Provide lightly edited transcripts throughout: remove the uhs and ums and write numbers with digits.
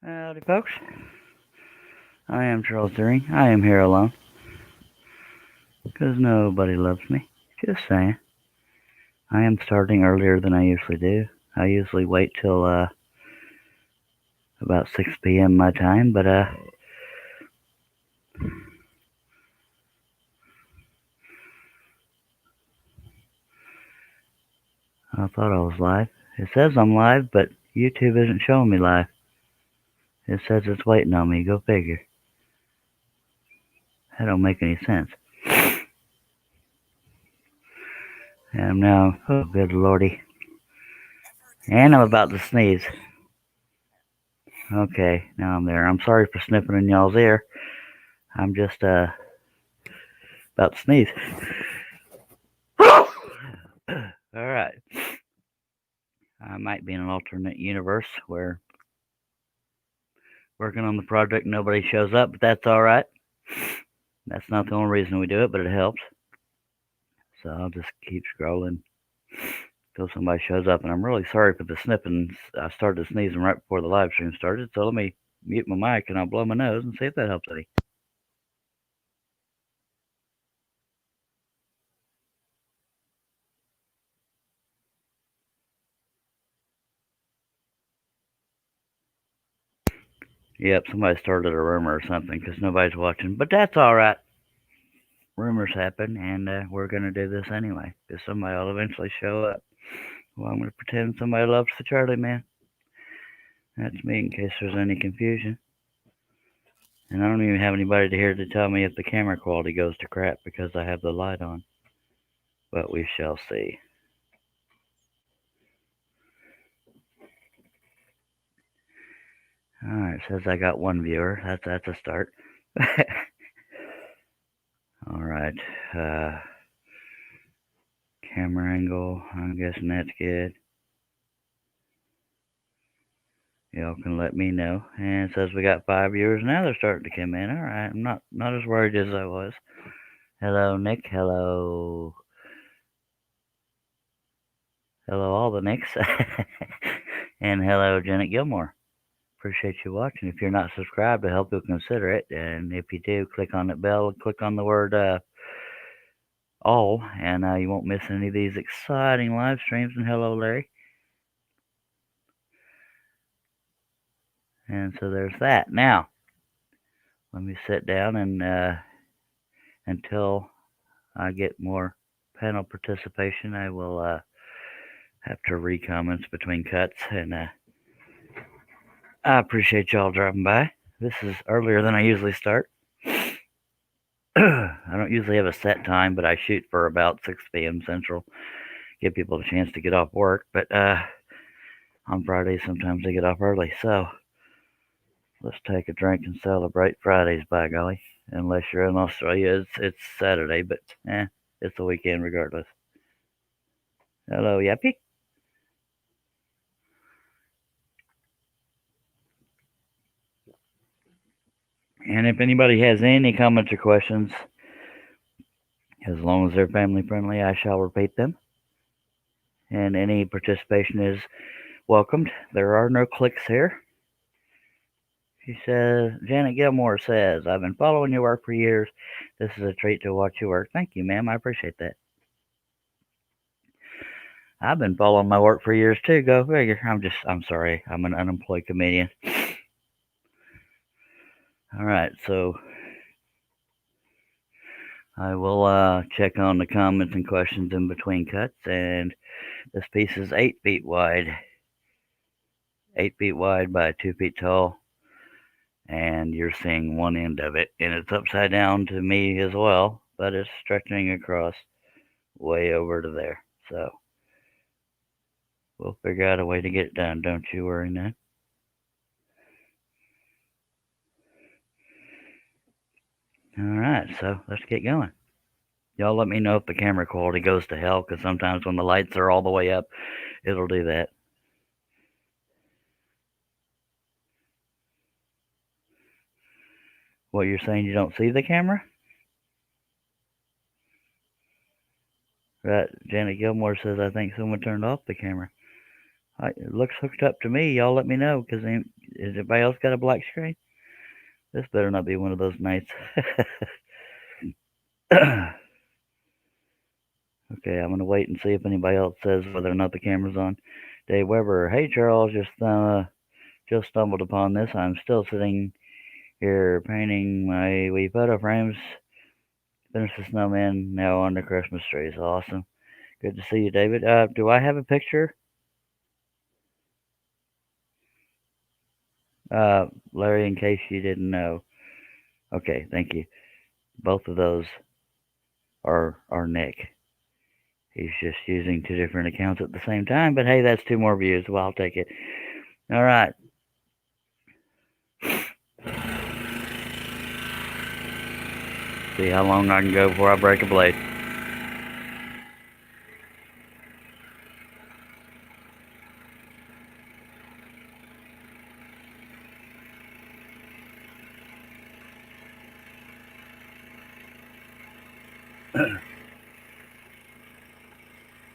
Howdy, folks. I am Charles Deering. I am here alone because nobody loves me. Just saying. I am starting earlier than I usually do. I usually wait till about 6 p.m. my time, but I thought I was live. It says I'm live, but YouTube isn't showing me live. It says it's waiting on me. Go figure. That don't make any sense. And I'm now, oh good lordy. And I'm about to sneeze. Okay, now I'm there. I'm sorry for sniffing in y'all's ear. I'm just about to sneeze. Alright. I might be in an alternate universe where working on the project nobody shows up, but that's alright. That's not the only reason we do it, but it helps. So I'll just keep scrolling until somebody shows up. And I'm really sorry for the sniffing. I started sneezing right before the live stream started, so let me mute my mic and I'll blow my nose and see if that helps any. Yep, somebody started a rumor or something because nobody's watching, but that's alright. Rumors happen, and we're going to do this anyway because somebody will eventually show up. Well, I'm going to pretend somebody loves the Charlie Man. That's me in case there's any confusion. And I don't even have anybody here to tell me if the camera quality goes to crap because I have the light on. But we shall see. Alright, says I got one viewer. That's a start. Alright. Camera angle. I'm guessing that's good. Y'all can let me know. And it says we got 5 viewers. Now they're starting to come in. Alright, I'm not as worried as I was. Hello, Nick. Hello. Hello, all the Nicks. And hello, Janet Gilmore. Appreciate you watching. If you're not subscribed, I hope you'll consider it. And if you do, click on that bell, click on the word all, and you won't miss any of these exciting live streams. And hello, Larry. And so there's that. Now, let me sit down and until I get more panel participation, I will have to read comments between cuts. And I appreciate y'all dropping by. This is earlier than I usually start. I don't usually have a set time, but I shoot for about 6 p.m. Central. Give people a chance to get off work, but on Fridays sometimes they get off early. So let's take a drink and celebrate Fridays, by golly. Unless you're in Australia, it's Saturday, but it's the weekend regardless. Hello, Yappy. And if anybody has any comments or questions, as long as they're family friendly, I shall repeat them. And any participation is welcomed. There are no clicks here. She says, Janet Gilmore says, I've been following your work for years. This is a treat to watch you work. Thank you, ma'am. I appreciate that. I've been following my work for years too. Go figure. I'm sorry. I'm an unemployed comedian. All right. So I will check on the comments and questions in between cuts. And this piece is 8 feet wide. 8 feet wide by 2 feet tall. And you're seeing one end of it. And it's upside down to me as well, but it's stretching across way over to there. So we'll figure out a way to get it done. Don't you worry now. All right, so let's get going. Y'all let me know if the camera quality goes to hell, because sometimes when the lights are all the way up, it'll do that. What, you're saying you don't see the camera? Right, Janet Gilmore says, I think someone turned off the camera. It looks hooked up to me. Y'all let me know, because has anybody else got a black screen? This better not be one of those nights. Okay, I'm gonna wait and see if anybody else says whether or not the camera's on. Dave Weber, hey Charles, just stumbled upon this. I'm still sitting here painting my wee photo frames. Finished the snowman now on the Christmas trees. Awesome. Good to see you, David. Do I have a picture? Larry, in case you didn't know. Okay, thank you. Both of those are Nick. He's just using two different accounts at the same time, but hey, that's two more views. Well, I'll take it. All right. See how long I can go before I break a blade.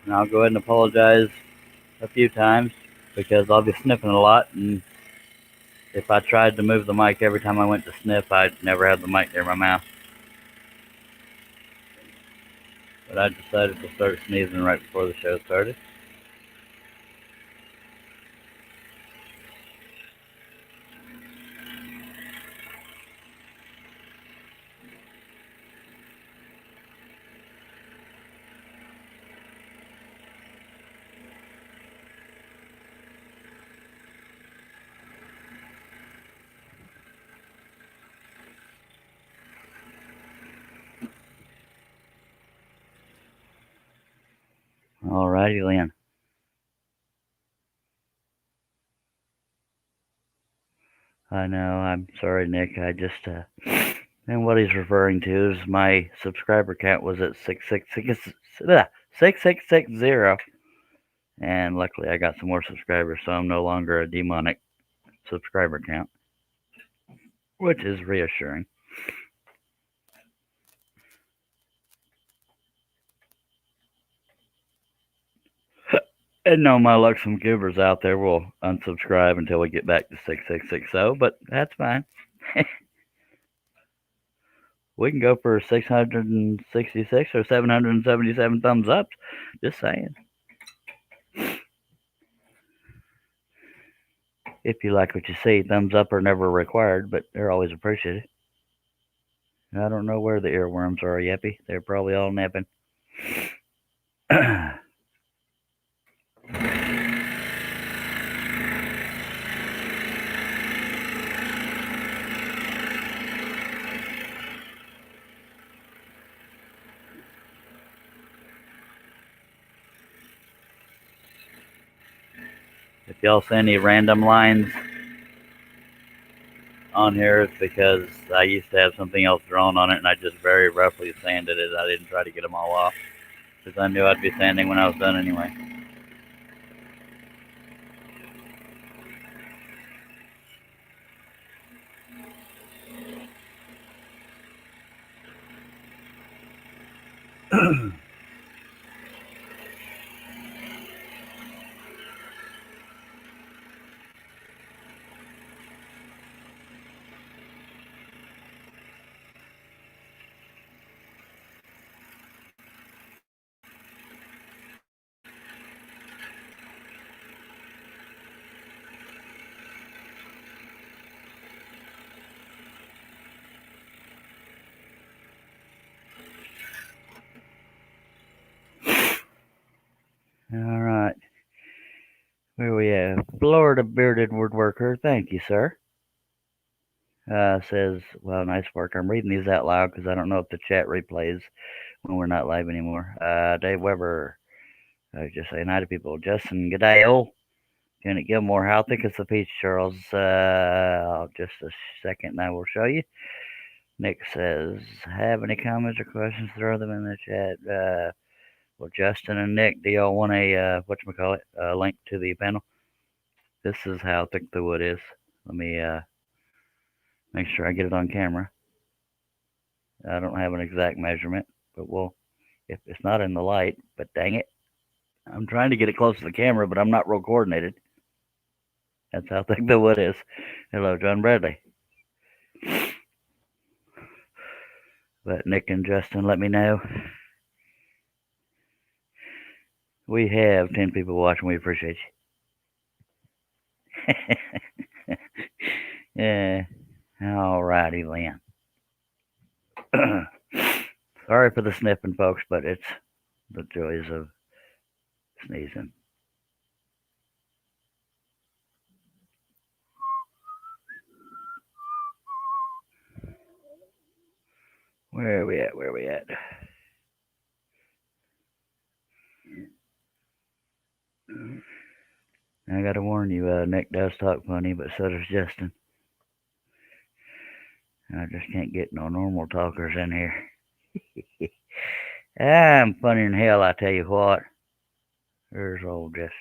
And I'll go ahead and apologize a few times because I'll be sniffing a lot, and if I tried to move the mic every time I went to sniff, I'd never have the mic near my mouth. But I decided to start sneezing right before the show started. Alrighty, Lynn. I know, I'm sorry, Nick. I just, and what he's referring to is my subscriber count was at 6660. And luckily I got some more subscribers, so I'm no longer a demonic subscriber count, which is reassuring. And no, my luck, some goobers out there will unsubscribe until we get back to 6660, but that's fine. We can go for 666 or 777 thumbs up. Just saying. If you like what you see, thumbs up are never required, but they're always appreciated. I don't know where the earworms are, Yeppy. They're probably all napping. If y'all see any random lines on here, it's because I used to have something else drawn on it, and I just very roughly sanded it. I didn't try to get them all off because I knew I'd be sanding when I was done anyway. All right. Where we at? Florida Bearded Woodworker. Thank you, sir. Says, well, nice work. I'm reading these out loud because I don't know if the chat replays when we're not live anymore. Dave Weber. Just saying hi to people. Justin Goodale. Janet Gilmore. How thick is the peach, Charles? Just a second and I will show you. Nick says, have any comments or questions? Throw them in the chat. Well, Justin and Nick, do y'all want a, link to the panel? This is how thick the wood is. Let me make sure I get it on camera. I don't have an exact measurement, but if it's not in the light, but dang it. I'm trying to get it close to the camera, but I'm not real coordinated. That's how thick the wood is. Hello, John Bradley. But Nick and Justin, let me know. We have 10 people watching. We appreciate you. Yeah. All righty, then. Sorry for the sniffing, folks, but it's the joys of sneezing. Where are we at? Where are we at? I gotta warn you, Nick does talk funny, but so does Justin. I just can't get no normal talkers in here. I'm funny in hell, I tell you what. There's old Justin.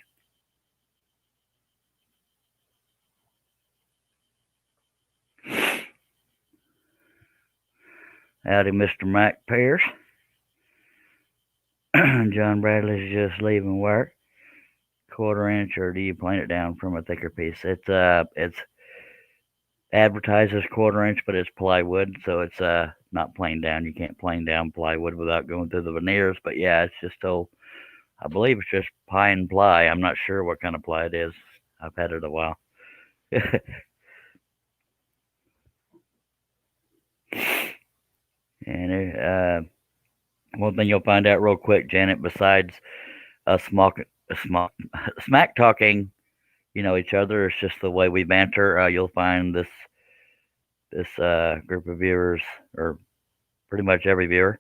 Howdy, Mr. Mike Pierce. John Bradley's just leaving work. 1/4 inch, or do you plane it down from a thicker piece? It's advertised as 1/4 inch, but it's plywood, so it's not planed down. You can't plane down plywood without going through the veneers. But yeah, it's just I believe it's just pine ply. I'm not sure what kind of ply it is. I've had it a while. And one thing you'll find out real quick, Janet, besides us smack talking, each other, it's just the way we banter. You'll find this group of viewers, or pretty much every viewer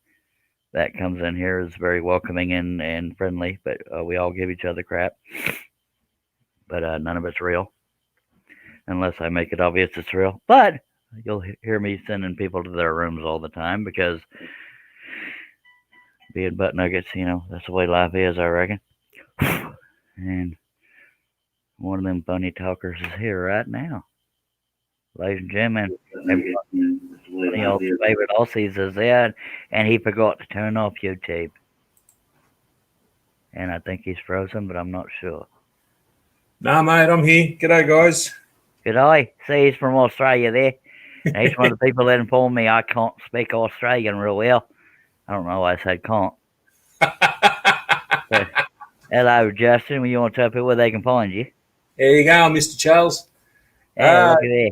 that comes in here, is very welcoming and friendly. But we all give each other crap. But none of it's real, unless I make it obvious it's real. But you'll hear me sending people to their rooms all the time, because being butt nuggets, that's the way life is, I reckon. And one of them funny talkers is here right now. Ladies and gentlemen, one of y'all's favorite Aussies is there, and he forgot to turn off YouTube. And I think he's frozen, but I'm not sure. Nah, mate, I'm here. G'day, guys. G'day. See, he's from Australia there. And he's one of the people that informed me I can't speak Australian real well. I don't know why I said can't. But, hello, Justin. You want to tell people where they can find you? There you go, Mr. Charles. Hey, look at there.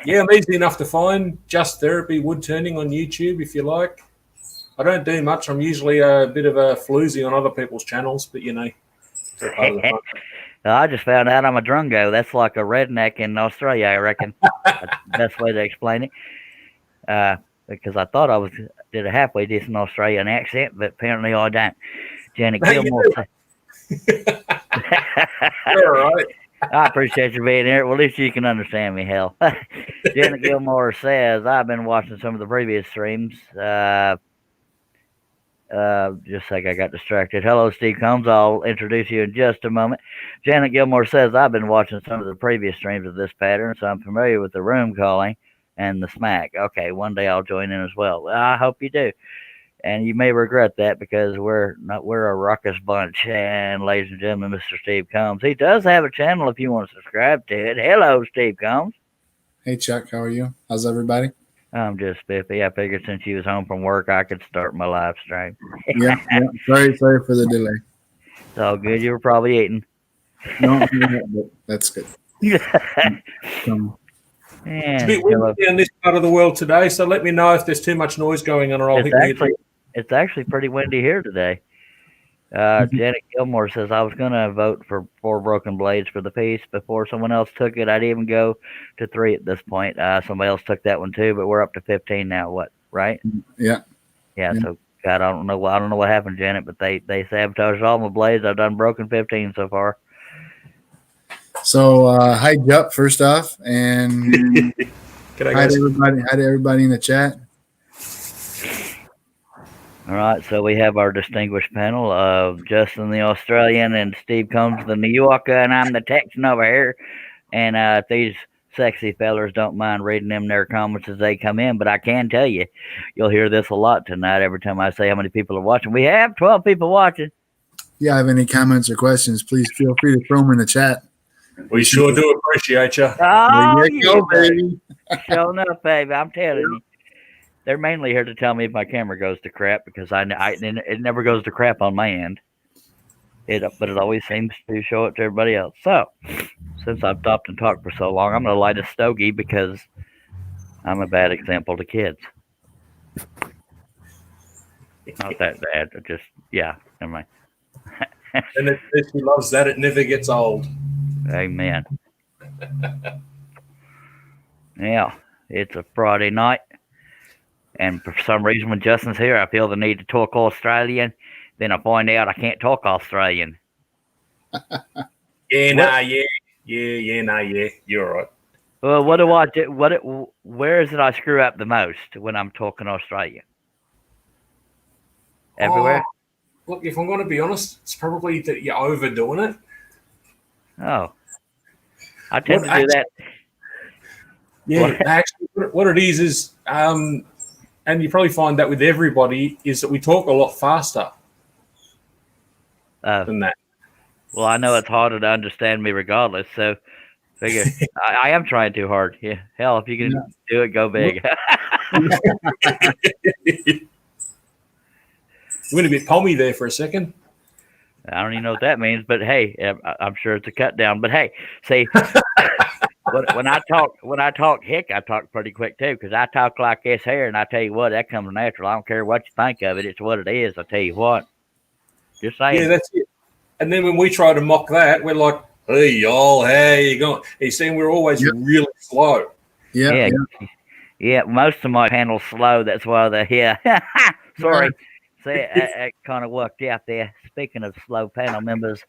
Yeah, I'm easy enough to find. Just Therapy Wood Turning on YouTube, if you like. I don't do much. I'm usually a bit of a floozy on other people's channels, but it's a part of the fun. I just found out I'm a drungo. That's like a redneck in Australia, I reckon. That's the best way to explain it. Because I thought I did a halfway decent Australian accent, but apparently I don't. Janet Gilmore said. All right. I appreciate you being here. Well, at least you can understand me, hell. Janet Gilmore says, I've been watching some of the previous streams. Just like I got distracted. Hello, Steve Combs. I'll introduce you in just a moment. Janet Gilmore says, I've been watching some of the previous streams of this pattern, so I'm familiar with the room calling and the smack. Okay, one day I'll join in as well. I hope you do. And you may regret that, because we're a raucous bunch. And ladies and gentlemen, Mr. Steve Combs. He does have a channel if you want to subscribe to it. Hello, Steve Combs. Hey, Chuck. How are you? How's everybody? I'm just spiffy. I figured since you was home from work, I could start my live stream. yeah. Sorry for the delay. It's all good. You were probably eating. No, but that's good. It's a bit windy in this part of the world today, so let me know if there's too much noise going on, or I'll hit mute. It's actually pretty windy here today. Janet Gilmore says, I was going to vote for 4 broken blades for the piece before someone else took it. I'd even go to 3 at this point. Somebody else took that one too, but we're up to 15 now. What, right? Yeah. So, God, I don't know what happened, Janet, but they sabotaged all my blades. I've done broken 15 so far. So, hi, Jup, first off, and hi to everybody in the chat. All right, so we have our distinguished panel of Justin the Australian and Steve Combs the New Yorker, and I'm the Texan over here. And if these sexy fellers don't mind reading them their comments as they come in, but I can tell you, you'll hear this a lot tonight every time I say how many people are watching. We have 12 people watching. you have any comments or questions, please feel free to throw them in the chat. We sure do appreciate you. Oh, There you go, baby. Sure enough, baby. I'm telling you. They're mainly here to tell me if my camera goes to crap because it never goes to crap on my end. But it always seems to show it to everybody else. So, since I've stopped and talked for so long, I'm going to light a stogie because I'm a bad example to kids. Not that bad. Just, yeah. Never mind. And if she loves that, it never gets old. Amen. Yeah, it's a Friday night. And for some reason, when Justin's here, I feel the need to talk Australian. Then I find out I can't talk Australian. Yeah. You're right. Well, what do I do? Where is it I screw up the most when I'm talking Australian? Everywhere? Look, if I'm going to be honest, it's probably that you're overdoing it. Oh. I tend to do that. Yeah, actually, what it is, and you probably find that with everybody, is that we talk a lot faster than that. Well, I know it's harder to understand me regardless, so figure I am trying too hard. Yeah, hell, if you can do it, go big. You went a bit pommy there for a second. I don't even know what that means, but hey, I'm sure it's a cut down. But hey, see, when I talk hick, I talk pretty quick too, because I talk like this here, and I tell you what, that comes natural. I don't care what you think of it; it's what it is. I tell you what. Just saying. Yeah, that's it. And then when we try to mock that, we're like, "Hey, y'all, how you going?" He's saying we're always really slow. Yeah. Most of my panels slow. That's why they're Sorry. See, it kind of worked out there. Speaking of slow panel members,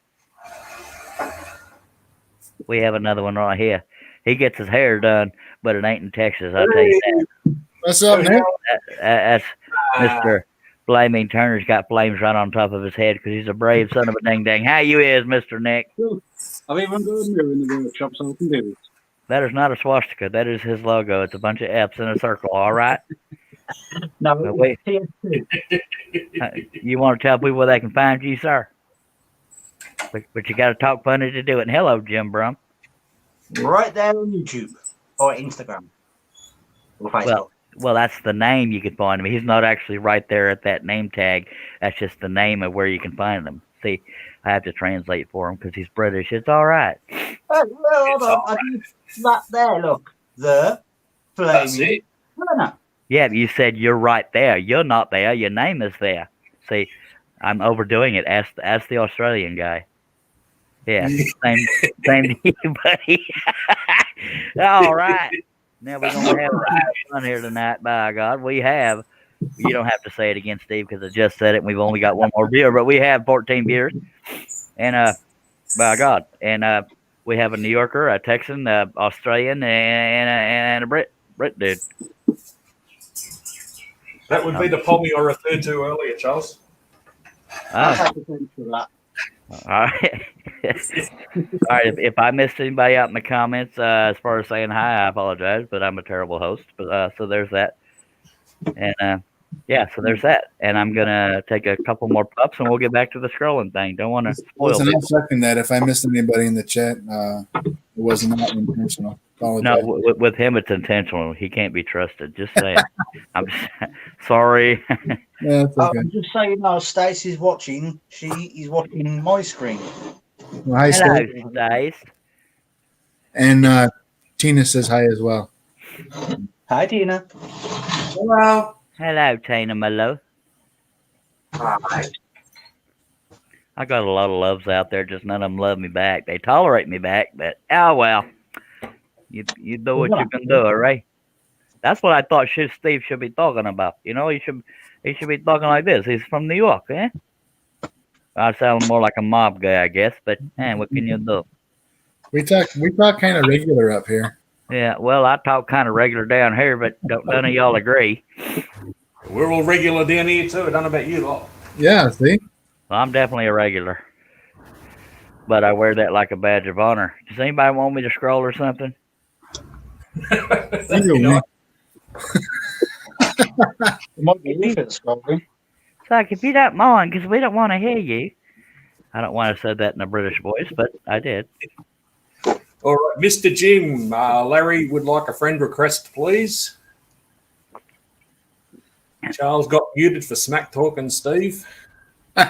we have another one right here. He gets his hair done, but it ain't in Texas. I'll tell you that. What's up, man? That's Mr. Blaming Turner's got flames right on top of his head because he's a brave son of a ding dang. How you is, Mr. Nick? I've even got a mirror in the workshop, so I can do it. That is not a swastika. That is his logo. It's a bunch of F's in a circle. All right. No, wait. You want to tell people where they can find you, sir? But you got to talk funny to do it. And hello, Jim Brum. Right there on YouTube or Instagram or Facebook. Well, that's the name you can find him. He's not actually right there at that name tag. That's just the name of where you can find him. See, I have to translate for him because he's British. It's all right. Oh, well, hold on. I think that there, look. The Flaming Turner. Yeah, you said you're right there. You're not there. Your name is there. See, I'm overdoing it. Ask the Australian guy. Yeah, same to you, buddy. All right. Now we're going to have fun here tonight, by God. We have, you don't have to say it again, Steve, because I just said it, and we've only got one more viewer, but we have 14 viewers. And, by God. And we have a New Yorker, a Texan, Australian, and a Brit dude. That would be the pommy I referred to earlier, Charles. Oh. All right. All right. If I missed anybody out in the comments, as far as saying hi, I apologize, but I'm a terrible host. But so there's that. And so there's that. And I'm gonna take a couple more puffs, and we'll get back to the scrolling thing. Don't want to spoil. Listen, I'm second that. If I missed anybody in the chat, it was not intentional. No, with him it's intentional. He can't be trusted. Just saying. I'm sorry. Yeah, it's okay. Just so you know, Stacey's watching. She is watching my screen. Well, hi, hello, Stacey. Stace. And Tina says hi as well. Hi, Tina. Hello. Hello, Tina, my love. Hi. I got a lot of loves out there, just none of them love me back. They tolerate me back, but oh well. You do what you can do, all right? That's what I thought Steve should be talking about. You know, he should be talking like this. He's from New York, eh? I sound more like a mob guy, I guess, but what can you do? We talk kind of regular up here. Yeah, well, I talk kind of regular down here, but none of y'all agree. We're all regular down here too. I don't know about you lot. Yeah, see? Well, I'm definitely a regular, but I wear that like a badge of honor. Does anybody want me to scroll or something? You know, It might be leaving scrolling. It's like, if you don't mind, because we don't want to hear you. I don't want to say that in a British voice, but I did. All right, Mr. Jim, Larry would like a friend request, please. Charles got muted for smack talking Steve. All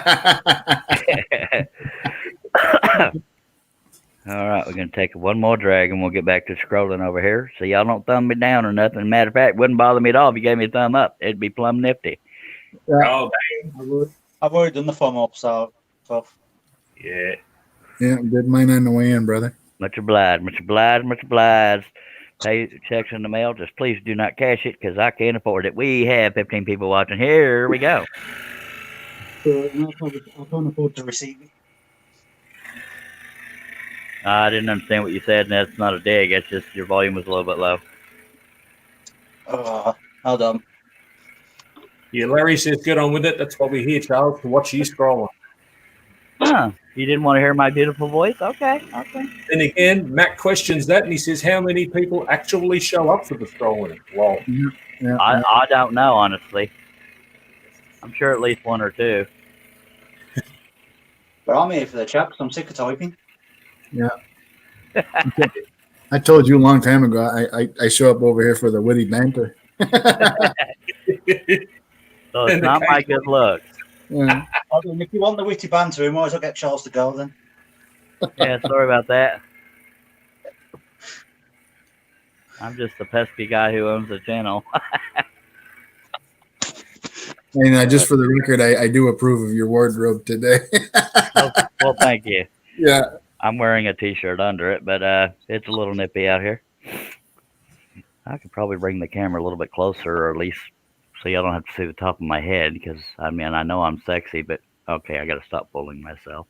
right, we're going to take one more drag and we'll get back to scrolling over here. So y'all don't thumb me down or nothing. Matter of fact, it wouldn't bother me at all if you gave me a thumb up. It'd be plumb nifty. Oh, dang. I've already done the thumb up, so tough. Yeah. Yeah, did mine on the way in, brother. Much obliged, much obliged, much obliged. Pay checks in the mail. Just please do not cash it because I can't afford it. We have 15 people watching. Here we go. I can't afford to receive it. I didn't understand what you said, and that's not a dig. It's just your volume was a little bit low. Hold on. Yeah, Larry says get on with it. That's why we're here, Charles, to watch you scrolling. Huh. You didn't want to hear my beautiful voice? Okay. Then again, Matt questions that, and he says, how many people actually show up for the scrolling? Well, Yeah, I don't know, honestly. I'm sure at least one or two. But I'm here for the chat because I'm sick of typing. yeah. I told you a long time ago. I show up over here for the witty banter. So it's not my good looks. Yeah. If you want the witty banter, we might as well get Charles to go then. Yeah, sorry about that. I'm just the pesky guy who owns the channel. And just for the record, I do approve of your wardrobe today. Well, thank you. Yeah. I'm wearing a t-shirt under it, but it's a little nippy out here. I could probably bring the camera a little bit closer, or at least so y'all don't have to see the top of my head, because, I mean, I know I'm sexy, but okay, I got to stop fooling myself.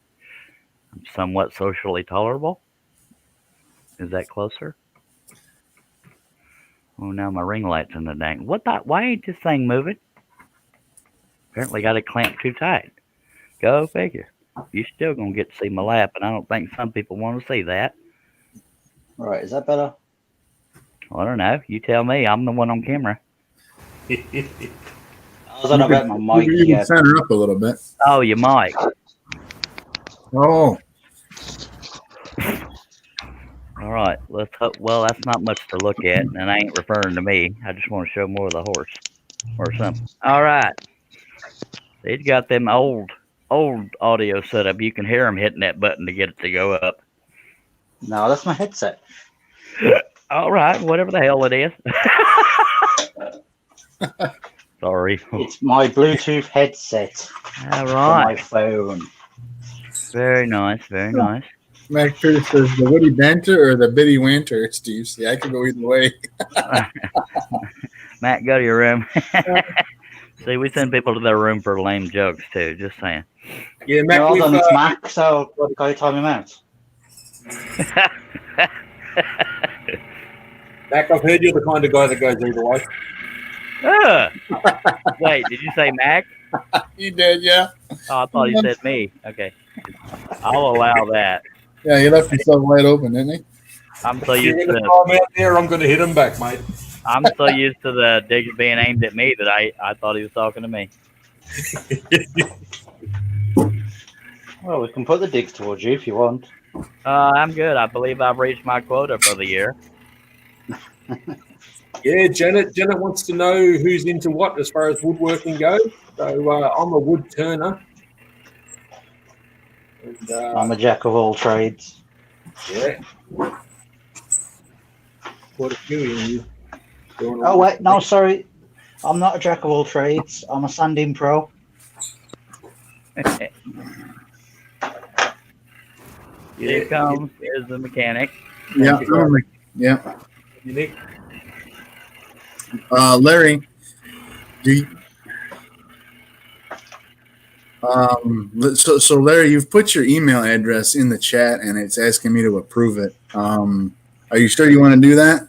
I'm somewhat socially tolerable. Is that closer? Oh, now my ring light's in the dang. What the? Why ain't this thing moving? Apparently got it clamped too tight. Go figure. You're still going to get to see my lap, and I don't think some people want to see that. Right, is that better? I don't know. You tell me. I'm the one on camera. I don't know about my mic You can yet. center up a little bit. Oh, you might. Oh, All right. Let's hope. Well, that's not much to look at, and I ain't referring to me. I just want to show more of the horse or something. All right. He's got them old audio setup. You can hear him hitting that button to get it to go up. No, that's my headset. All right. Whatever the hell it is. Sorry. It's my Bluetooth headset All for right. my phone. Very nice. Very nice. Matt Curtis says the witty banter or the bitty winter, Steve. See, I could go either way. Matt, go to your room. See, we send people to their room for lame jokes too. Just saying. Yeah, Matt, No, we've, hold on, it's Mac, so go time him out. Mac, I've heard you're the kind of guy that goes either way. Wait, did you say Mac? He did, yeah. Oh, I thought you said me. Okay, I'll allow that. Yeah, he left himself wide open, didn't he? I'm so You're used going to to throw him out there, I'm going to hit him back, mate. I'm so used to the digs being aimed at me that I thought he was talking to me. Well, we can put the digs towards you if you want. I'm good. I believe I've reached my quota for the year. Yeah, Janet wants to know who's into what as far as woodworking goes. So I'm a wood turner. And, I'm a jack of all trades. yeah. Quite a few in you. Oh, wait, no, sorry. I'm not a jack of all trades. I'm a sanding pro. Here comes is the mechanic. Yeah. Yeah. Unique. Larry, do you, so Larry, you've put your email address in the chat and it's asking me to approve it. Are you sure you want to do that?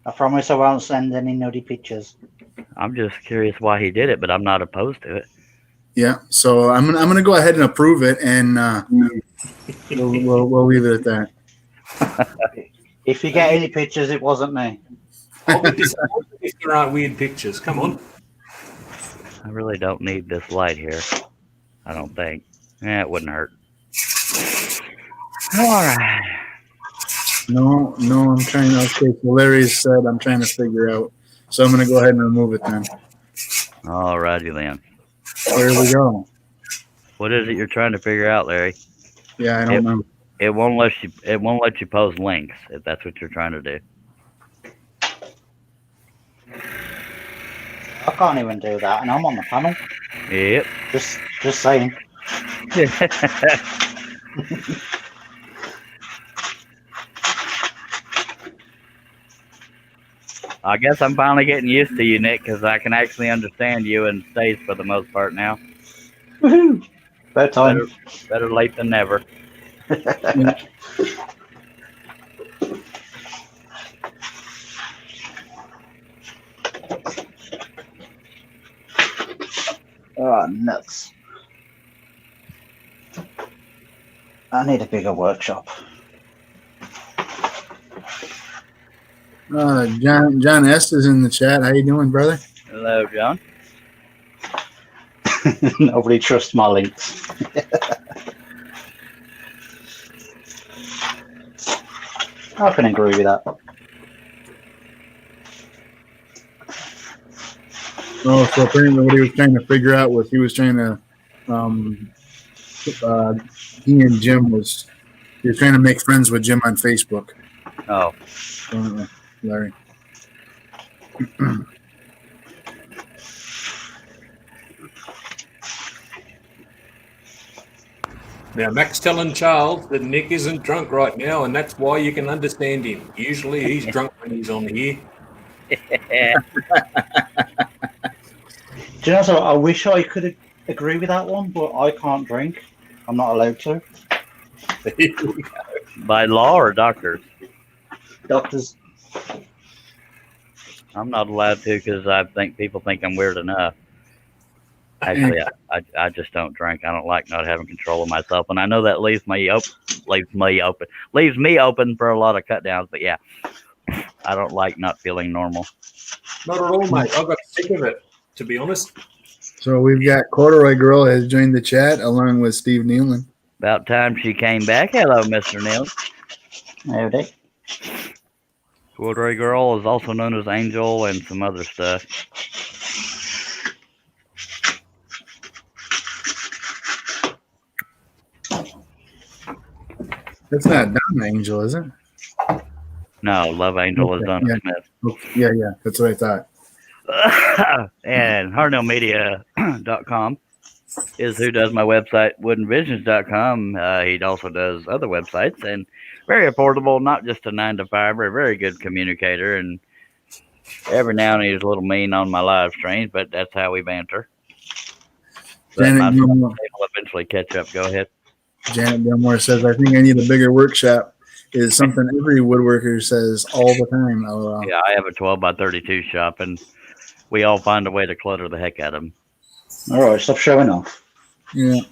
I promise I won't send any nudie pictures. I'm just curious why he did it, but I'm not opposed to it. Yeah. So I'm gonna go ahead and approve it, and we'll leave it at that. If you get any pictures, it wasn't me. I'll be disappointed if there aren't weird pictures. Come on. I really don't need this light here. I don't think. Yeah, it wouldn't hurt. All right. No, I'm trying to. Okay, so Larry said I'm trying to figure out. So I'm going to go ahead and remove it then. All righty then. There we go. What is it you're trying to figure out, Larry? Yeah, I don't remember. It won't let you. It won't let you post links if that's what you're trying to do. I can't even do that, and I'm on the panel. Yep. Just saying. I guess I'm finally getting used to you, Nick, because I can actually understand you and Stace for the most part now. Woohoo! About time. Better late than never. Oh, nuts. I need a bigger workshop. John S is in the chat. How you doing, brother? Hello, John. Nobody trusts my links. I can agree with that. Oh, so apparently what he was trying to figure out was he was trying to, he and Jim was, he was trying to make friends with Jim on Facebook. Oh, Larry. Now, Mac's telling Charles that Nick isn't drunk right now, and that's why you can understand him. Usually he's drunk when he's on here. Do you know something? I wish I could agree with that one, but I can't drink. I'm not allowed to. by law or doctors? Doctors. I'm not allowed to because I think people think I'm weird enough. Actually, I just don't drink. I don't like not having control of myself, and I know that leaves me open for a lot of cut downs. But yeah, I don't like not feeling normal. Not at all, mate. I got sick of it, to be honest. So we've got Corduroy Girl has joined the chat along with Steve Nealon. About time she came back. Hello, Mr. Neal. Howdy. Corduroy Girl is also known as Angel and some other stuff. That's not Donna Angel, is it? No, Love Angel is Donna Yeah. Smith. Yeah, that's what I thought. And HardNailMedia.com is who does my website, woodenvisions.com. He also does other websites and very affordable, not just a 9 to 5, a very good communicator. And every now and then he's a little mean on my live streams, but that's how we banter. But Janet my Gilmore, will eventually catch up. Go ahead. Janet Gilmore says, I think I need a bigger workshop. Is something every woodworker says all the time. LOL. Yeah, I have a 12 by 32 shop, and we all find a way to clutter the heck out of them. All right, stop showing off. Yeah.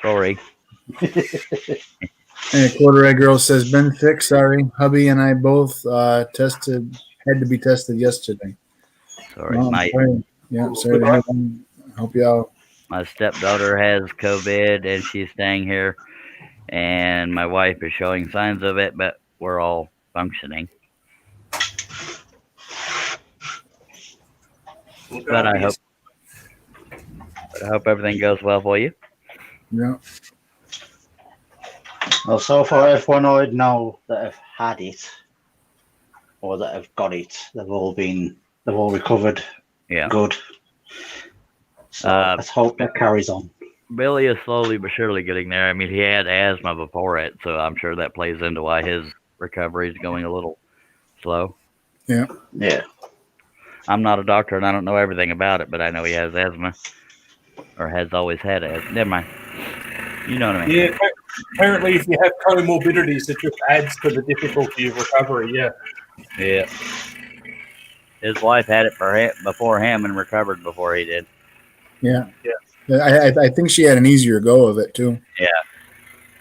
Sorry. And Corduroy Girl says, been sick, sorry. Hubby and I both had to be tested yesterday. Sorry. Oh, My sorry. Yeah, sorry to have them. Help you out. my stepdaughter has COVID, and she's staying here. And my wife is showing signs of it, but we're all functioning. But I hope everything goes well for you. Yeah. Well, so far, everyone I know that have had it or that have got it, they've all recovered. Yeah. Good. So let's hope that carries on. Billy is slowly but surely getting there. I mean, he had asthma before it, so I'm sure that plays into why his recovery is going a little slow. Yeah. Yeah. I'm not a doctor, and I don't know everything about it, but I know he has asthma, or has always had asthma. Never mind. You know what I mean? Yeah, apparently if you have comorbidities, it just adds to the difficulty of recovery, yeah. Yeah. His wife had it before him and recovered before he did. Yeah. I think she had an easier go of it too. Yeah.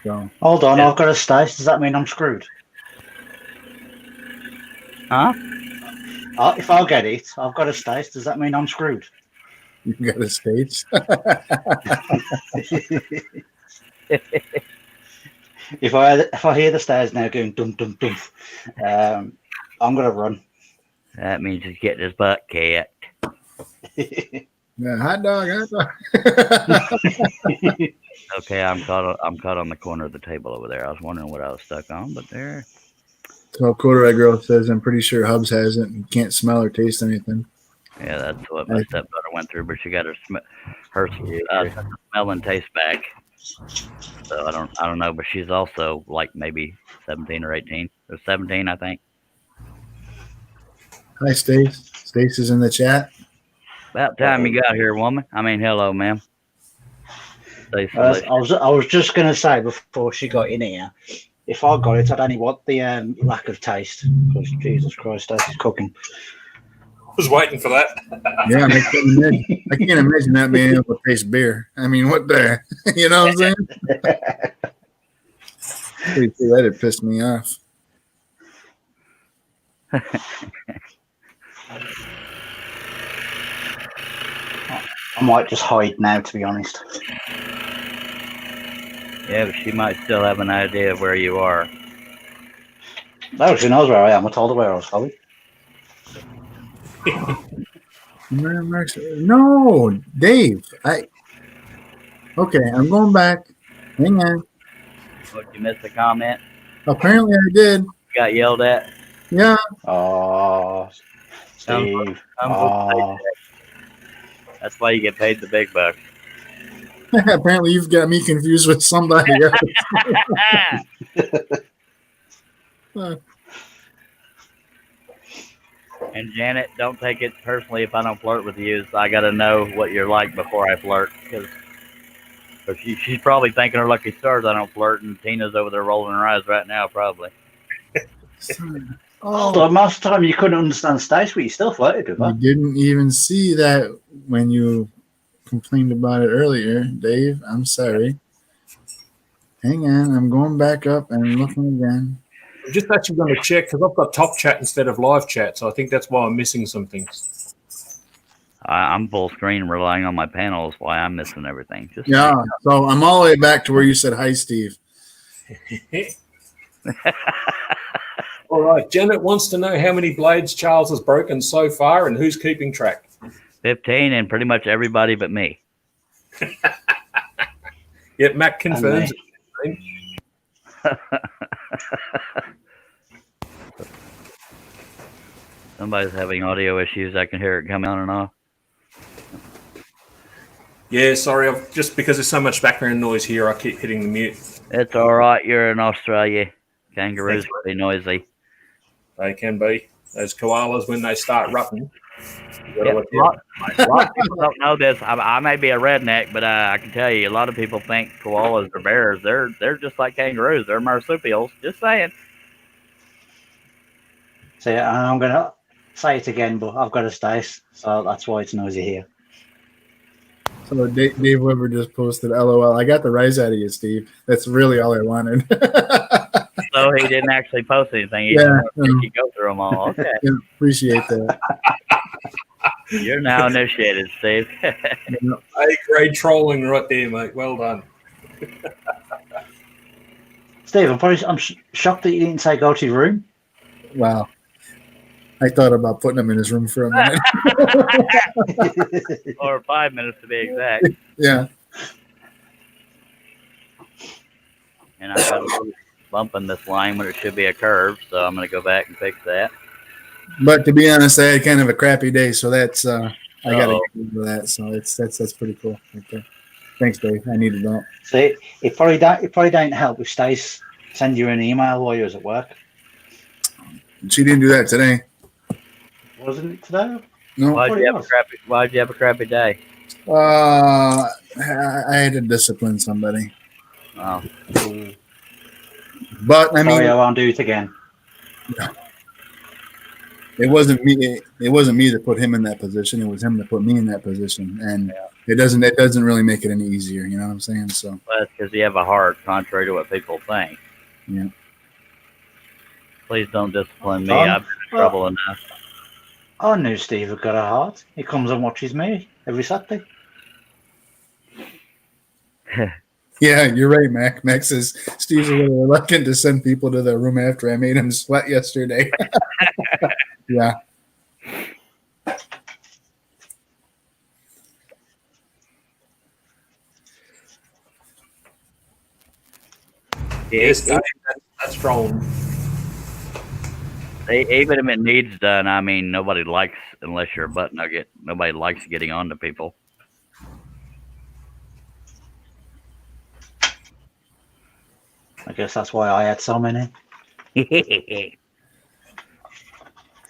So Hold on, Yeah. I've got a stace. Does that mean I'm screwed? Huh? If I get it, I've got a stace. Does that mean I'm screwed? you got a stage. If I hear the stairs now going dum dum dum, I'm gonna run. That means he's getting his butt kicked. Yeah, hot dog, hot dog. Okay, I'm caught on the corner of the table over there. I was wondering what I was stuck on, but there. So Corduroy Girl says, I'm pretty sure Hubs has it and can't smell or taste anything. Yeah, that's what my stepdaughter went through, but she got her smell and taste back. So I don't know, but she's also like maybe 17 or 18 or 17, I think. Hi, Stace. Stace is in the chat. About time you got here, woman. I mean, hello, ma'am. Stay I delicious. was just gonna say before she got in here, if I got it, I'd only want the lack of taste. Because Jesus Christ, that's cooking. I was waiting for that. Yeah, I can't imagine that being able to taste beer. I mean, what the, you know what I'm saying? That'd piss me off. I might just hide now, to be honest. Yeah, but she might still have an idea of where you are. No, she knows where I am. I told her where I was going. No, Dave. Okay, I'm going back. Hang on. What, you missed a comment? Apparently I did. You got yelled at? Yeah. Oh, Steve. Oh. That's why you get paid the big bucks. Apparently you've got me confused with somebody else. And Janet, don't take it personally if I don't flirt with you. So I got to know what you're like before I flirt, because she's probably thanking her lucky stars I don't flirt, and Tina's over there rolling her eyes right now, probably. Although most of the time you couldn't understand Stace, but you still flirted with I her. didn't even see that when you complained about it earlier, Dave. I'm sorry. Hang on, I'm going back up and looking again. I'm just actually going to check because I've got top chat instead of live chat, so I think that's why I'm missing some things. I'm full screen relying on my panels. Why I'm missing everything. Just Yeah, so I'm all the way back to where you said hi, Steve. All right, Janet wants to know how many blades Charles has broken so far and who's keeping track. 15 and pretty much everybody but me. Yep, Matt confirms. Somebody's having audio issues. I can hear it coming on and off. Yeah, sorry. Just because there's so much background noise here, I keep hitting the mute. It's all right. You're in Australia. Kangaroos can be noisy. They can be. Those koalas, when they start ruffing. Yep. A lot of people don't know this. I may be a redneck, but I can tell you, a lot of people think koalas are bears. They're just like kangaroos. They're marsupials. Just saying. So I'm going to say it again, but I've got a Stace, so that's why it's noisy here. So Dave Weber just posted, LOL. I got the rise out of you, Steve. That's really all I wanted. So he didn't actually post anything. He Yeah, you go through them all. Okay. Yeah, appreciate that. You're now initiated, Steve. A-grade trolling right there, mate. Well done. Steve, I'm shocked that you didn't say go to your room. Wow. I thought about putting him in his room for a minute. Or 5 minutes to be exact. Yeah. And I got a little bump in this line when it should be a curve, so I'm going to go back and fix that. But to be honest, I had kind of a crappy day, so that's I got to get into that. So that's pretty cool. Okay. Thanks, Dave. I needed that. See, it probably don't help if Stace send you an email while you was at work. She didn't do that today. Wasn't it today? No. Why'd you have a crappy day? I had to discipline somebody. Oh. But I mean, Sorry, I won't do it again. it wasn't me. It wasn't me that put him in that position. It was him that put me in that position, and it doesn't really make it any easier. You know what I'm saying? So Well, that's because you have a heart, contrary to what people think. yeah. Please don't discipline me. I've been in trouble enough. I knew Steve had got a heart. He comes and watches me every Saturday. Yeah, you're right, Mac. Mac says Steve's a little reluctant to send people to the room after I made him sweat yesterday. Yeah. Yes, Dave, that's strong. Even if it needs done, I mean, nobody likes, unless you're a butt nugget, nobody likes getting on to people. I guess that's why I had so many.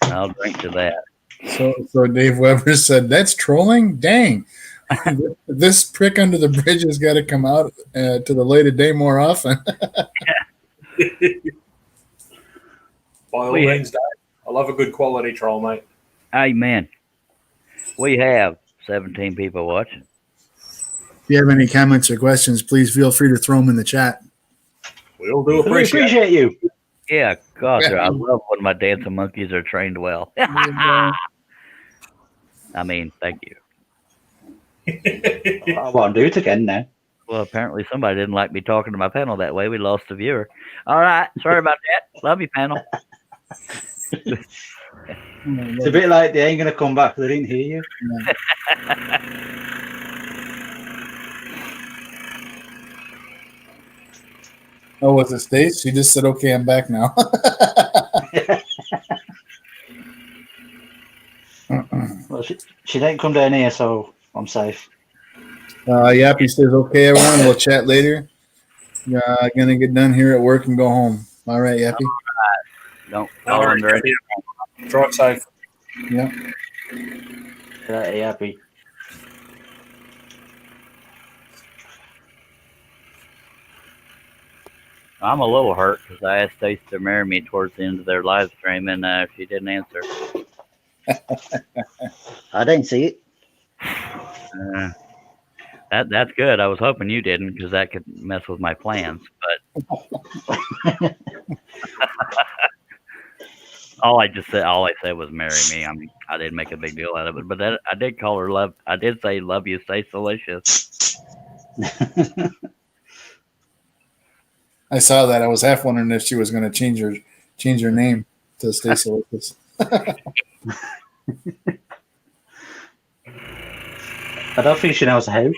I'll drink to that. So Dave Weber said, that's trolling? Dang. This prick under the bridge has got to come out to the light of day more often. By all We- means, Dave. I love a good quality troll, mate. Amen. We have 17 people watching. If you have any comments or questions, please feel free to throw them in the chat. We'll do We appreciate it. appreciate you. Yeah, God, Yeah. I love when my dancing monkeys are trained well. Yeah. I mean, thank you. I won't do it again now. Well, apparently somebody didn't like me talking to my panel that way. We lost a viewer. All right. Sorry about that. Love you, panel. It's a bit like they ain't going to come back. They didn't hear you. Oh, was it Stace? She just said, okay, I'm back now. Well, she didn't come down here, so I'm safe. Yappy says, okay, everyone, we'll chat later. Gonna get done here at work and go home. All right, Yappy. Don't All call right, under any. Drive safe. Yeah. Happy. I'm a little hurt because I asked Stace to marry me towards the end of their live stream, and she didn't answer. I didn't see it. That's good. I was hoping you didn't, because that could mess with my plans. But all I said was marry me. I didn't make a big deal out of it, but I did call her love. I did say love you, stay delicious. I saw that. I was half wondering if she was going to change her name to Stacey Lucas. I don't think she knows how.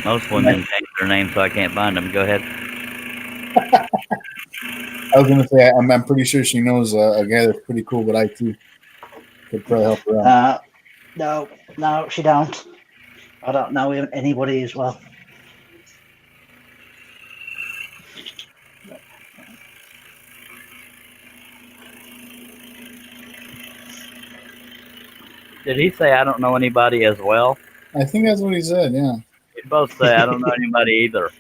Most women change their name so I can't find them. Go ahead. I was going to say, I'm pretty sure she knows a guy that's pretty cool, but IT could probably help her out. No, she don't. I don't know anybody as well. Did he say I don't know anybody as well? I think that's what he said, yeah. You both say I don't know anybody either.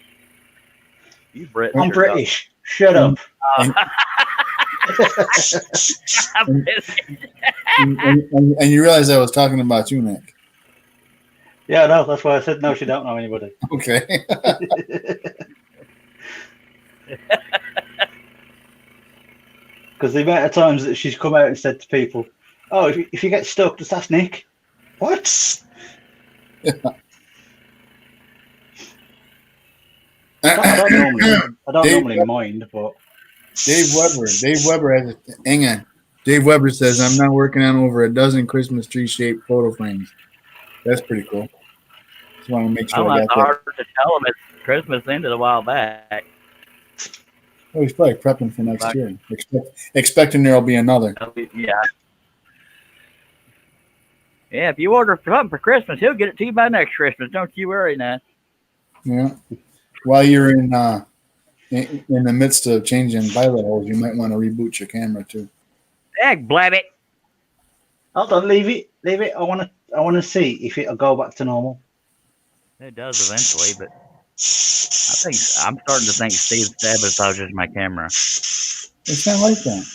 You British. I'm British. Shut up. And you realize I was talking about you, Nick. Yeah, no, that's why I said no, she don't know anybody. Okay. Because the amount of times that she's come out and said to people, oh, if you get stuck, just ask Nick. What? I don't normally mind, but Dave Weber has a hang on. Dave Weber says, I'm now working on over a dozen Christmas tree shaped photo frames. That's pretty cool. Just want to make sure I It's got hard to tell him it's Christmas ended a while back. Oh, he's probably prepping for next year. Expecting there'll be another. Yeah. Yeah, if you order something for Christmas, he'll get it to you by next Christmas. Don't you worry now. Yeah. While you're in the midst of changing violet holes, you might want to reboot your camera too. Heck, blab it. hold on, leave it. I want to see if it'll go back to normal. It does eventually, but I'm starting to think Steve sabotages my camera. It's not like that.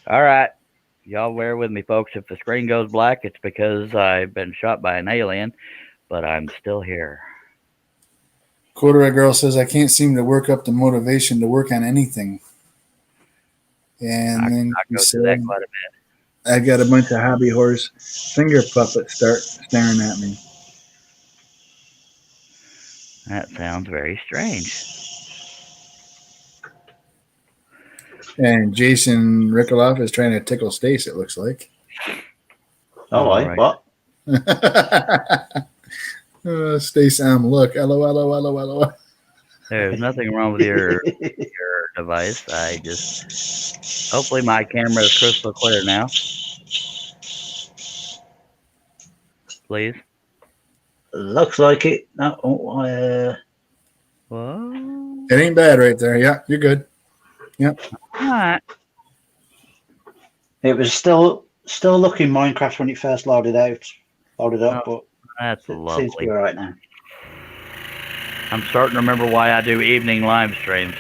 All right. Y'all bear with me, folks. If the screen goes black, it's because I've been shot by an alien, but I'm still here. Corduroy Girl says, I can't seem to work up the motivation to work on anything. And then I he go said, through that quite a bit. I got a bunch of hobby horse finger puppets start staring at me. That sounds very strange. And Jason Rikoloff is trying to tickle Stace, it looks like. Oh, All right. right. What? Stace, look. LOL. There's nothing wrong with your device. I just hopefully my camera is crystal clear now. Please. Looks like it. No, Whoa. It ain't bad right there. Yeah, you're good. Alright. it was still looking Minecraft when it first loaded up, but That's it seems to lovely. be all right now. I'm starting to remember why I do evening live streams.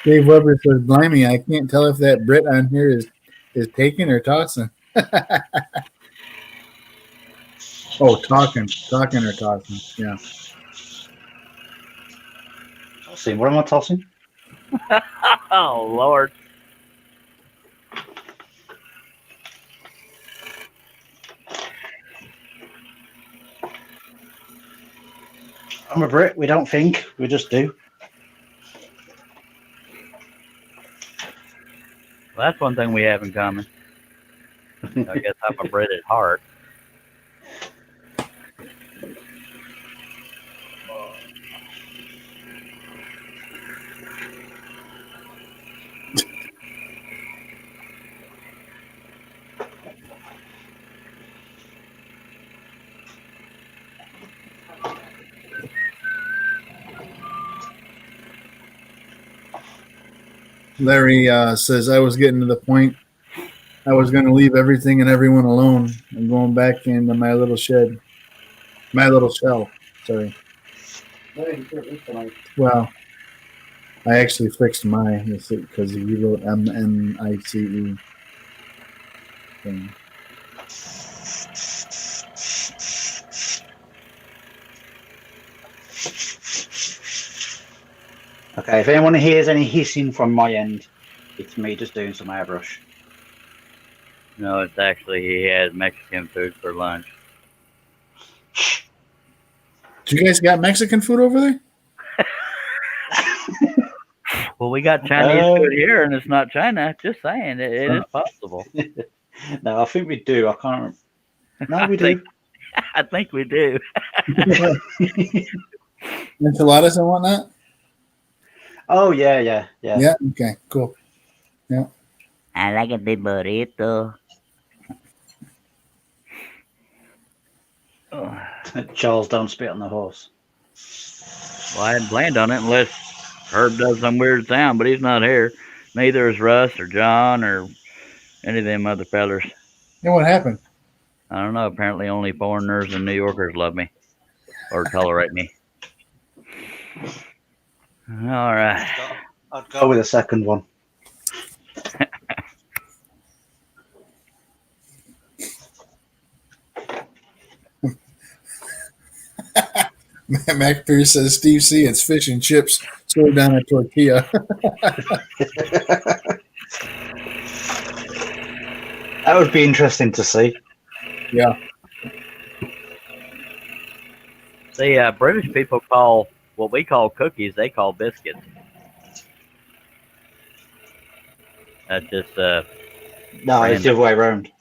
Dave Weber says, blimey, I can't tell if that Brit on here is taking or tossing. Oh, talking or tossing. Yeah. Tossing. What am I tossing? Oh Lord. I'm a Brit. We don't think. We just do. Well, that's one thing we have in common. I guess I'm a Brit at heart. Larry says, I was getting to the point I was going to leave everything and everyone alone and going back into my little shed. My little shell. Sorry. Well, I actually fixed my because you wrote MMICE. thing. Okay, if anyone hears any hissing from my end, it's me just doing some airbrush. No, it's actually he had Mexican food for lunch. Do you guys got Mexican food over there? Well, we got Chinese food here, and it's not China. Just saying, it is possible. No, I think we do. I can't remember. No, we do. I think we do. Enchiladas and whatnot? Oh, yeah. Yeah, okay, cool. I like a big burrito. Oh, Charles, don't spit on the horse. well, I hadn't planned on it unless Herb does some weird sound, but he's not here. Neither is Russ or John or any of them other fellers. And what happened? I don't know. Apparently, only foreigners and New Yorkers love me or tolerate me. All right. I'd go with a second one. Mac Pierce says, Steve C, it's fish and chips sold down a tortilla. That would be interesting to see. Yeah. See, British people call what we call cookies, they call biscuits. That's just, No, it's the other way around.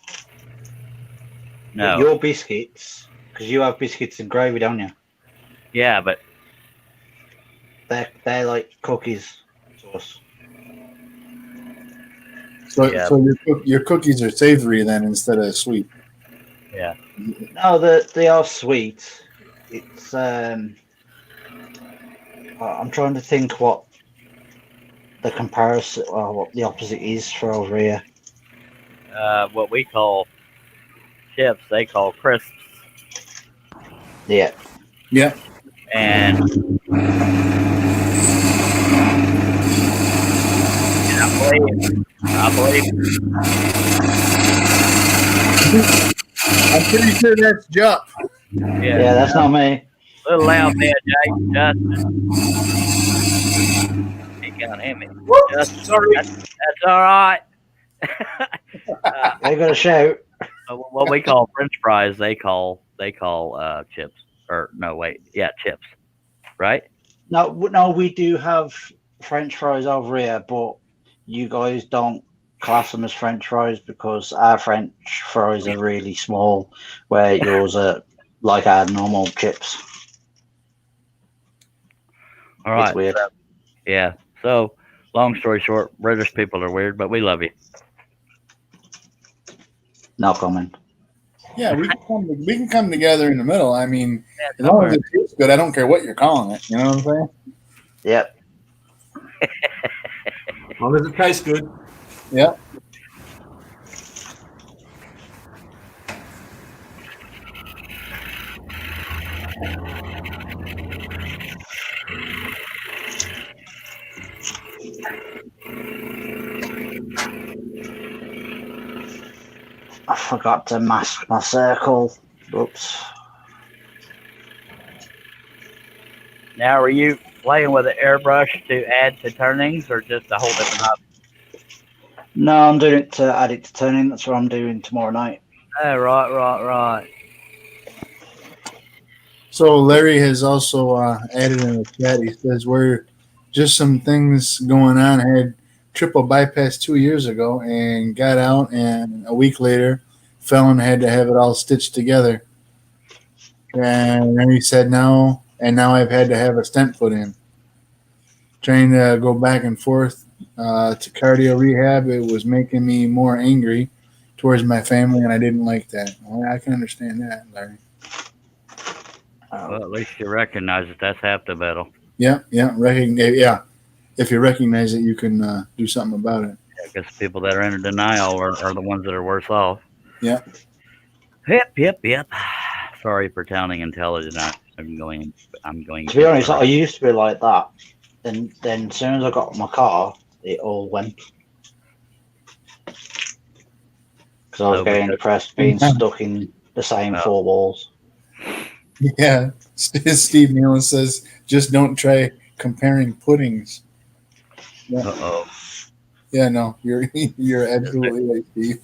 no. Your biscuits, because you have biscuits and gravy, don't you? Yeah, but They're like cookies to us. So, Yeah. so your cookies are savory then instead of sweet. yeah. No, they are sweet. It's I'm trying to think what the comparison or what the opposite is for over here. What we call chips, they call crisps. Yeah. Yeah. And I believe I'm pretty sure that's Jup. Yeah, that's not me. little loud there, Jake. Justin. He can't hear me. Justin, Sorry. that's all right. They got to shout. What we call French fries, they call chips. Or no, wait, yeah, chips. right? No, we do have French fries over here, but you guys don't class them as French fries because our French fries are really small, where yours are like our normal chips. All right. It's weird. Yeah. So, long story short, British people are weird, but we love you. No comment. Yeah, we can come together in the middle. I mean, Yeah, as long as it tastes good, I don't care what you're calling it. You know what I'm saying? Yep. As long as it tastes good. Yeah. I forgot to mask my circle. Oops. Now, are you playing with an airbrush to add to turnings, or just a whole different hobby? No, I'm doing it to add it to turning. That's what I'm doing tomorrow night. Oh, right. So Larry has also added in the chat. He says we're just some things going on. I had triple bypass 2 years ago and got out, and a week later, fell and had to have it all stitched together. And then he said now I've had to have a stent put in. Trying to go back and forth to cardio rehab, it was making me more angry towards my family, and I didn't like that. Well, I can understand that, Larry. Well, at least you recognize that that's half the battle. Yeah. If you recognize it, you can do something about it. I guess people that are in denial are the ones that are worse off. Yeah. Yep. Sorry for sounding intelligent. I'm going. To be honest, I used to be like that. Then as soon as I got my car, it all went. Because I was getting depressed, being stuck in the same four walls. Yeah. Steve Nealon says, just don't try comparing puddings. Yeah. Uh-oh. Yeah, no, you're absolutely right, Steve.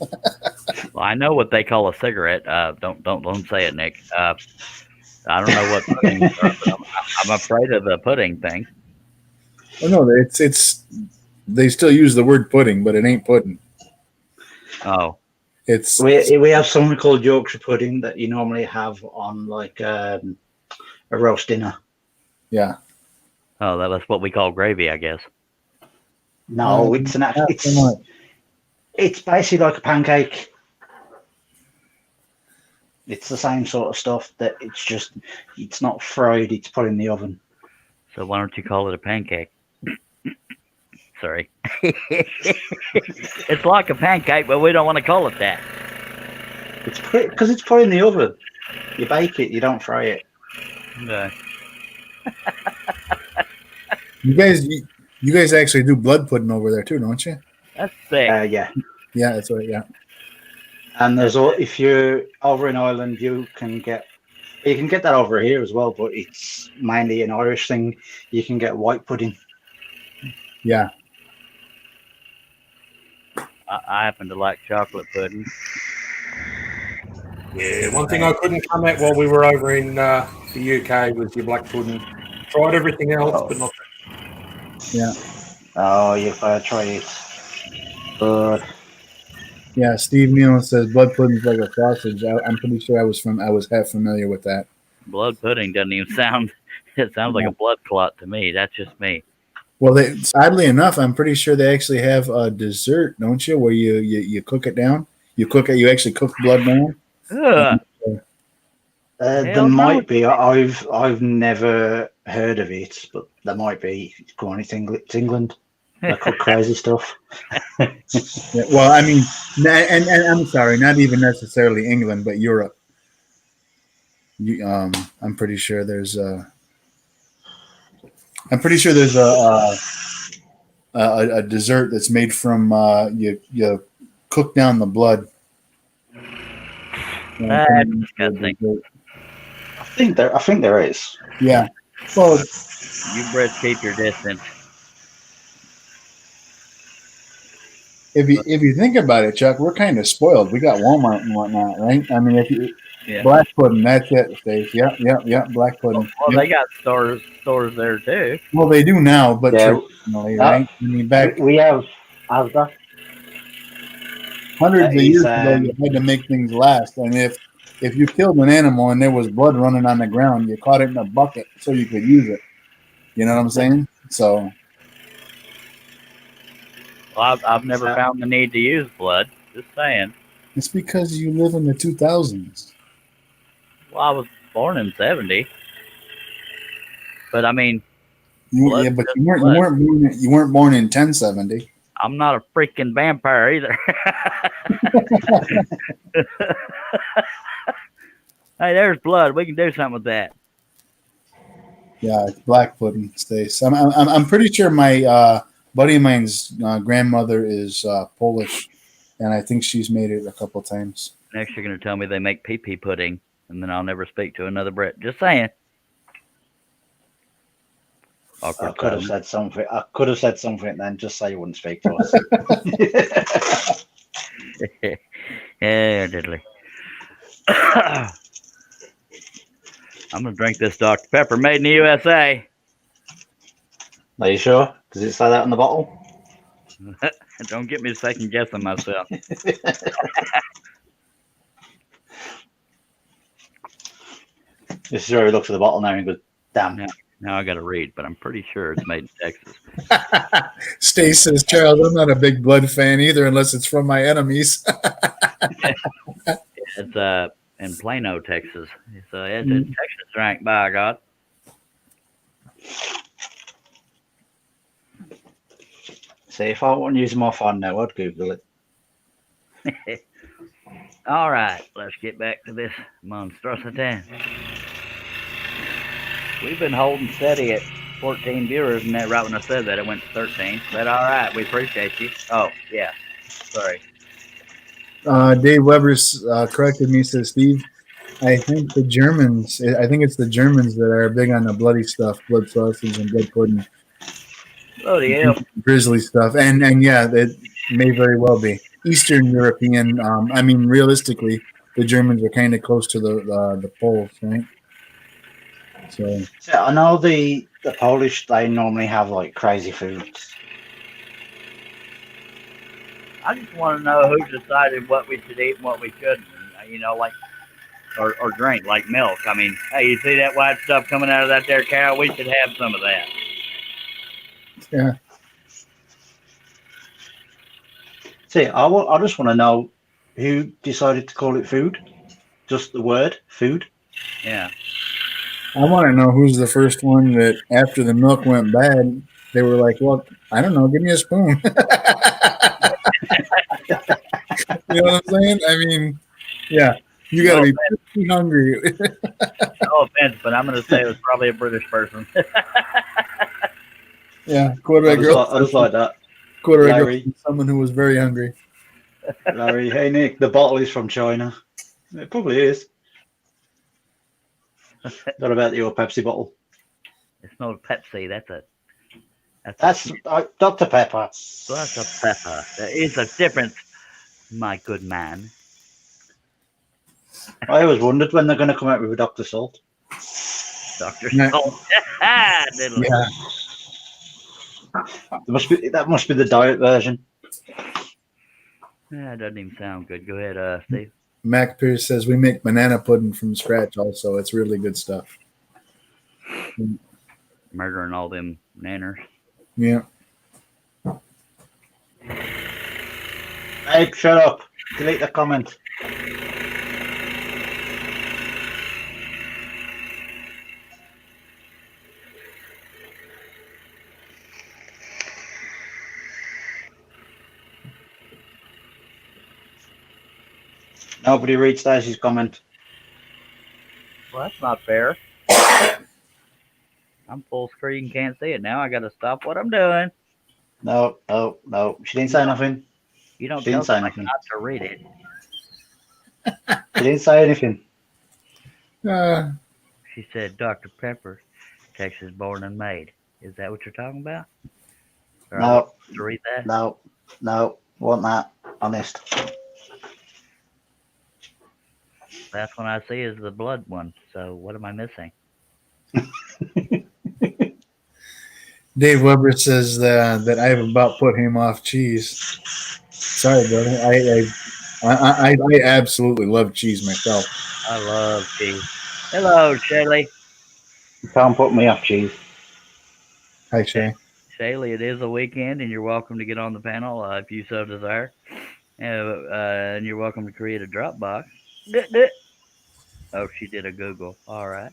Well, I know what they call a cigarette. Don't say it, Nick. I don't know what puddings are, but I'm afraid of the pudding thing. Oh no, it's they still use the word pudding, but it ain't pudding. Oh, It's We have something called Yorkshire pudding that you normally have on like a roast dinner. yeah. oh, that's what we call gravy, I guess. No, it's an Not so much. it's basically like a pancake. It's the same sort of stuff that it's not fried, it's put in the oven. So why don't you call it a pancake? Sorry. It's like a pancake, but we don't want to call it that. It's because it's put in the oven. You bake it, you don't fry it. No. You guys actually do blood pudding over there too, don't you? That's sick. Yeah. Yeah, that's right. Yeah. And if you're over in Ireland, you can get that over here as well, but it's mainly an Irish thing. You can get white pudding. Yeah. I happen to like chocolate pudding. Yeah, one thing I couldn't come at while we were over in the UK was your black pudding. Tried everything else, but not that. Yeah. Oh, you've got to try it. But Yeah. Steve Nealon says blood pudding's like a sausage. I'm pretty sure I was half familiar with that. Blood pudding doesn't even sound. It sounds like a blood clot to me. That's just me. Well, oddly enough, I'm pretty sure they actually have a dessert, don't you? Where you cook it down. You actually cook blood down. Ugh. there might be. I've never heard of it, but there might be. Go on, it's England. They cook crazy stuff. Yeah, well, I mean, and I'm sorry, not even necessarily England, but Europe. I'm pretty sure there's a dessert that's made from you cook down the blood. That's disgusting. I think there is. Yeah. Well, You Brits keep your distance. if you think about it, Chuck, we're kind of spoiled. We got Walmart and whatnot, right? I mean, Yeah. Black pudding. That's it, Stace. Yep. Black pudding. Well, they got stores there too. Well, they do now, but Yeah. traditionally, right? I mean, back We have Asda. hundreds of He's, years ago, you had to make things last, and if you killed an animal and there was blood running on the ground, you caught it in a bucket so you could use it. You know what I'm saying? So Well, I've never found the need to use blood. Just saying. it's because you live in the 2000s. Well, I was born in '70, but I mean, Yeah, but you weren't born in 1070. I'm not a freaking vampire either. Hey, there's blood. We can do something with that. Yeah, it's black pudding, Stace. I'm pretty sure my buddy of mine's grandmother is Polish, and I think she's made it a couple times. Next, you're going to tell me they make pee-pee pudding, and then I'll never speak to another Brit. Just saying. Awkward I could have silence. said something then, just so you wouldn't speak to us. Yeah, diddly. I'm going to drink this Dr. Pepper made in the USA. Are you sure? Does it say that on the bottle? Don't get me second guessing myself. This is where he looks at the bottle now and goes, damn. Yeah. Now I got to read, but I'm pretty sure it's made in Texas. Stace says, Charles, I'm not a big blood fan either, unless it's from my enemies. It's in Plano, Texas. It's a Texas drink, by God. See, if I wasn't using my phone now, I'd Google it. All right, let's get back to this monstrosity. We've been holding steady at 14 viewers, and that right when I said that, it went to 13. But all right, we appreciate you. Oh, yeah. Sorry. Dave Weber's corrected me, says Steve. I think it's the Germans that are big on the bloody stuff, blood sausage and blood pudding, Bloody hell. grizzly stuff, and yeah, it may very well be Eastern European. I mean, realistically, the Germans are kind of close to the Poles, right? So I know the Polish, they normally have like crazy foods. I just want to know who decided what we should eat and what we shouldn't. You know, like, or drink, like milk. I mean, hey, you see that white stuff coming out of that there cow? We should have some of that. yeah, See, I just want to know who decided to call it food. Just the word food. Yeah. I want to know who's the first one that after the milk went bad, they were like, "Well, I don't know, give me a spoon." You know what I'm saying? I mean, yeah, you got to be pretty hungry. No offense, but I'm going to say it was probably a British person. Yeah, quarterback I girl. just like that. Quarterback girl, Larry. someone who was very hungry. Larry, hey Nick, the bottle is from China. It probably is. What about your Pepsi bottle? It's not Pepsi. That's Dr. Pepper. That's a pepper. There is a difference, my good man. I always wondered when they're going to come out with a Dr. Salt. Dr. Yeah. Salt. Diddly. Yeah, That must be the diet version. Yeah, it doesn't even sound good. Go ahead, Steve. Mac Pierce says we make banana pudding from scratch. Also, it's really good stuff. Murdering all them nanners. Yeah. Abe, shut up. Delete the comment. Nobody reads Stacey's comment. Well, that's not fair. I'm full screen, can't see it now. I got to stop what I'm doing. No. She didn't say nothing. You don't She didn't tell say somebody nothing. not to read it. She didn't say anything. She said, Dr. Pepper, Texas born and made. Is that what you're talking about? Or I No, want to read that? no. Want that. Honest. That's one I see is the blood one. So what am I missing? Dave Weber says that I've about put him off cheese. Sorry, brother. I absolutely love cheese myself. I love cheese. Hello, Shaylee. You can't put me off cheese. Hi, Shay. Shaylee, it is a weekend, and you're welcome to get on the panel if you so desire. And you're welcome to create a Dropbox. Oh, she did a Google. All right.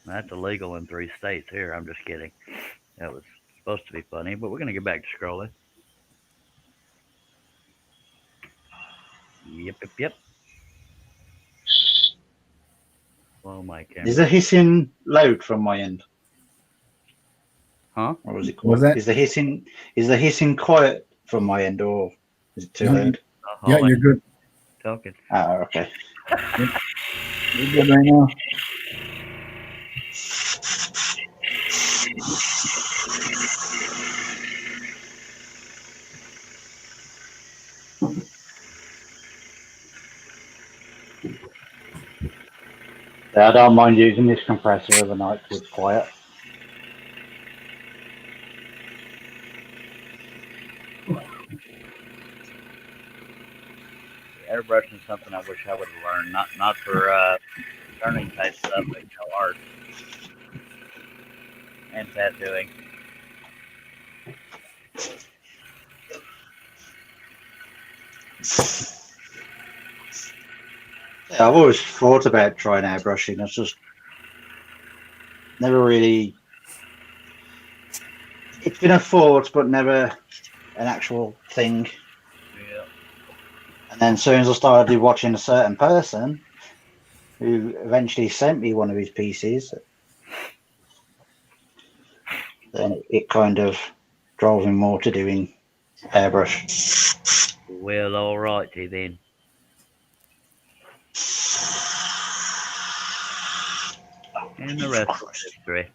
That's illegal in 3 states here. I'm just kidding. That was supposed to be funny, but we're going to get back to scrolling. Yep. Oh, my camera. Is the hissing loud from my end? Huh? Or was it Was quiet? that? Is the hissing quiet from my end, or is it too No, loud? Yeah, you're good. Talking. Ah, okay. You're good right now. Yeah, I don't mind using this compressor overnight because it's quiet. Airbrushing is something I wish I would have learned. Not for turning type stuff, but art and tattooing. Yeah, I've always thought about trying airbrushing. It's just never really. It's been a thought, but never an actual thing. Yeah. And then as soon as I started watching a certain person who eventually sent me one of his pieces, then it kind of drove me more to doing airbrush. Well, all righty then. And the rest is history.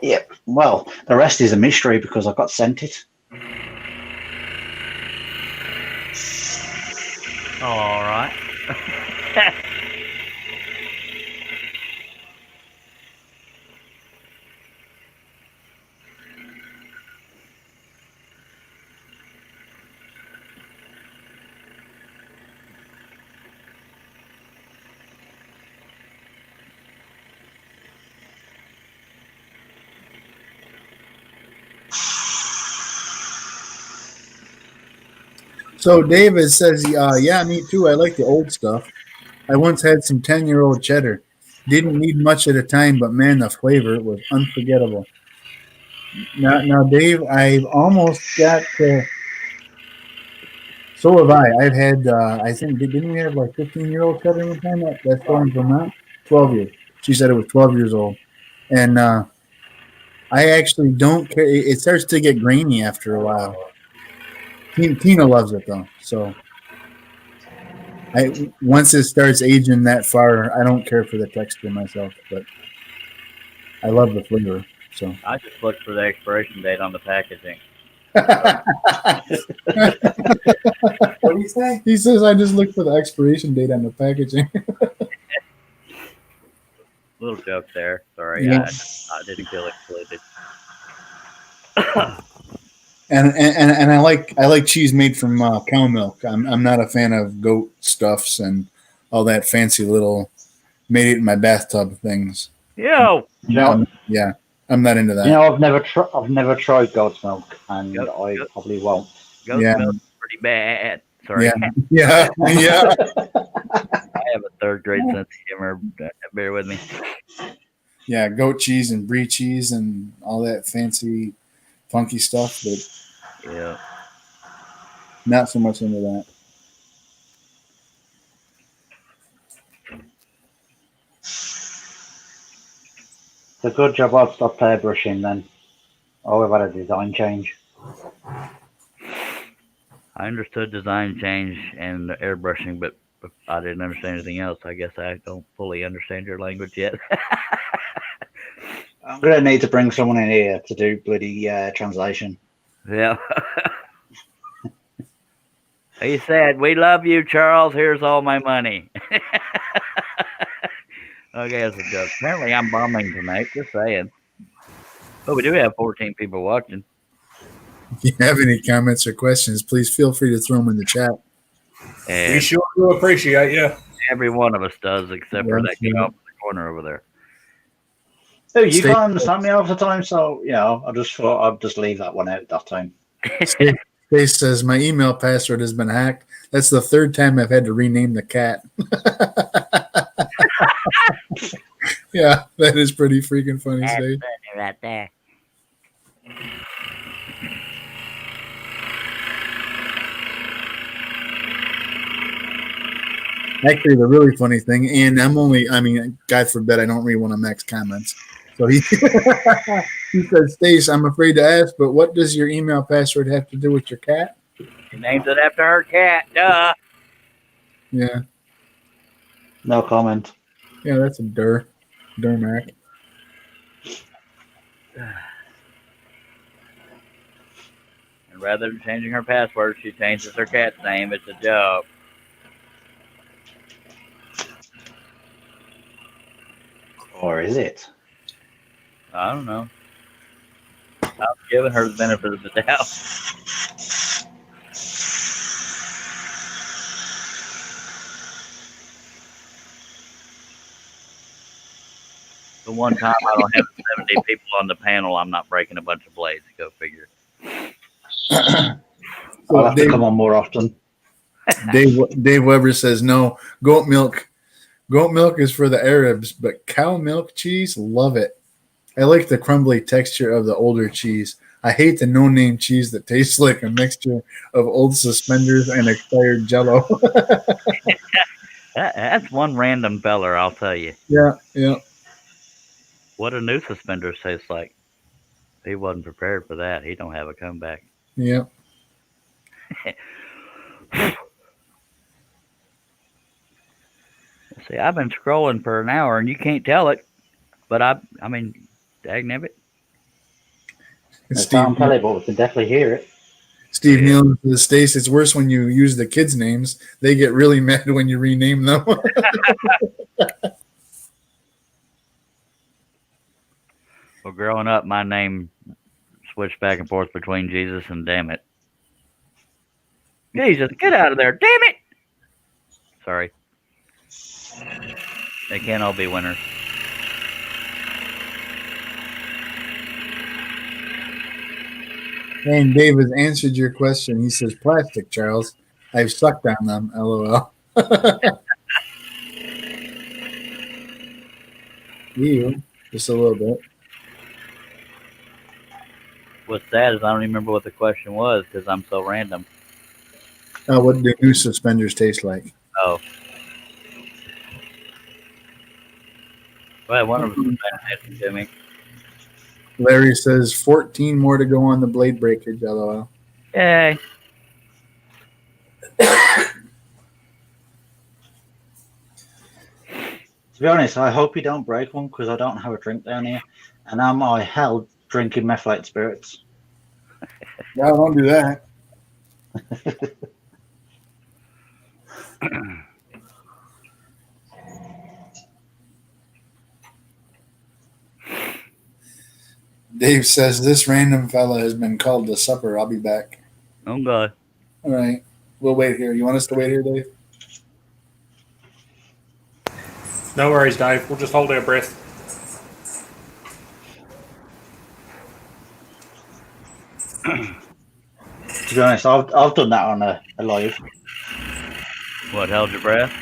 Yep. Well, the rest is a mystery because I got sent it. All right. So David says, yeah, me too. I like the old stuff. I once had some 10-year-old cheddar. Didn't need much at a time, but man, the flavor was unforgettable. Now, Dave, I've almost got to. So have I. I've had, I think, didn't we have like 15-year-old cheddar one time? That's story in Vermont? 12 years. She said it was 12 years old. And I actually don't care. It starts to get grainy after a while. Tina loves it though, so once it starts aging that far, I don't care for the texture myself, but I love the flavor. So I just looked for the expiration date on the packaging. what do you say? He says I just look for the expiration date on the packaging. Little joke there. Sorry, Yeah. I didn't feel excluded. And I like cheese made from cow milk. I'm not a fan of goat stuffs and all that fancy little made it in my bathtub things. Yo, No, Yeah, I'm not into that. you know, I've never tried goat's milk, and Yep, I yep. probably won't. goat Yeah. milk's pretty bad. Sorry, Yeah. I have a 3rd grade sense of humor. Bear with me. Yeah, goat cheese and brie cheese and all that fancy, funky stuff, but Yeah. not so much into that. It's a good job I've stopped airbrushing then. Oh, we've had a design change. I understood design change and airbrushing, but I didn't understand anything else. I guess I don't fully understand your language yet. I'm gonna need to bring someone in here to do bloody translation. Yeah. He said, "We love you, Charles. Here's all my money." Okay, that's a joke. Apparently, I'm bombing tonight. Just saying. But we do have 14 people watching. If you have any comments or questions, please feel free to throw them in the chat. We And sure do appreciate you. every one of us does, except for that Yeah. guy off in the corner over there. Oh, you Stay- can't understand me half the time, so I just thought I'd just leave that one out that time. Space says my email password has been hacked. That's the third time I've had to rename the cat. Yeah, that is pretty freaking funny, That's Steve. funny right there. Actually, the really funny thing, and God forbid I don't read one of Mac's comments. So he he said, Stace, I'm afraid to ask, but what does your email password have to do with your cat? She names it after her cat. Duh. Yeah, No comment. yeah, that's a Mac. And rather than changing her password, she changes her cat's name. It's a joke. Or is it? I don't know. I'm giving her the benefit of the doubt. The one time I don't have 70 people on the panel, I'm not breaking a bunch of blades. Go figure. I'll have to come on more often. Dave Weber says no. Goat milk is for the Arabs, but cow milk cheese, love it. I like the crumbly texture of the older cheese. I hate the no-name cheese that tastes like a mixture of old suspenders and expired Jello. That's one random feller, I'll tell you. Yeah. What do new suspenders taste like? He wasn't prepared for that. He don't have a comeback. Yeah. See, I've been scrolling for an hour and you can't tell it, but I mean, dagnabbit. It's sound but we can definitely hear it. Steve Neal says, Stace, it's worse when you use the kids' names. They get really mad when you rename them. Well, growing up, my name switched back and forth between Jesus and damn it. Jesus, get out of there. Damn it. Sorry. They can't all be winners. And Dave has answered your question. He says, plastic, Charles. I've sucked on them. LOL. You, just a little bit. What's sad is I don't even remember what the question was because I'm so random. What do new suspenders taste like? Oh. Well, one of them was to me. Larry says 14 more to go on the blade breakage. LOL. Yay. To be honest, I hope you don't break one because I don't have a drink down here, and am I hell drinking methylated spirits? No, don't do that. Dave says this random fella has been called to supper. I'll be back. Oh, God. All right. We'll wait here. You want us to wait here, Dave? No worries, Dave. We'll just hold our breath. To be honest, I've done that on a live. What, held your breath?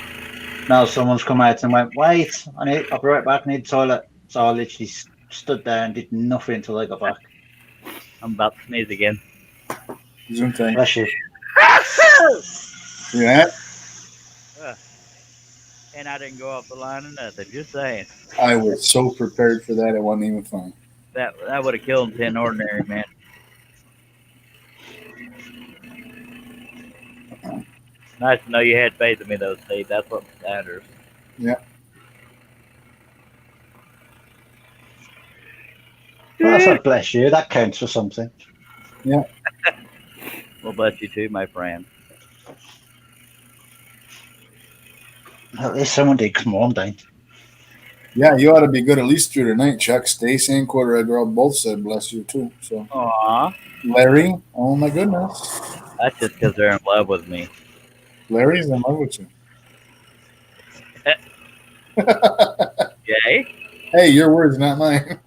Now someone's come out and went, wait, I'll be right back, I need the toilet. So I literally stood there and did nothing until I got back. I'm about to sneeze again. Zoom thing. Bless you. Yeah. And I didn't go off the line or nothing. Just saying. I was so prepared for that. It wasn't even funny. That would have killed 10 ordinary men. Nice to know you had faith in me, though, Steve. That's what matters. Yeah. Well, that's like, bless you. That counts for something. Yeah. Well, bless you too, my friend. At least someone did come on, Dane. Yeah, you ought to be good at least through the night, Chuck. Stace and Quarter Girl both said bless you too. So Aw, Larry, oh my goodness, that's just because they're in love with me. Larry's in love with you. Jay? Hey, your words, not mine.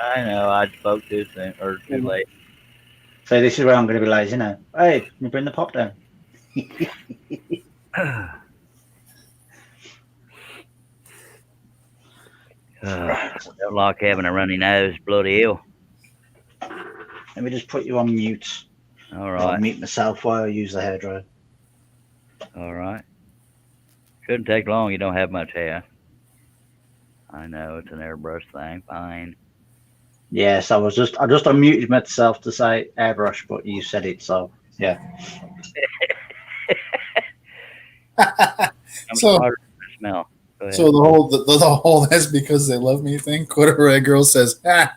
I know, I spoke too soon, or too late. So this is where I'm going to be lazy now. Hey, can you bring the pop down? Don't like having a runny nose, bloody hell. Let me just put you on mute. All I'll right, mute myself while I use the hairdryer. all right. Shouldn't take long. You don't have much hair. I know it's an airbrush thing. Fine. Yes, I just unmuted myself to say airbrush, but you said it, so yeah. I'm So- sorry for the smell. Go ahead. So the whole that's because they love me thing. Quarter Red Girl says, ah,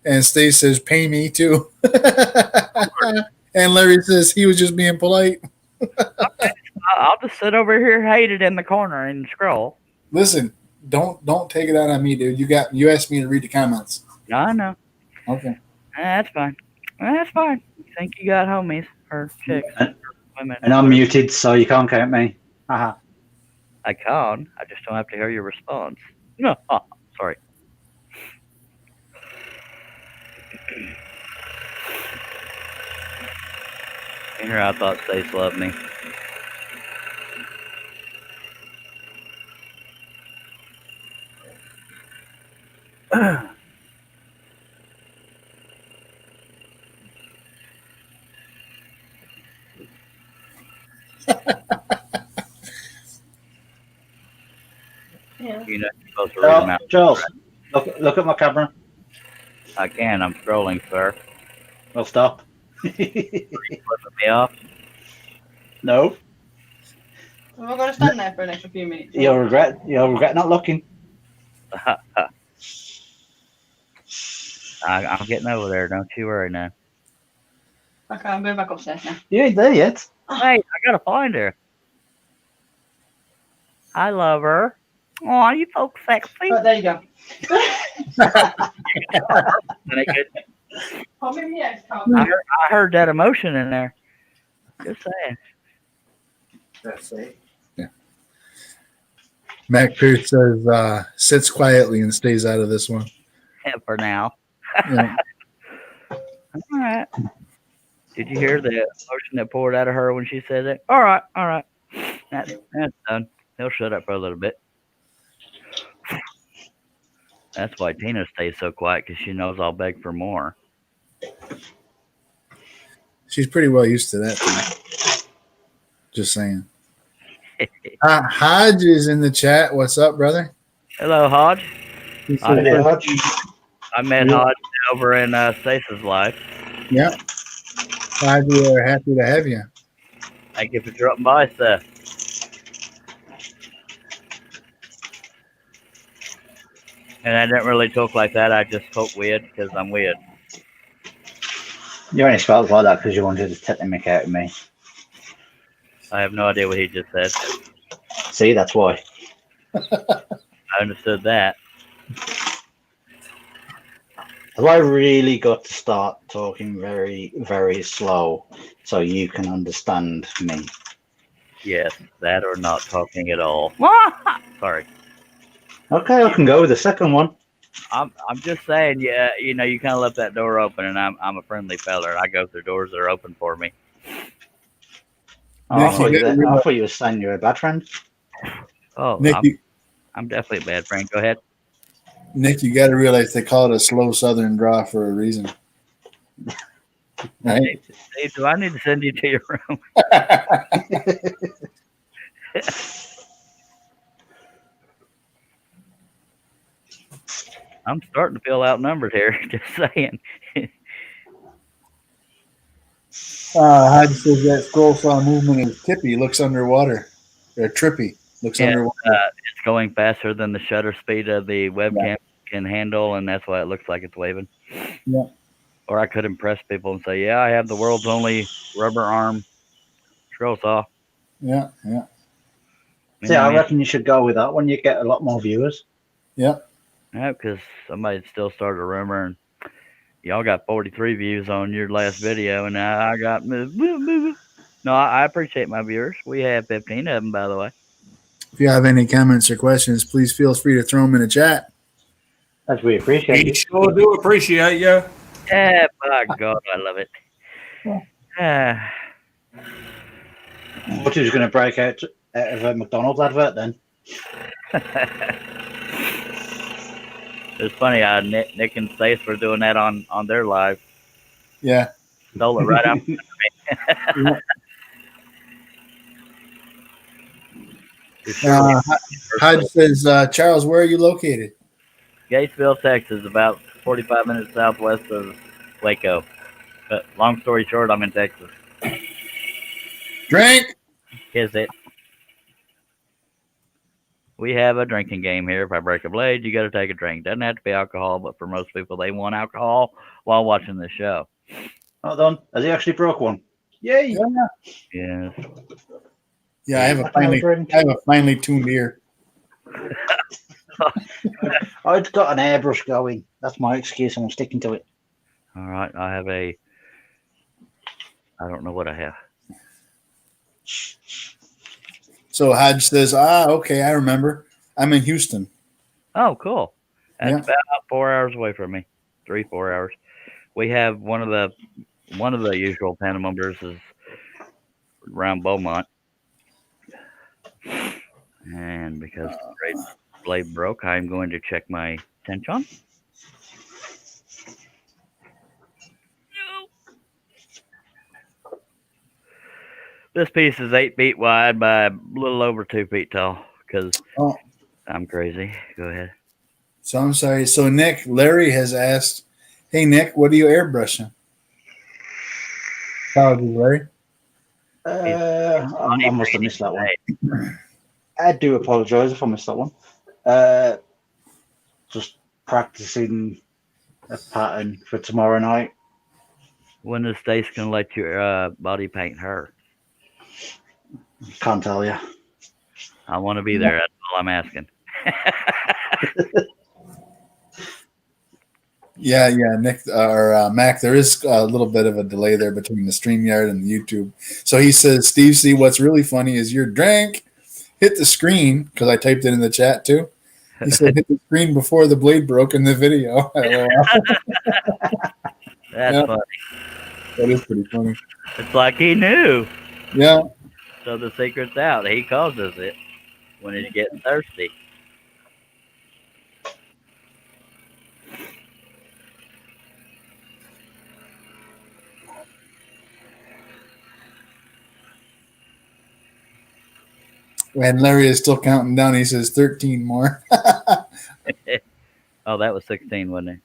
and Stace says, pay me too. And Larry says he was just being polite. I'll just sit over here, hated in the corner, and scroll. Listen, don't take it out on me, dude. You asked me to read the comments. I know. Okay. That's fine. That's fine. You think you got homies or chicks, or women? And I'm muted, so you can't count me. Haha. I can. I just don't have to hear your response. No. Oh, sorry. In here, I thought Stace loved me. Yeah. You know, you're supposed to read them out. Charles, look at my camera. I can. I'm scrolling, sir. Well, stop. Flipping me off. No, Am I going to stand there for an extra few minutes? you'll regret not looking. I'm getting over there. Don't you worry now. Okay, I'm going back upstairs now. You ain't there yet. Hey, I gotta find her. I love her. Aw, you folks sexy. Right, there you go. Isn't it good? Oh, maybe yes, I heard that emotion in there. Just saying. That's it. Mac Pierce says sits quietly and stays out of this one. Yeah, for now. Yeah. All right. Did you hear the emotion that poured out of her when she said that? All right, all right. That's done. He'll shut up for a little bit. That's why Tina stays so quiet, because she knows I'll beg for more. She's pretty well used to that. Too. Just saying. Hodge is in the chat. What's up, brother? Hello, Hodge. He I said, did. Hodge. I met Yeah. Hodge over in Stace's life. yeah. Hodge, we are happy to have you. Thank you for dropping by, sir. And I didn't really talk like that. I just talk weird because I'm weird. You only spoke like that because you wanted to take the mick out of me. I have no idea what he just said. See, that's why. I understood that. Have I really got to start talking very, very slow so you can understand me? Yes, that or not talking at all. Sorry. Okay, I can go with the second one. I'm just saying, yeah, you know, you kind of left that door open, and I'm a friendly feller, and I go through doors that are open for me. Oh, I Nick, thought you you got- were saying you're a bad friend. Oh, Nick, I'm definitely a bad friend. Go ahead. Nick, you got to realize they call it a slow Southern draw for a reason. Right? Hey, do I need to send you to your room? I'm starting to feel outnumbered here. Just saying. Hodge says that scroll saw movement is tippy, looks underwater. Or trippy, looks Yeah, underwater. It's going faster than the shutter speed of the webcam can handle, and that's why it looks like it's waving. Yeah. Or I could impress people and say, yeah, I have the world's only rubber arm scroll saw. Yeah. See, I reckon you should go with that when you get a lot more viewers. Yeah, because somebody still started a rumor, and y'all got 43 views on your last video, and now I got. No, I appreciate my viewers. We have 15 of them, by the way. If you have any comments or questions, please feel free to throw them in the chat. As we appreciate We you. sure do appreciate you. Yeah, by God, I love it. What is going to break out of a McDonald's advert then? It's funny how Nick and Stace were doing that on their live. Yeah. Stole it right out. Hodge says, Charles, where are you located? Gatesville, Texas, about 45 minutes southwest of Waco. But long story short, I'm in Texas. Drink. Is it? We have a drinking game here. If I break a blade, you got to take a drink. Doesn't have to be alcohol, but for most people, they want alcohol while watching the show. Hold on. Has he actually broke one? Yay! Yeah. Yeah, I have a finely tuned ear. I've got an airbrush going. That's my excuse, and I'm sticking to it. All right. I have I don't know what I have. So Hodge says, okay, I remember. I'm in Houston. Oh, cool. That's Yeah. about 4 hours away from me. 3-4 hours. We have one of the usual Panama members is around Beaumont. And because the great blade broke, I'm going to check my tension. This piece is 8 feet wide by a little over 2 feet tall because I'm crazy. Go ahead. So I'm sorry. So Larry has asked, hey, Nick, what are you airbrushing? Apologies, Larry. I must have missed that one. I do apologise if I missed that one. Just practicing a pattern for tomorrow night. When is Stace going to let you body paint her? Can't tell you. I want to be there. That's all I'm asking. Yeah, Nick or Mac, there is a little bit of a delay there between the StreamYard and the YouTube. So he says, Steve C, what's really funny is your drink hit the screen, because I typed it in the chat too. He said hit the screen before the blade broke in the video. That's funny. That is pretty funny. It's like he knew. Yeah. So the secret's out. He causes it when he's getting thirsty. And Larry is still counting down. He says 13 more. Oh, that was 16, wasn't it?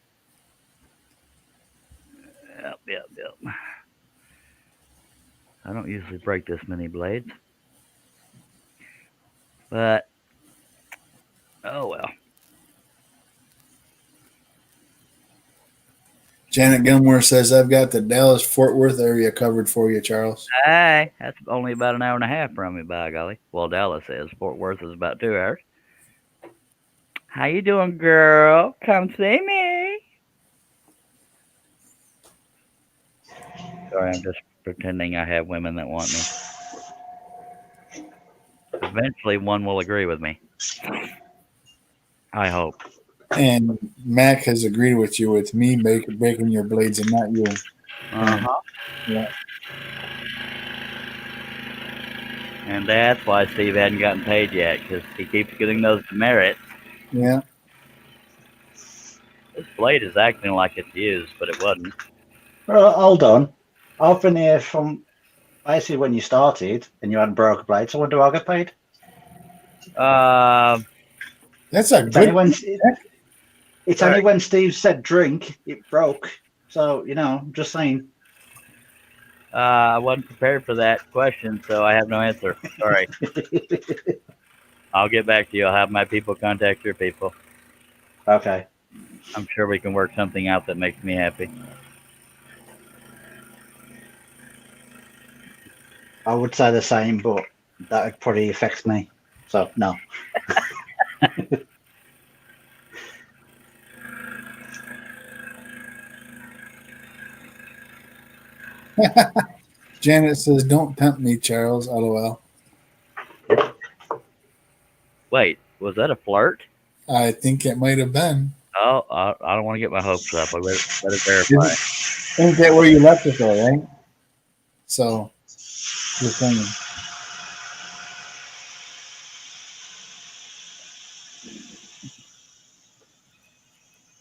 Yep. I don't usually break this many blades. But, oh well. Janet Gilmore says, I've got the Dallas-Fort Worth area covered for you, Charles. Hey, that's only about an hour and a half from me, by golly. Well, Dallas is. Fort Worth is about 2 hours. How you doing, girl? Come see me. Sorry, I'm just pretending I have women that want me. Eventually, one will agree with me. I hope. And Mac has agreed with you. It's me breaking your blades and not you. Uh-huh. Yeah. And that's why Steve hadn't gotten paid yet, because he keeps getting those demerits. Yeah. This blade is acting like it's used, but it wasn't. Well, hold on. I've been here from basically when you started and you hadn't broke a blade, so when do I get paid? That's a It's good only when Steve said drink, it broke. So, I'm just saying. I wasn't prepared for that question, so I have no answer. Sorry. I'll get back to you. I'll have my people contact your people. Okay. I'm sure we can work something out that makes me happy. I would say the same, but that would probably affect me. So no. Janet says, "Don't tempt me, Charles." LOL. Wait, was that a flirt? I think it might have been. Oh, I don't want to get my hopes up. I better verify. Ain't that where you left it though, right? So, just saying.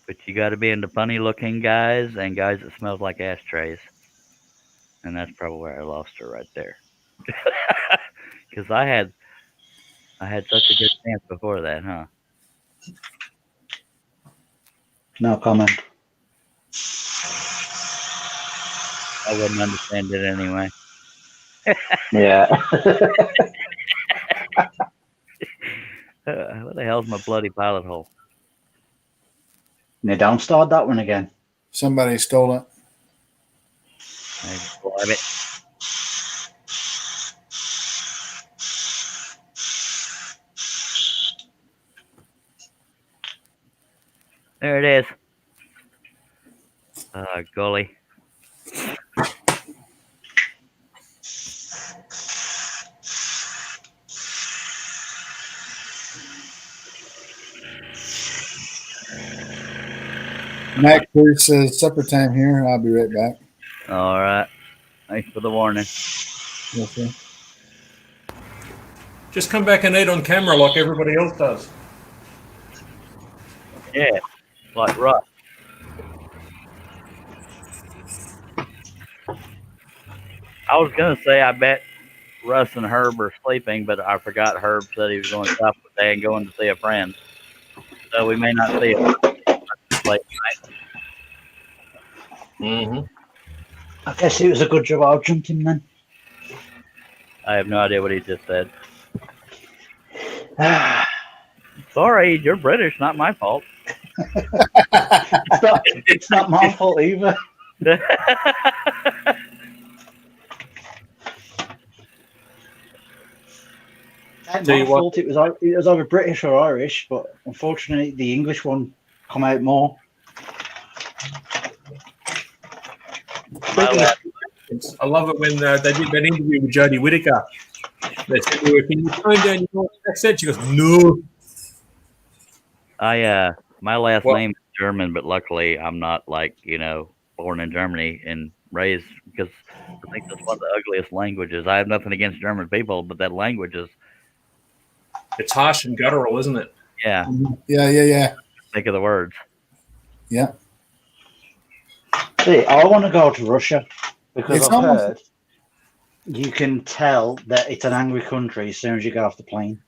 But you got to be into funny-looking guys and guys that smells like ashtrays. And that's probably where I lost her right there. Because I had such a good chance before that, huh? No comment. I wouldn't understand it anyway. Yeah. What the hell's my bloody pilot hole? Now don't start that one again. Somebody stole it. I grab it. There it is. Golly. Matt Cruz says, "Supper time here. I'll be right back." All right. Thanks for the warning. Yes, sir. Just come back and eat on camera like everybody else does. Yeah, like Russ. I was gonna say I bet Russ and Herb are sleeping, but I forgot Herb said he was going south today and going to see a friend. So we may not see him late night. Mm-hmm. I guess it was a good job I jumped him then. I have no idea what he just said. Sorry, you're British, not my fault. It's not my fault either. It's Tell my you what. fault. It was either British or Irish, but unfortunately the English one come out more. My I love it when they did that interview with Jodie Whittaker. They said to her, "Can you tone down your accent?" She goes, "No." My last Well- name is German, but luckily I'm not born in Germany and raised because I think that's one of the ugliest languages. I have nothing against German people, but that language is, It's harsh and guttural, isn't it? yeah, Yeah. think of the words. Yeah. See, I want to go to Russia because It's I've almost- heard you can tell that it's an angry country as soon as you get off the plane.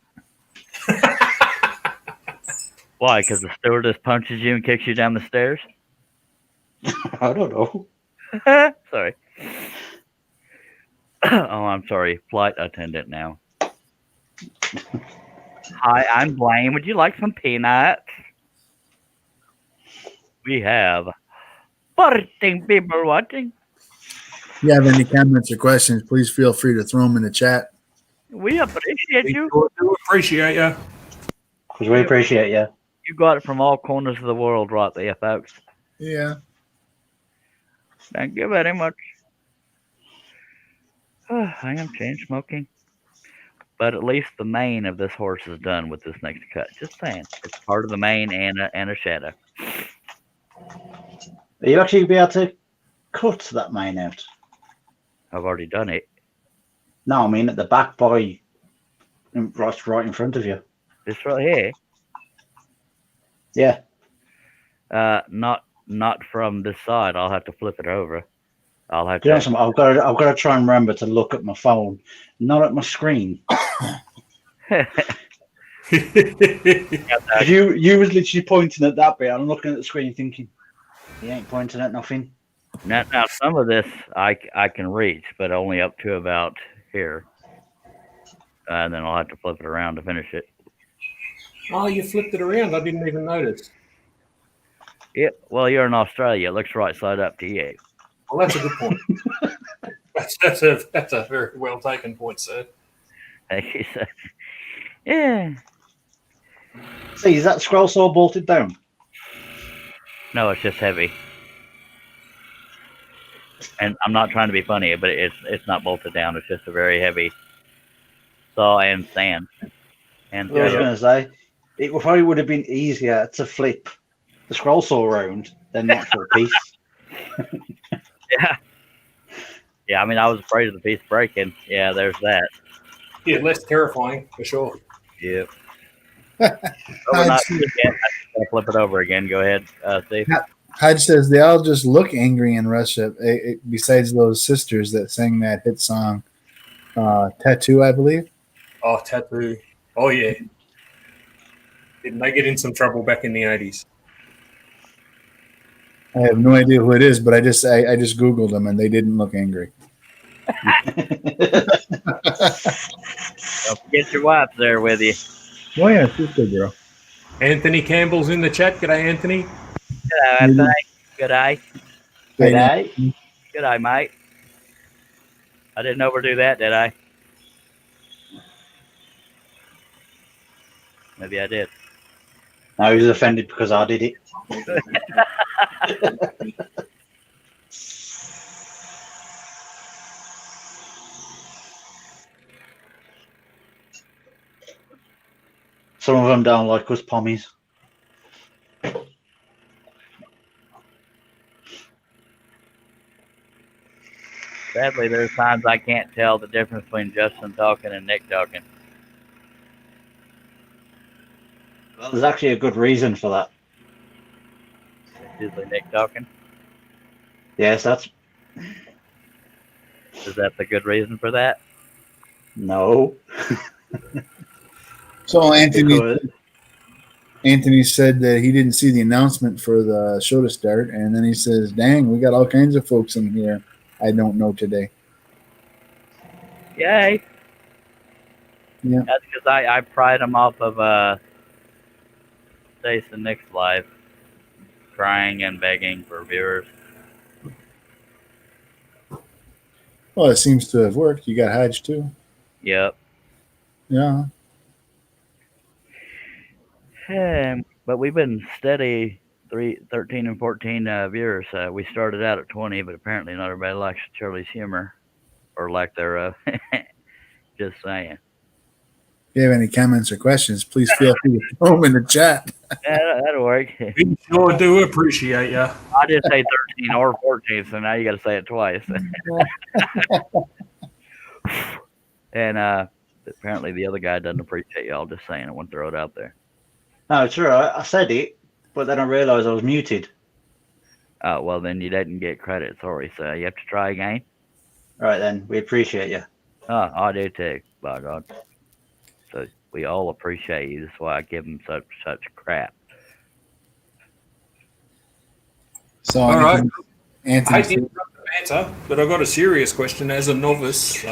Why? Because the stewardess punches you and kicks you down the stairs? I don't know. Sorry. Oh, I'm sorry. Flight attendant now. Hi, I'm Blaine. Would you like some peanuts? We have 14 people watching. If you have any comments or questions, please feel free to throw them in the chat. We appreciate We you. do appreciate you. Because we appreciate you. You got it from all corners of the world right there, folks. Yeah. Thank you very much. I am chain smoking. But at least the mane of this horse is done with this next cut. Just saying. It's part of the mane and a shadow. Are you actually be able to cut that mane out? I've already done it. No, I mean at the back by right in front of you. This right here. Yeah. Not from this side. I'll have to flip it over. I'll have Do you know to. something? I've got to try and remember to look at my phone, not at my screen. You was literally pointing at that bit. I'm looking at the screen thinking, he ain't pointing at nothing. Now some of this I can reach, but only up to about here. And then I'll have to flip it around to finish it. Oh, you flipped it around. I didn't even notice. Yeah. Well, you're in Australia. It looks right side up to you. Well, that's a good point. that's a very well taken point, sir. He said, yeah. See, is that scroll saw bolted down? No, it's just heavy. And I'm not trying to be funny, but it's not bolted down. It's just a very heavy saw and sand. And I was going to say, it probably would have been easier to flip the scroll saw around than the actual piece. yeah. Yeah, I mean, I was afraid of the piece breaking. Yeah, there's that. Yeah, less terrifying for sure. Yep. We're not yet. I'm just gonna flip it over again. Go ahead, Steve. Hodge says they all just look angry in Russia, besides those sisters that sang that hit song, Tattoo, I believe. Oh, Tattoo. Oh, yeah. Didn't they get in some trouble back in the 80s? I have no idea who it is, but I just Googled them and they didn't look angry. Don't forget your wife there with you. Oh yeah, sister girl. Anthony Campbell's in the chat. G'day, Anthony. Good day. Good day. Good day. Good day, mate. I didn't overdo that, did I? Maybe I did. No, he was offended because I did it. Some of them don't like us pommies. Sadly, there's times I can't tell the difference between Justin talking and Nick talking. Well, there's actually a good reason for that. It's usually Nick talking. Yes, that's Is that the good reason for that? no. So Because Anthony said that he didn't see the announcement for the show to start, and then he says, "Dang, we got all kinds of folks in here I don't know today." Yay! Yeah. That's because I pried him off of Stace and Nick's live, crying and begging for viewers. Well, it seems to have worked. You got Hodge too. Yep. Yeah. But we've been steady 13 and 14 viewers. We started out at 20, but apparently not everybody likes Charlie's humor or like their. Just saying. If you have any comments or questions, please feel free to throw them in the chat. Yeah, that'll work. We sure do appreciate you. I did say 13 or 14, so now you got to say it twice. And apparently the other guy doesn't appreciate y'all. Just saying, I want to throw it out there. no, it's all right. I said it, but then I realised I was muted. Oh, well, then you didn't get credit. Sorry. So you have to try again. All right, then we appreciate you. Oh, I do too, by God. So we all appreciate you. That's why I give them such crap. So All right. I Anthony hate to interrupt the banter, but I've got a serious question as a novice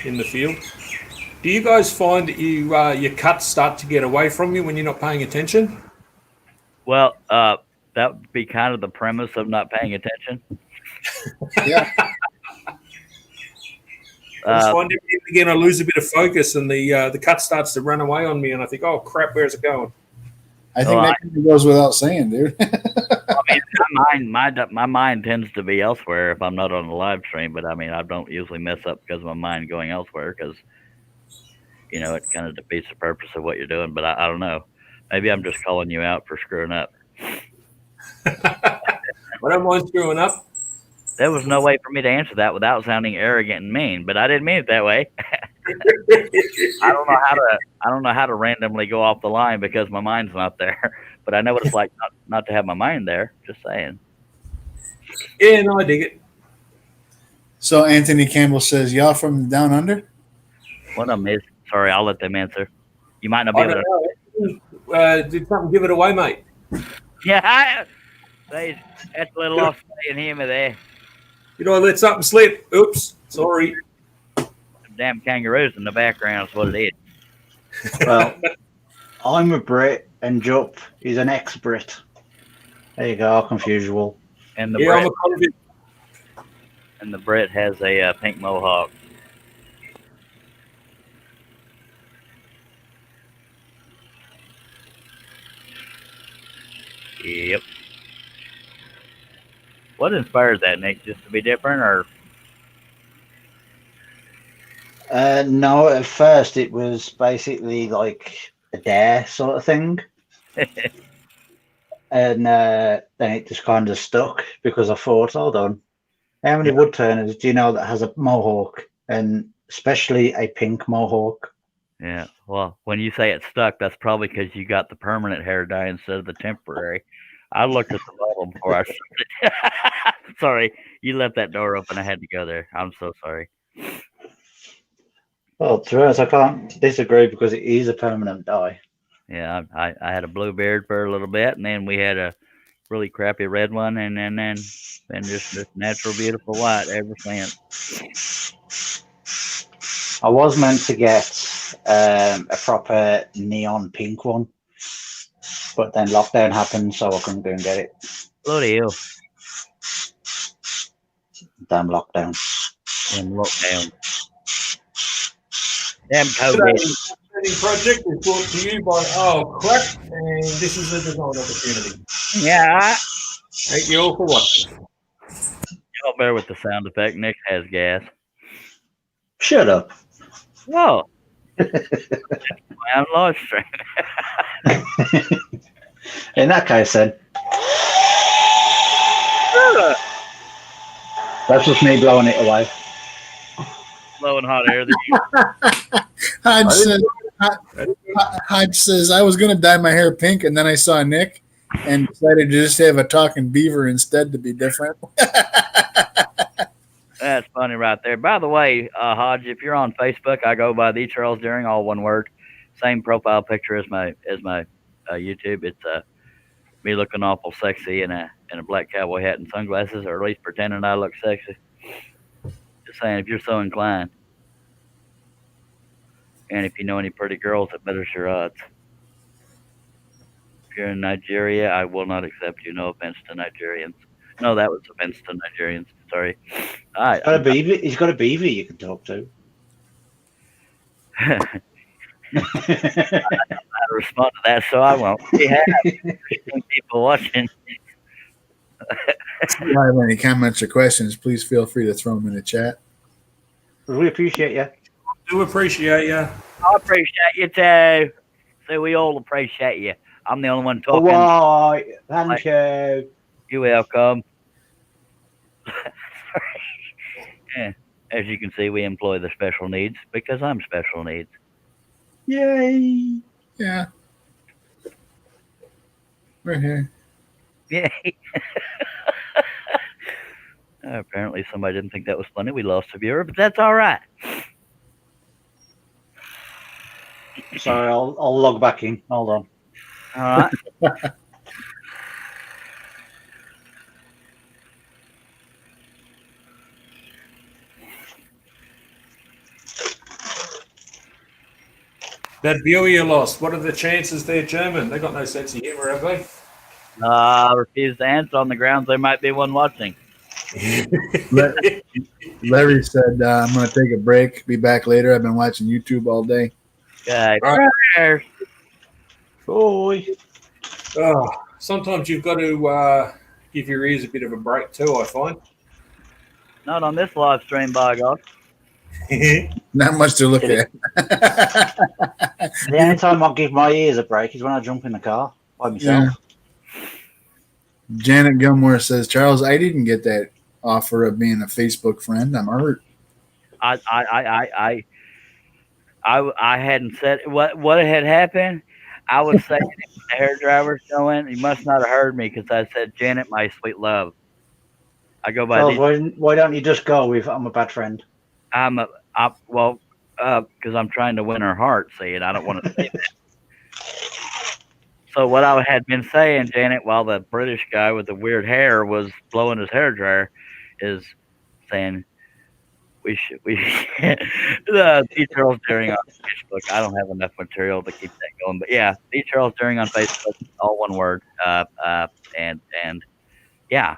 in the field. Do you guys find that your cuts start to get away from you when you're not paying attention? Well, that would be kind of the premise of not paying attention. Yeah. I just find every again I lose a bit of focus and the cut starts to run away on me, and I think, oh crap, where's it going? I think that kind of goes without saying, dude. I mean, my mind tends to be elsewhere if I'm not on the live stream. But I mean, I don't usually mess up because of my mind going elsewhere because it kind of defeats the purpose of what you're doing. But I don't know. Maybe I'm just calling you out for screwing up. I don't mind screwing up. There was no way for me to answer that without sounding arrogant and mean, but I didn't mean it that way. I don't know how to randomly go off the line because my mind's not there. But I know what it's like not to have my mind there. Just saying. Yeah, no, I dig it. So Anthony Campbell says, "Y'all from down under?" One of them is. Sorry, I'll let them answer. You might not be I able don't to. know. Did something give it away, mate? Yeah, that's a little off saying him there. I let something slip. Oops, sorry. Some damn kangaroos in the background is what it is. Well, I'm a Brit and Jupp is an ex-Brit. There you go, I'll confuse you all. And the Yeah, I'm Brit, a convict. and the Brit has a pink mohawk. Yep. What inspired that, Nick? Just to be different, or No, at first it was basically like a dare sort of thing. And then it just kind of stuck because I thought, hold on, how many wood turners do you know that has a mohawk, and especially a pink mohawk? yeah? Well, when you say it stuck, that's probably because you got the permanent hair dye instead of the temporary. I looked at the bottom before I started. Sorry, you left that door open. I had to go there. I'm so sorry. Well, to be honest, I can't disagree because it is a permanent dye. Yeah, I had a blue beard for a little bit, and then we had a really crappy red one, and then just this natural, beautiful white ever since. I was meant to get a proper neon pink one, but then lockdown happened, so I couldn't go and get it. Bloody hell. Damn lockdown. In lockdown. Damn Today's COVID. project is brought to you by Oh Crap, and this is a design opportunity. Yeah. Thank you all for watching. Y'all bear with the sound effect. Nick has gas. Shut up. Whoa. I'm live stream. In that case, then, that's just me blowing it away. Blowing hot air. Hodge says, I was going to dye my hair pink, and then I saw Nick and decided to just have a talking beaver instead to be different. That's funny right there. By the way, Hodge, if you're on Facebook, I go by the Charles Deering, all one word. Same profile picture as my YouTube. It's me looking awful sexy in a black cowboy hat and sunglasses, or at least pretending I look sexy. Just saying, if you're so inclined, and if you know any pretty girls, it betters your odds. If you're in Nigeria, I will not accept you. No offense to Nigerians. No, that was offense to Nigerians. Sorry. All right. He's got a beaver you can talk to. I respond to that, so I won't. We have people watching. If you have any comments or questions, please feel free to throw them in the chat. We appreciate you. Do appreciate you. I appreciate you too. So we all appreciate you. I'm the only one talking. All right. Thank you. You're welcome. Yeah. As you can see, we employ the special needs because I'm special needs. Yay. Yeah. We're here. Yay. Apparently somebody didn't think that was funny. We lost a viewer, but that's all right. Sorry, I'll log back in. Hold on. All right. That viewer you lost, what are the chances they're German? They got no sense of humour, have they? I refuse to answer on the grounds there might be one watching. Larry said, I'm going to take a break. Be back later. I've been watching YouTube all day. Okay. Right. Boy. Oh, sometimes you've got to give your ears a bit of a break too, I find. Not on this live stream, by God. Not much to look at. The only time I'll give my ears a break is when I jump in the car by myself. Yeah. Janet Gilmore says, Charles, I didn't get that offer of being a Facebook friend. I'm hurt. I hadn't said what had happened. I was saying the hair driver's going. You must not have heard me because I said, Janet, my sweet love. I go by. Charles, why don't you just go with I'm a bad friend? Because I'm trying to win her heart. See, and I don't want to say that. So what I had been saying, Janet, while the British guy with the weird hair was blowing his hair dryer, is saying we the Charles Deering on Facebook. I don't have enough material to keep that going, but yeah, the Charles Deering on Facebook, all one word. And yeah,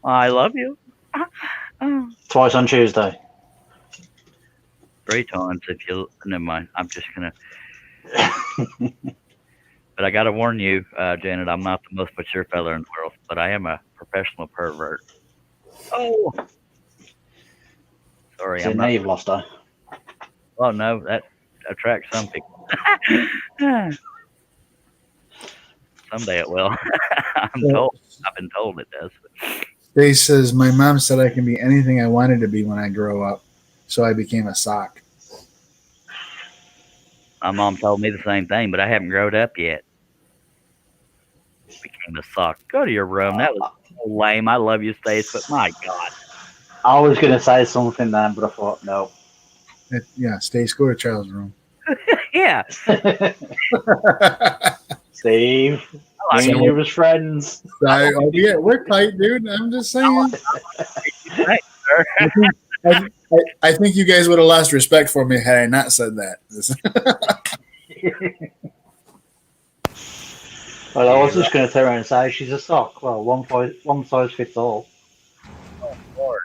I love you. Twice on Tuesday. 3 times if you. Never mind. I'm just gonna. But I got to warn you, Janet, I'm not the most mature fella in the world, but I am a professional pervert. Oh, sorry, So I'm now not. you've lost her. Well, no, that attracts some people. Someday it will. I'm told. I've been told it does. They says, my mom said I can be anything I wanted to be when I grow up. So I became a sock. My mom told me the same thing, but I haven't grown up yet. Became a sock. Go to your room. That was so lame. I love you, Stace, but my God. I was going to say something then, but I thought, no. Yeah, Stace, go to Charles' room. Yeah. Steve, I me and you was friends. Yeah, we're tight, dude. I'm just saying. Right, sir. I think you guys would have lost respect for me had I not said that. Well, I was just going to turn around and say she's a sock. Well, one size fits all. Lord.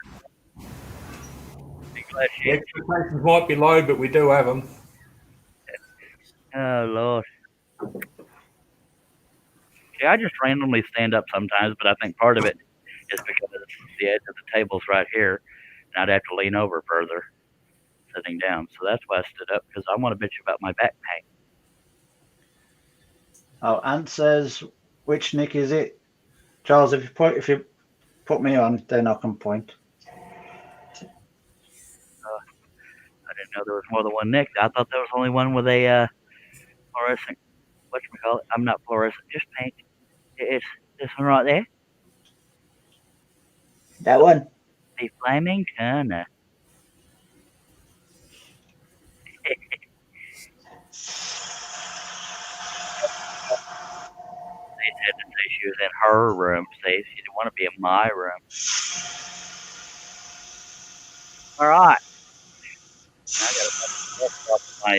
Be glad The she. expectations might be low, but we do have them. Oh Lord. Yeah, I just randomly stand up sometimes, but I think part of it is because the edge of the table's right here, and I'd have to lean over further sitting down. So that's why I stood up, because I want to bitch about my back pain. Oh, Ant says, which Nick is it? Charles, if you put me on, then I can point. I didn't know there was more than one Nick. I thought there was only one with a fluorescent. Whatchamacallit? I'm not fluorescent, just pink. It's this one right there. That one. The Flaming Turner. They said to say she was in her room. Say she didn't want to be in my room. All right. Now I got to my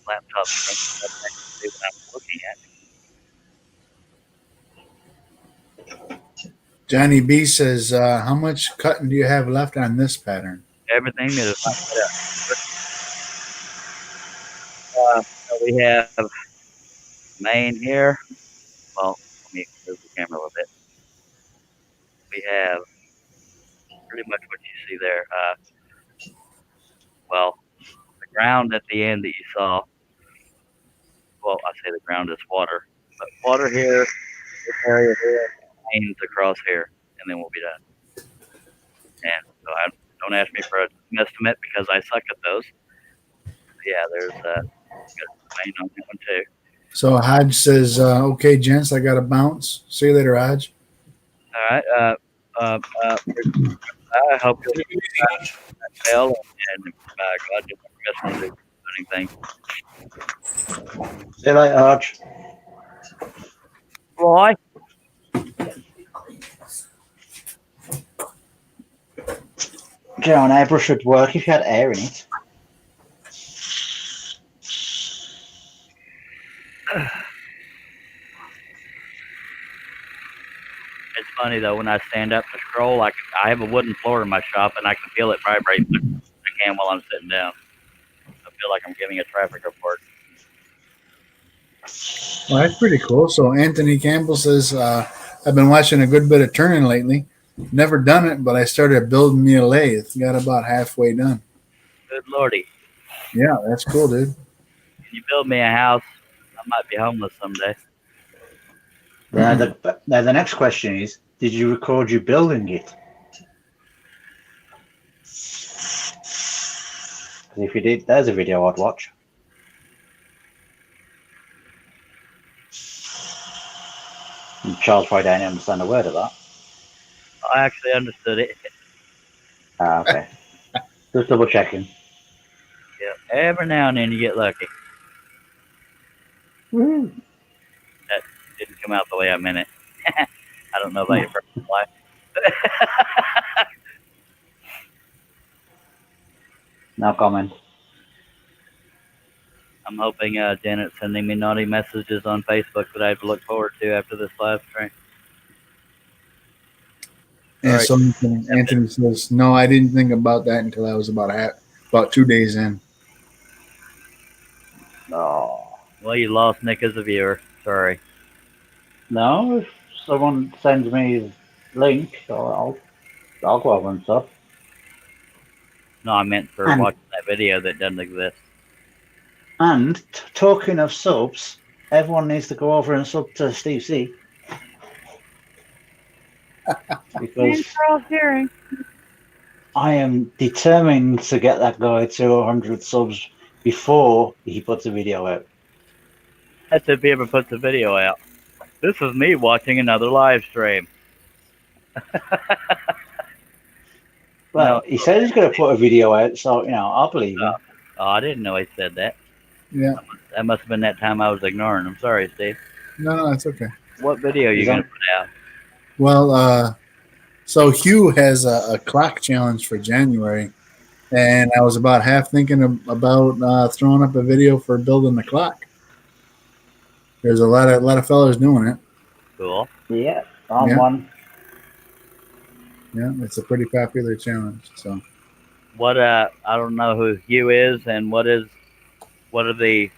laptop screen so I can see what I'm looking at. Johnny B says, how much cutting do you have left on this pattern? Everything that is not set up. So we have main here. Well, let me move the camera a little bit. We have pretty much what you see there. Well, the ground at the end that you saw. Well, I say the ground is water, but water here, this area here, mains across here, and then we'll be done. And so don't ask me for an estimate because I suck at those. But yeah, there's main on that one too. So Hodge says, okay, gents, I got to bounce. See you later, Hodge. All right. I hope you'll do that well, and God, just don't forget to do anything. See you later, Arch. Roy. John, airbrush would work if you had air in it. It's funny though, when I stand up to scroll, I have a wooden floor in my shop, and I can feel it vibrate. I can while I'm sitting down. I feel like I'm giving a traffic report. Well, that's pretty cool. So Anthony Campbell says, I've been watching a good bit of turning lately. Never done it, but I started building me a lathe. Got about halfway done. Good lordy. Yeah, that's cool, dude. Can you build me a house? I might be homeless someday. Now the next question is, did you record you building it? 'Cause if you did, there's a video I'd watch. And Charles probably don't understand a word of that. I actually understood it. Ah, okay. Just double checking. Yeah. Every now and then you get lucky. Woo. That didn't come out the way I meant it. I don't know about your personal life. No comment. I'm hoping Janet's sending me naughty messages on Facebook that I have to look forward to after this live stream. And All right. so Anthony says, no, I didn't think about that until I was about 2 days in. Oh. Well, you lost Nick as a viewer. Sorry. No, if someone sends me his link, I'll go over and stuff. No, I meant for And- watching that video that doesn't exist. And talking of subs, everyone needs to go over and sub to Steve C. Because I am determined to get that guy to 100 subs before he puts a video out. That's if he ever puts a video out. This is me watching another live stream. Well, he said he's going to put a video out, so, I'll believe him. Oh, I didn't know he said that. Yeah. That must have been that time I was ignoring him. Sorry, Steve. No, it's okay. What video are you He's going on- to put out? Well, so Hugh has a clock challenge for January, and I was about half thinking about throwing up a video for building the clock. There's a lot of fellas doing it. Cool. Yeah, I'm Yeah. one. Yeah, it's a pretty popular challenge. So What, I don't know who Hugh is and what are the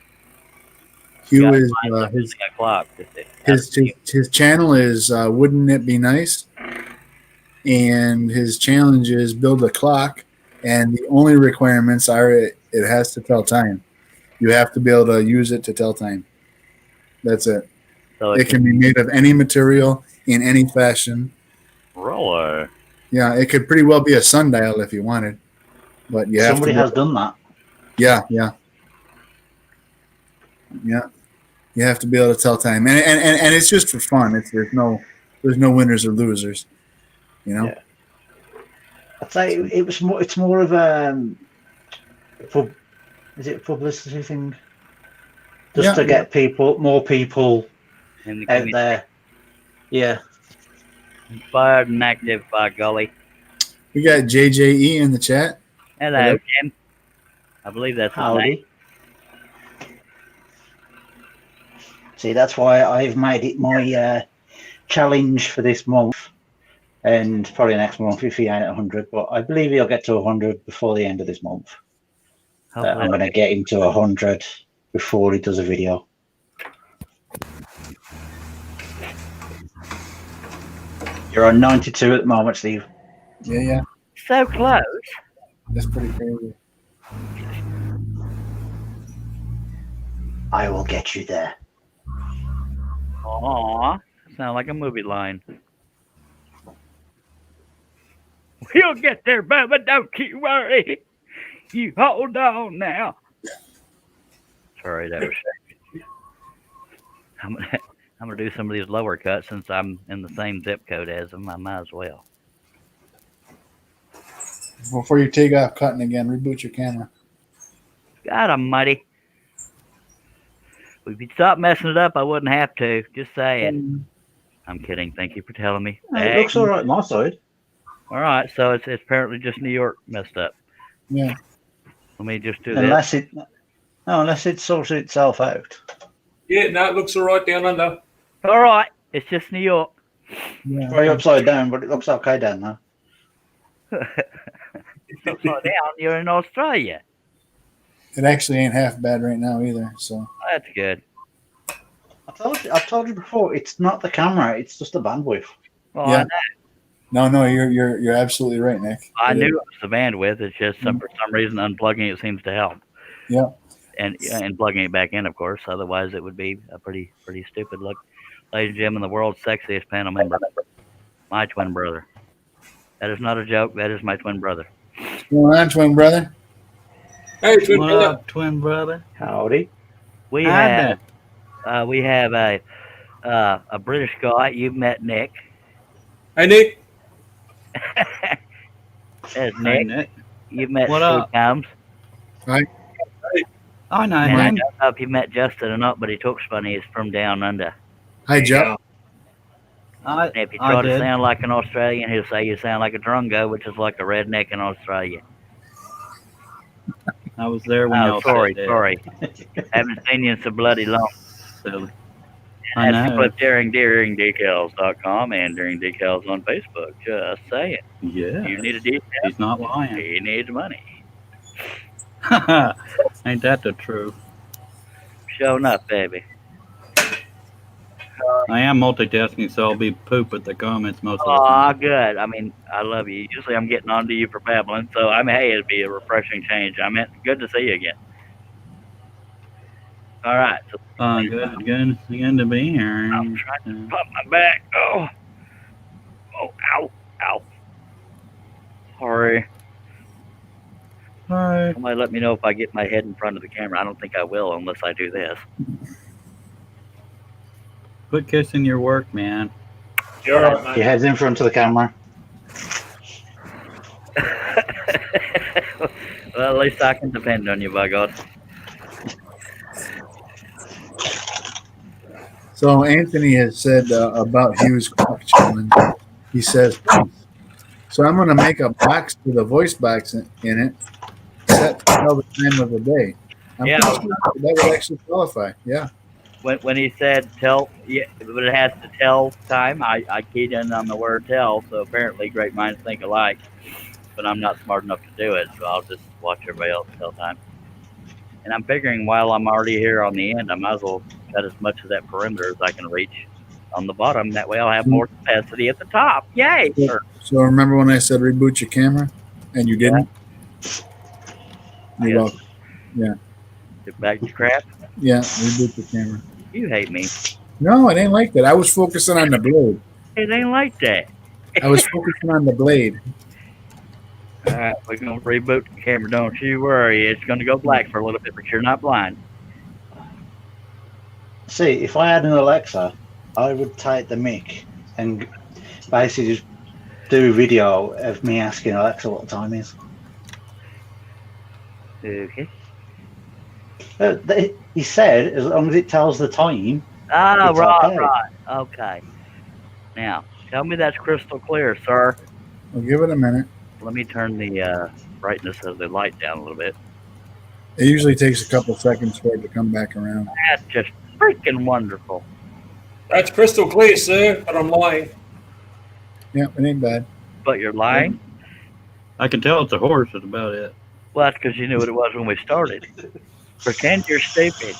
Hugh Yeah, is building his a clock? his channel is Wouldn't It Be Nice, and his challenge is build a clock, and the only requirements are it has to tell time. You have to be able to use it to tell time. That's it. So It can be made of any material in any fashion. Really? Yeah, it could pretty well be a sundial if you wanted, but you have Somebody to. has done that. Yeah. You have to be able to tell time, and it's just for fun. There's no winners or losers. Yeah. I'd say it's more of is it a publicity thing? Just Yeah. to get more people In the out community. there. Yeah. Inspired and active, by golly. We got JJE in the chat. Hello, Hello. Jim. I believe that's his name. Howdy. See, that's why I've made it my challenge for this month, and probably next month if he ain't at 100. But I believe he'll get to 100 before the end of this month. Hopefully I'm going to get him to 100 before he does a video. You're on 92 at the moment, Steve. Yeah, so close. that's pretty crazy. I will get you there. Aw, sound like a movie line. We'll get there, Bubba. Don't you worry. You hold on now. Sorry, that was. I'm gonna do some of these lower cuts since I'm in the same zip code as them. I might as well. Before you take off cutting again, reboot your camera. God almighty. If you stop messing it up, I wouldn't have to. Just saying. I'm kidding. Thank you for telling me. It looks all right on my side. All right, so it's apparently just New York messed up. Yeah. Let me just do this. Unless it sorts itself out. Yeah, no, it looks all right down under. All right, it's just New York. Yeah. Very upside down, but it looks okay down now. It's upside down. You're in Australia. It actually ain't half bad right now either. So That's good. I've told you before, it's not the camera, it's just the bandwidth. Well, Yeah. No, you're absolutely right, Nick. I It knew is. it was the bandwidth. It's just for some reason unplugging it seems to help. Yeah. And plugging it back in, of course. Otherwise, it would be a pretty stupid look. Ladies and gentlemen, the world's sexiest panel member, my twin brother. That is not a joke. That is my twin brother. What's going on, twin brother? Hey, twin What brother. up, twin brother? Howdy. We Hi have a British guy. You've met Nick. Hey, Nick. There's Hey, Nick. Nick. You've met What three up? times. I know And I him. don't know if you met Justin or not, but he talks funny. He's from down under. Hi, Joe. I And if you try to did. sound like an Australian, he'll say you sound like a drungo, which is like a redneck in Australia. I was there when Oh, y'all sorry. said that. Haven't seen you in so bloody long. Silly. I That's know. with DaringDecals.com and Daring Decals on Facebook. Just saying. Yeah. You need a decal, He's not lying. he needs money. Ain't that the truth? Sure enough, baby. I am multitasking, so I'll be poop at the comments most of the Oh, time. good. I mean, I love you. Usually I'm getting on to you for babbling, so I mean, hey, it'd be a refreshing change. I mean, good to see you again. All right. So Good to be here. I'm trying to pump my back. Oh, ow, ow. Sorry. Hi. Somebody let me know if I get my head in front of the camera. I don't think I will unless I do this. Quit kissing your work, man. You're all right, mate. Your head's in front of the camera. Well, at least I can depend on you, by God. So Anthony has said about Hughes Craft Challenge. He says, so I'm going to make a box with a voice box in it, set to tell the time of the day. I'm Yeah. pretty sure that would actually qualify. Yeah. When he said tell, yeah, but it has to tell time. I keyed in on the word tell, so apparently great minds think alike. But I'm not smart enough to do it, so I'll just watch everybody else tell time. And I'm figuring while I'm already here on the end, I might as well cut as much of that perimeter as I can reach on the bottom. That way I'll have more capacity at the top. Yay! So, so remember when I said reboot your camera and you didn't? You're Yes. welcome. Get back to crap. Yeah, reboot the camera. You hate me. No, it ain't like that. I was focusing on the blade. It ain't like that. I was focusing on the blade. All right, we're gonna reboot the camera. Don't you worry. It's gonna go black for a little bit, but you're not blind. See, if I had an Alexa, I would take the mic and basically just do a video of me asking Alexa what the time is. Okay. He said as long as it tells the time. Ah, It's right, okay. right. Okay. Now, tell me that's crystal clear, sir. I'll give it a minute. Let me turn the brightness of the light down a little bit. It usually takes a couple seconds for it to come back around. That's just freaking wonderful. That's crystal clear, sir, but I'm lying. Yeah, it ain't bad. But you're lying? I can tell it's a horse. That's about it. Well, that's because you knew what it was when we started. Pretend you're stupid.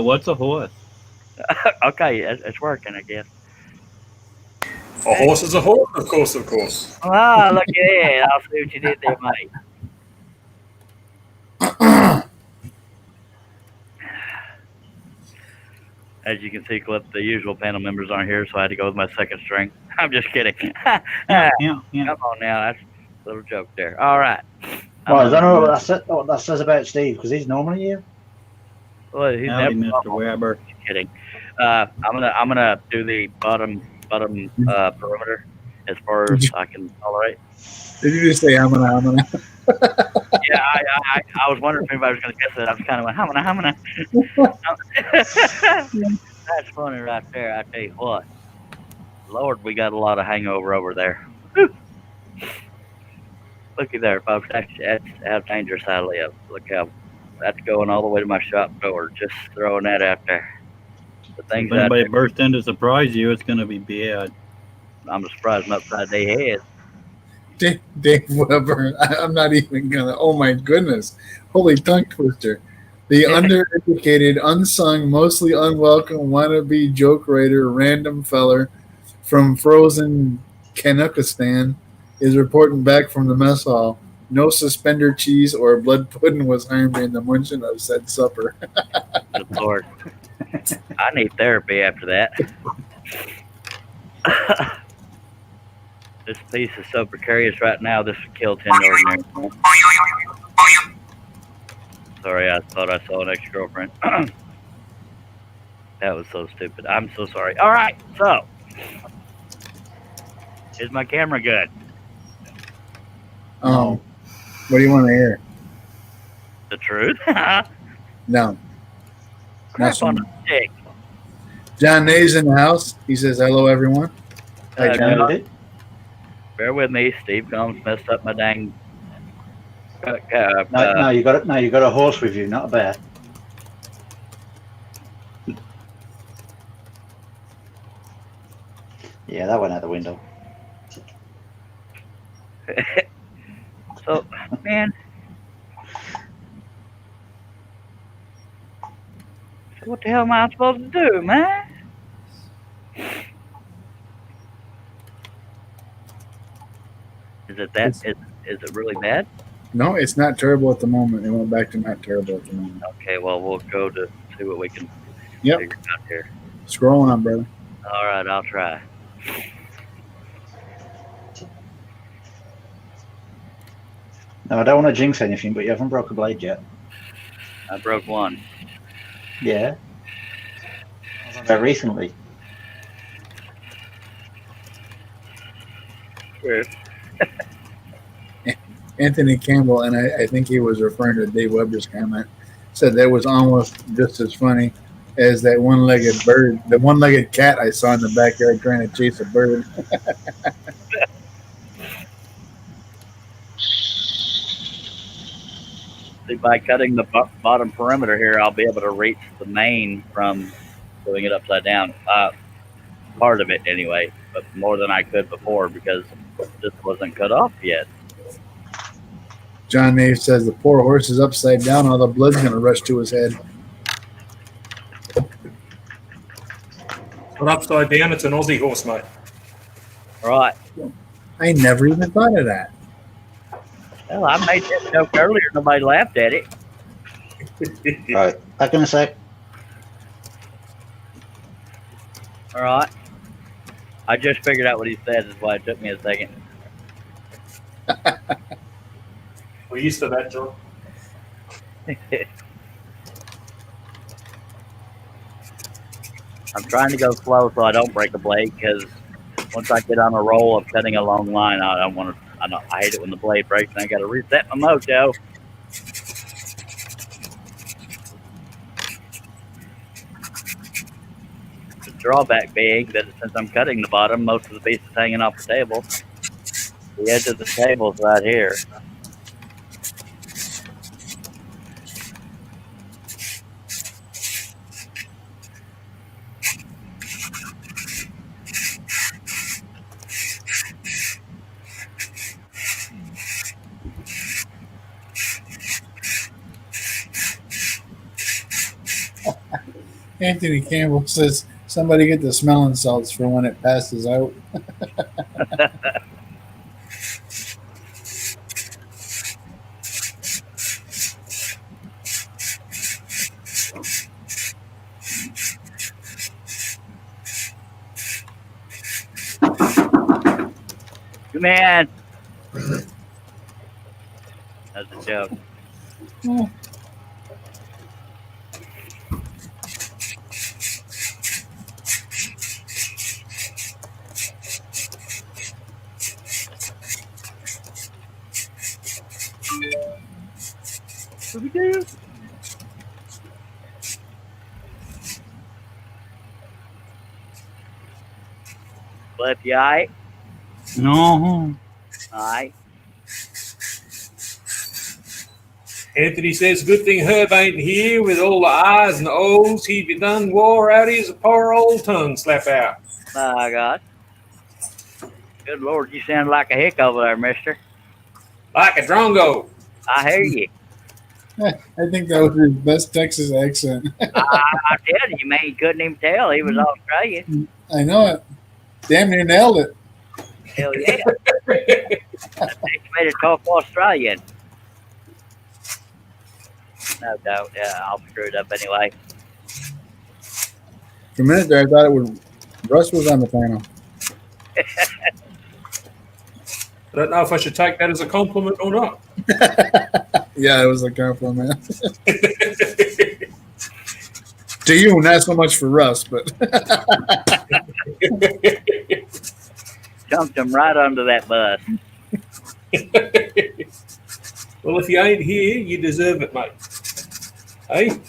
What's a horse? Okay, it's working, I guess. A horse is a horse, of course, of course. Ah, look at that. I'll see what you did there, mate. As you can see, Clip, the usual panel members aren't here, so I had to go with my second string. I'm just kidding. Yeah. Come on now. That's a little joke there. All right. Well, I don't know what that says about Steve because he's normally here. Well, he's Howdy, never Mr. Weber. kidding. I'm gonna do the bottom perimeter as far as I can tolerate. Did you just say I'm gonna? Yeah, I was wondering if anybody was gonna guess it. I was kind of went, I'm gonna. That's funny right there. I tell you what, Lord, we got a lot of hangover over there. Whew. Looky there, folks. That's how dangerous I live. Look how that's going all the way to my shop door. Just throwing that out there. The things If anybody burst in to surprise you, it's going to be bad. I'm surprised I'm upside their head. Dave Weber. I'm not even gonna. Oh my goodness! Holy tongue twister. The undereducated, unsung, mostly unwelcome wannabe joke writer, random feller from frozen Kanukistan is reporting back from the mess hall. No suspender cheese or blood pudding was harmed in the munching of said supper. Good Lord. I need therapy after that. This piece is so precarious right now, this would kill 10 ordinary men. Sorry, I thought I saw an ex-girlfriend. That was so stupid. I'm so sorry. All right, so. Is my camera good? What do you want to hear? The truth? No. Crap so on much. a stick. John Nay's in the house. He says, hello, everyone. Uh, John, God, did it? bear with me. Steve Combs messed up my dang. No, you got it. No, you got a horse with you, not a bear. Yeah, that went out the window. So, man. What the hell am I supposed to do, man? Is it that? Is it really bad? No, it's not terrible at the moment. It went back to not terrible at the moment. Okay, well, we'll go to see what we can Yep. figure out here. Scroll on, brother. All right, I'll try. No, I don't want to jinx anything, but you haven't broke a blade yet. I broke one. Yeah. Very recently. Anthony Campbell, and I think he was referring to Dave Weber's comment, said that was almost just as funny as that one-legged bird, the one-legged cat I saw in the backyard trying to chase a bird. See, by cutting the bottom perimeter here, I'll be able to reach the main from doing it upside down. Part of it, anyway, but more than I could before because this wasn't cut off yet. John Nave says the poor horse is upside down. All the blood's going to rush to his head. But upside down, it's an Aussie horse, mate. All right. I never even thought of that. Well, I made that joke earlier. Nobody laughed at it. Right. Back in a sec. All right. I just figured out what he said. That's why it took me a second. We're used to that, John. I'm trying to go slow so I don't break a blade because once I get on a roll of cutting a long line, I don't want to. I hate it when the blade breaks and I got to reset my mojo. The drawback being that since I'm cutting the bottom, most of the piece is hanging off the table. The edge of the table is right here. Anthony Campbell says somebody get the smelling salts for when it passes out. Man, that's a joke. Oh. What we do? Cliff, you alright? No. Alright. Anthony says, good thing Herb ain't here with all the I's and the O's. He'd be done wore out his poor old tongue slap out. My God. Good Lord, you sound like a hick over there, mister. Like a drongo. I hear you. I think that was his best Texas accent. I tell you, man, you couldn't even tell he was Australian. I know it. Damn near nailed it. Hell yeah. That makes me to talk Australian. No doubt. Yeah, I'll screw it up anyway. For a minute there, I thought it was Russ was on the panel. I don't know if I should take that as a compliment or not. Yeah, it was a compliment. To you, not so much for Russ, but Jumped him right under that bus. Well, if you ain't here, you deserve it, mate. Hey?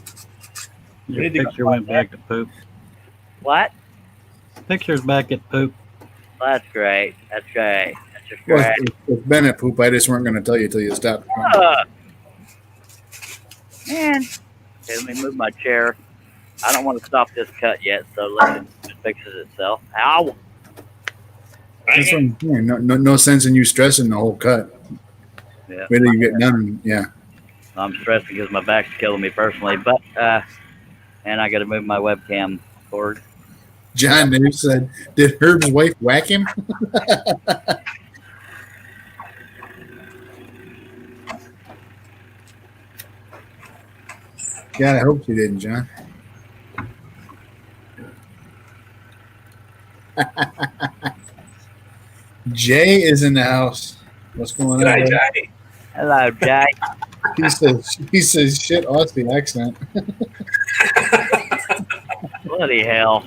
Your Ready to picture go. went back to poop. What? Picture's back at poop. That's great. That's great. That's just well, great. it's been at poop. I just weren't going to tell you till you stopped. Man. Okay, let me move my chair. I don't want to stop this cut yet, so let it fixes itself. Ow! That's what I'm saying. No sense in you stressing the whole cut. Yeah. Wait till you get done. Yeah. I'm stressing because my back's killing me personally. But and I got to move my webcam cord. John there said, "Did Herb's wife whack him?" God, I hope she didn't, John. Jay is in the house. What's going on? G'day, Jay? Jay. Hello, Jay. He says shit Aussie accent. Bloody hell.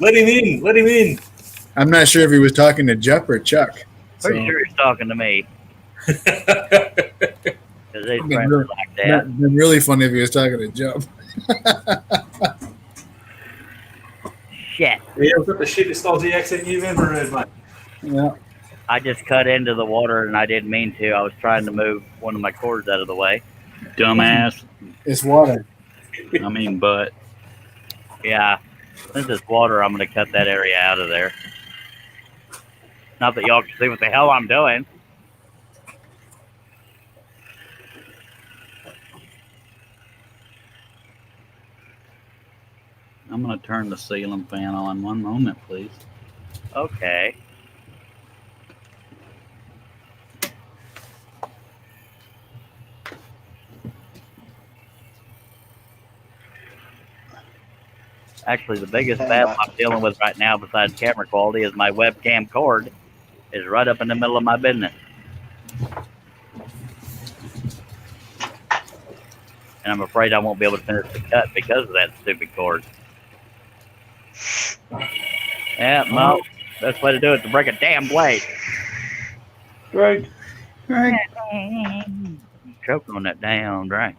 Let him in. Let him in. I'm not sure if he was talking to Jeff or Chuck. Pretty So, sure he's talking to me. Because they Been friends really- like that. That'd been really funny if he was talking to Jeff. Shit. Yeah, I've got the shittest Aussie accent you've ever heard, mate. Yeah. I just cut into the water and I didn't mean to. I was trying to move one of my cords out of the way. Dumbass. It's water. I mean, but Yeah. Since it's water, I'm going to cut that area out of there. Not that y'all can see what the hell I'm doing. I'm gonna turn the ceiling fan on. One moment, please. Okay. Actually, the biggest battle I'm dealing with right now, besides camera quality, is my webcam cord is right up in the middle of my business. And I'm afraid I won't be able to finish the cut because of that stupid cord. Yeah, well, best way to do it is to break a damn blade. Great. Choking on that damn drink.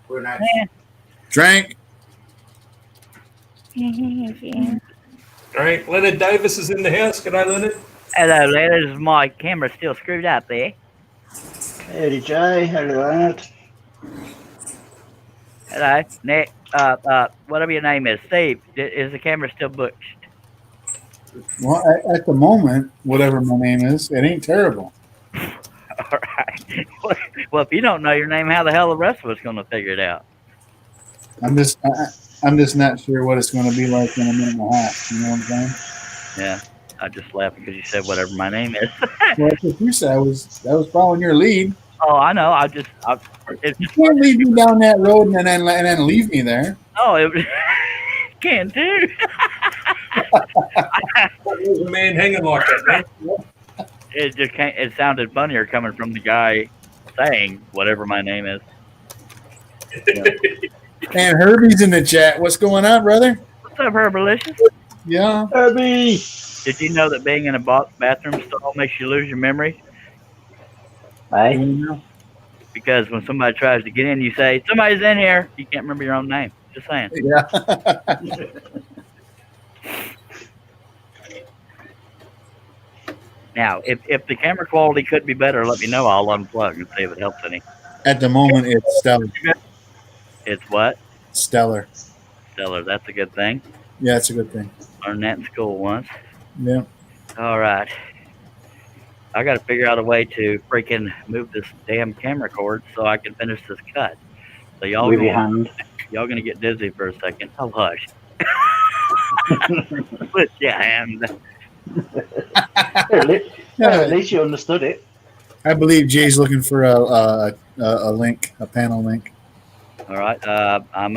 We're not. Drank. Right, Leonard Davis is in the house. G'day, Leonard. Hello, ladies. My camera's still screwed up there. Howdy, Jay. Howdy, Leonard. Hello, Nick. Whatever your name is, Steve. Is the camera still booked? Well, at the moment, whatever my name is, it ain't terrible. All right. Well, if you don't know your name, how the hell the rest of us gonna figure it out? I'm just not sure what it's going to be like in a minute and a half. You know what I'm saying? Yeah, I just laughed because you said whatever my name is. Well, that's what you said. I was following your lead. Oh, I know. It's You can't lead me down that road and then leave me there. it can too. There's a man hanging like that, man. It just can't. It sounded funnier coming from the guy saying whatever my name is. And Herbie's in the chat. What's going on, brother? What's up, Herbalicious? Yeah. Herbie. Did you know that being in a bathroom stall makes you lose your memory? Hey. Because when somebody tries to get in, you say, somebody's in here. You can't remember your own name. Just saying. Yeah. Now, if the camera quality could be better, let me know. I'll unplug and see if it helps any. At the moment, it's stellar. It's what? Stellar. Stellar. That's a good thing. Yeah, it's a good thing. Learned that in school once. Yeah. All right. I got to figure out a way to freaking move this damn camera cord so I can finish this cut. So y'all With your hand. gonna get dizzy for a second. Oh, hush. With your hand. At least you understood it. I believe Jay's looking for a link, a panel link. All right. I'm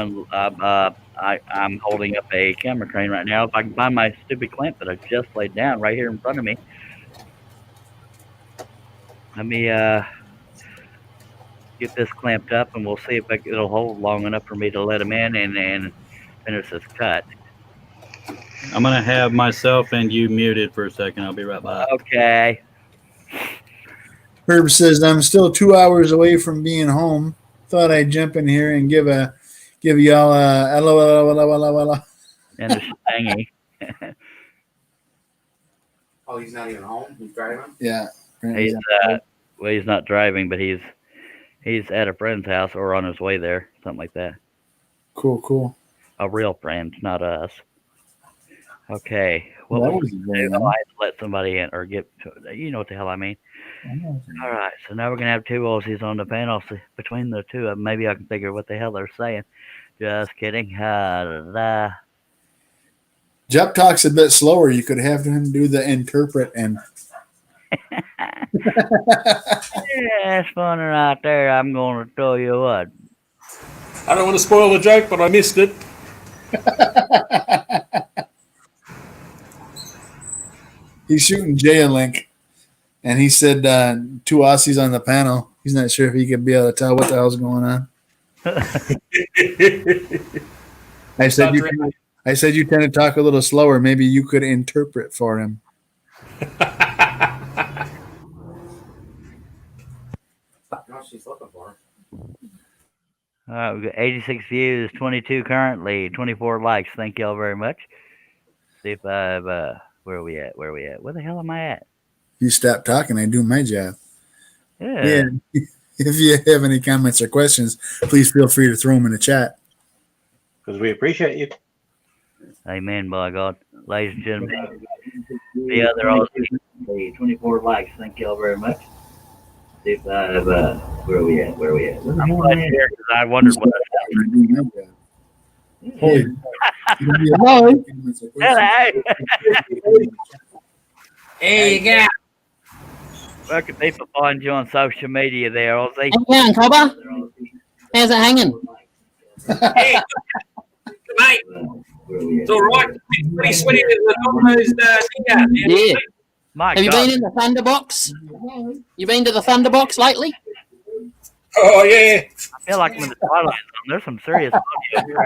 holding up a camera crane right now. If I can find my stupid clamp that I just laid down right here in front of me. Let me get this clamped up, and we'll see if it'll hold long enough for me to let him in and finish this cut. I'm gonna have myself and you muted for a second. I'll be right back. Okay. Herb says, I'm still 2 hours away from being home. Thought I'd jump in here and give y'all a hello. And the thingy. Oh, he's not even home. He's driving. Yeah. He's well, he's not driving, but he's at a friend's house or on his way there, something like that. Cool. A real friend, not us. Okay. What That was was very I had to let somebody in or you know what the hell I mean. All right, so now we're gonna have two Aussies on the panel. So between the two of them, maybe I can figure what the hell they're saying. Just kidding. Jeff talks a bit slower. You could have him do the interpret and. Yeah, that's funny right there. I'm gonna tell you what. I don't want to spoil the joke, but I missed it. He's shooting Jay a link, and he said two Aussies on the panel. He's not sure if he could be able to tell what the hell's going on. I said you tend to talk a little slower. Maybe you could interpret for him. No, she's looking for her. We've got 86 views, 22 currently, 24 likes. Thank y'all very much. See if I've where are we at? Where the hell am I at? You stop talking, I do my job. Yeah. If you have any comments or questions, please feel free to throw them in the chat. Because we appreciate you. Amen, by God. Ladies and gentlemen, the other Aussie, 24 likes. Thank y'all very much. See if I've where are we at? I'm glad you're here because I wondered what Hello. Hello. There you go. Where can people find you on social media there, Aussie? How you going, Cobber? How's it hanging? Hey, mate. It's all right. Pretty sweaty as the almost Yeah. My Have you God. been in the Thunderbox? You been to the Thunderbox lately? Oh, yeah. I feel like I'm in the Twilight Zone. There's some serious audio.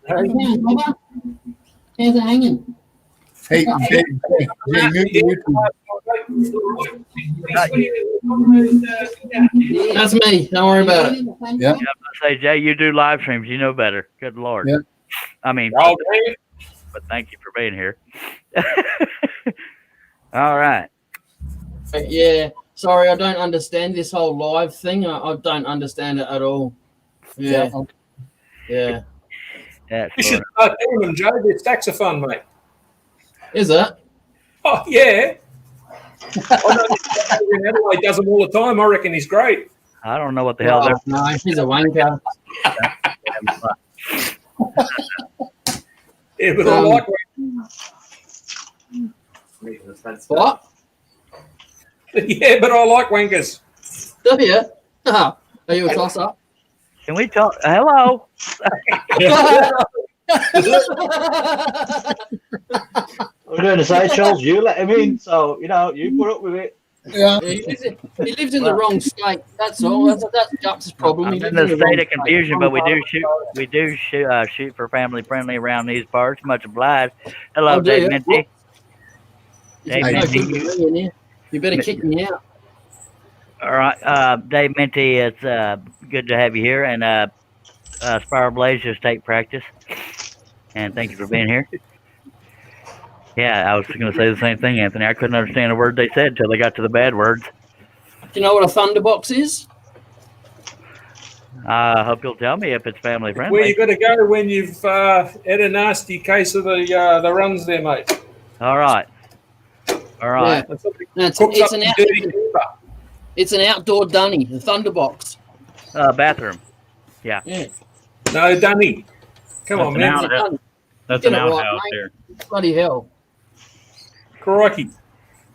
How you going, Cobber? How's it hanging? Hey, Jay, mute YouTube. That's me. Don't worry about it. Yeah. I say, Jay, you do live streams. You know better. Good Lord. Yeah. I mean, Oh, man. but thank you for being here. All right. Yeah. Sorry, I don't understand this whole live thing. I don't understand it at all. Yeah. Yeah. That's You should funny. start doing them, Joe. They're stacks of fun, mate. Is it? Oh, yeah. I know Adelaide does them all the time. I reckon he's great. I don't know what the hell they're. Oh, no, he's a wanker. Yeah, but I like What? Yeah, but I like wankers. Do you? Are you a tosser? Can we talk? Hello. I'm going to say, Charles, you let him in, so you put up with it. Yeah. He lives in the wrong state. That's all. That's Jack's problem. I'm He in lives the wrong state of confusion, but we do shoot for family friendly around these parts. Much obliged. Hello, Oh, do Dave you? Minty. There's Dave no Minty. good for me in here. You better kick me out. All right, Dave Minty. It's good to have you here, and Spiral Blaze just take practice. And thank you for being here. Yeah, I was going to say the same thing, Anthony. I couldn't understand a word they said until they got to the bad words. Do you know what a Thunderbox is? I hope you'll tell me if it's family Where friendly. you got to go when you've had a nasty case of the runs there, mate? All right. All right. That's what they It's, cooks it's, up an the out, dirty keeper. it's an outdoor dunny, the Thunderbox. Bathroom. Yeah. No, Dunny. Come on, That's an man. outhouse. That's Get an it right, outhouse mate. here. Bloody hell. Crikey.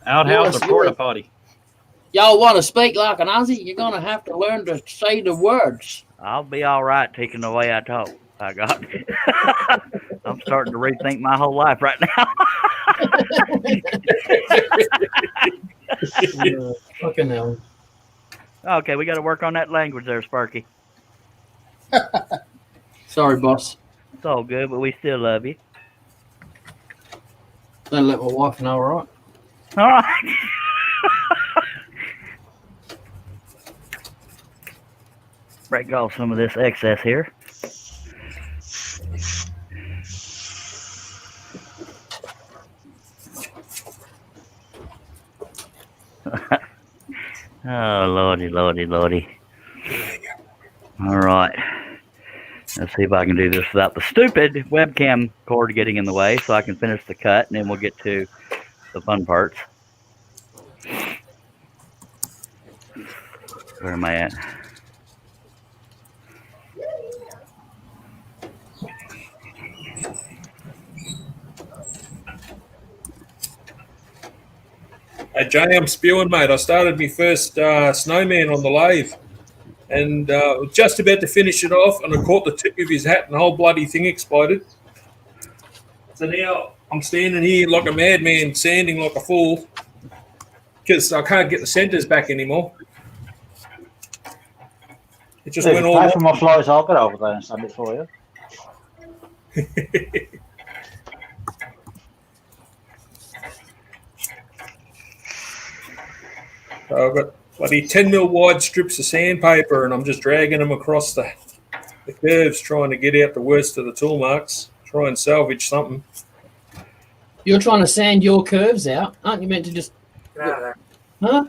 Outhouse Yes, or porta potty? Y'all want to speak like an Aussie? You're going to have to learn to say the words. I'll be all right taking the way I talk. I got it. I'm starting to rethink my whole life right now. Fucking hell. Okay, we got to work on that language there, Sparky. Sorry, boss. It's all good, but we still love you. Don't let my wife know, all right? All right. Break off some of this excess here. Oh, lordy, lordy, lordy. All right. Let's see if I can do this without the stupid webcam cord getting in the way so I can finish the cut, and then we'll get to the fun parts. Where am I at? Hey, Jay, I'm spewing, mate. I started my first snowman on the lathe and was just about to finish it off, and I caught the tip of his hat and the whole bloody thing exploded. So now I'm standing here like a madman, sanding like a fool because I can't get the centers back anymore. It just If went you all pay for my flights, I'll get over there and send it for you. So I've got bloody 10 mil wide strips of sandpaper, and I'm just dragging them across the curves, trying to get out the worst of the tool marks, try and salvage something. You're trying to sand your curves out, aren't you meant to just? Huh?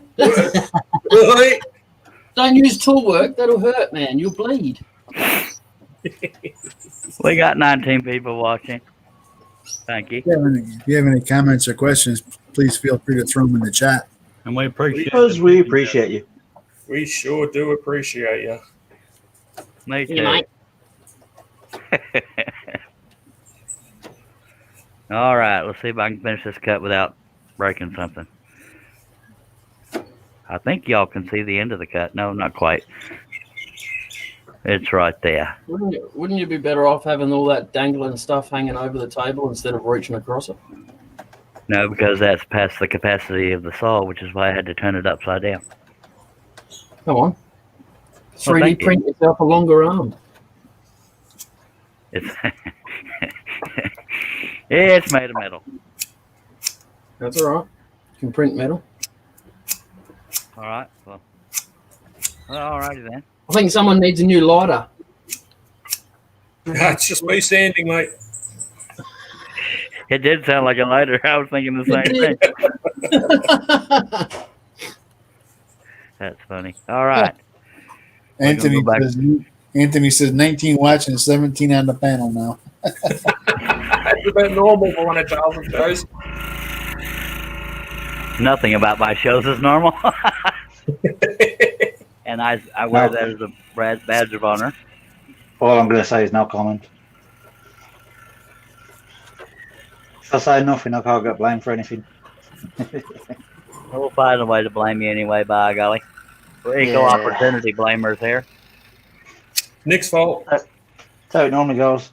Really? Don't use tool work. That'll hurt, man. You'll bleed. We got 19 people watching. Thank you. If you have any comments or questions, please feel free to throw them in the chat. And we appreciate Because we appreciate you. We sure do appreciate you. Me Yeah, too. mate. All right, let's see if I can finish this cut without breaking something. I think y'all can see the end of the cut. No, not quite. It's right there. Wouldn't you be better off having all that dangling stuff hanging over the table instead of reaching across it? No, because that's past the capacity of the saw, which is why I had to turn it upside down. Come on. Well, 3D thank you. print yourself a longer arm. It's it's made of metal. That's all right. You can print metal. All right. Well, all righty then. I think someone needs a new lighter. It's just me sanding, mate. It did sound like a lighter. I was thinking the same thing. That's funny. All right. Anthony go back. Anthony says 19 watching, 17 on the panel now. That's about normal for one of Charles' shows. Nothing about my shows is normal. And I wear that as a badge of honor. All I'm going to say is no comment. If I say nothing, I can't get blamed for anything. We'll find a way to blame you anyway, by golly. We're equal Yeah. opportunity blamers here. Nick's fault. That's how it normally goes.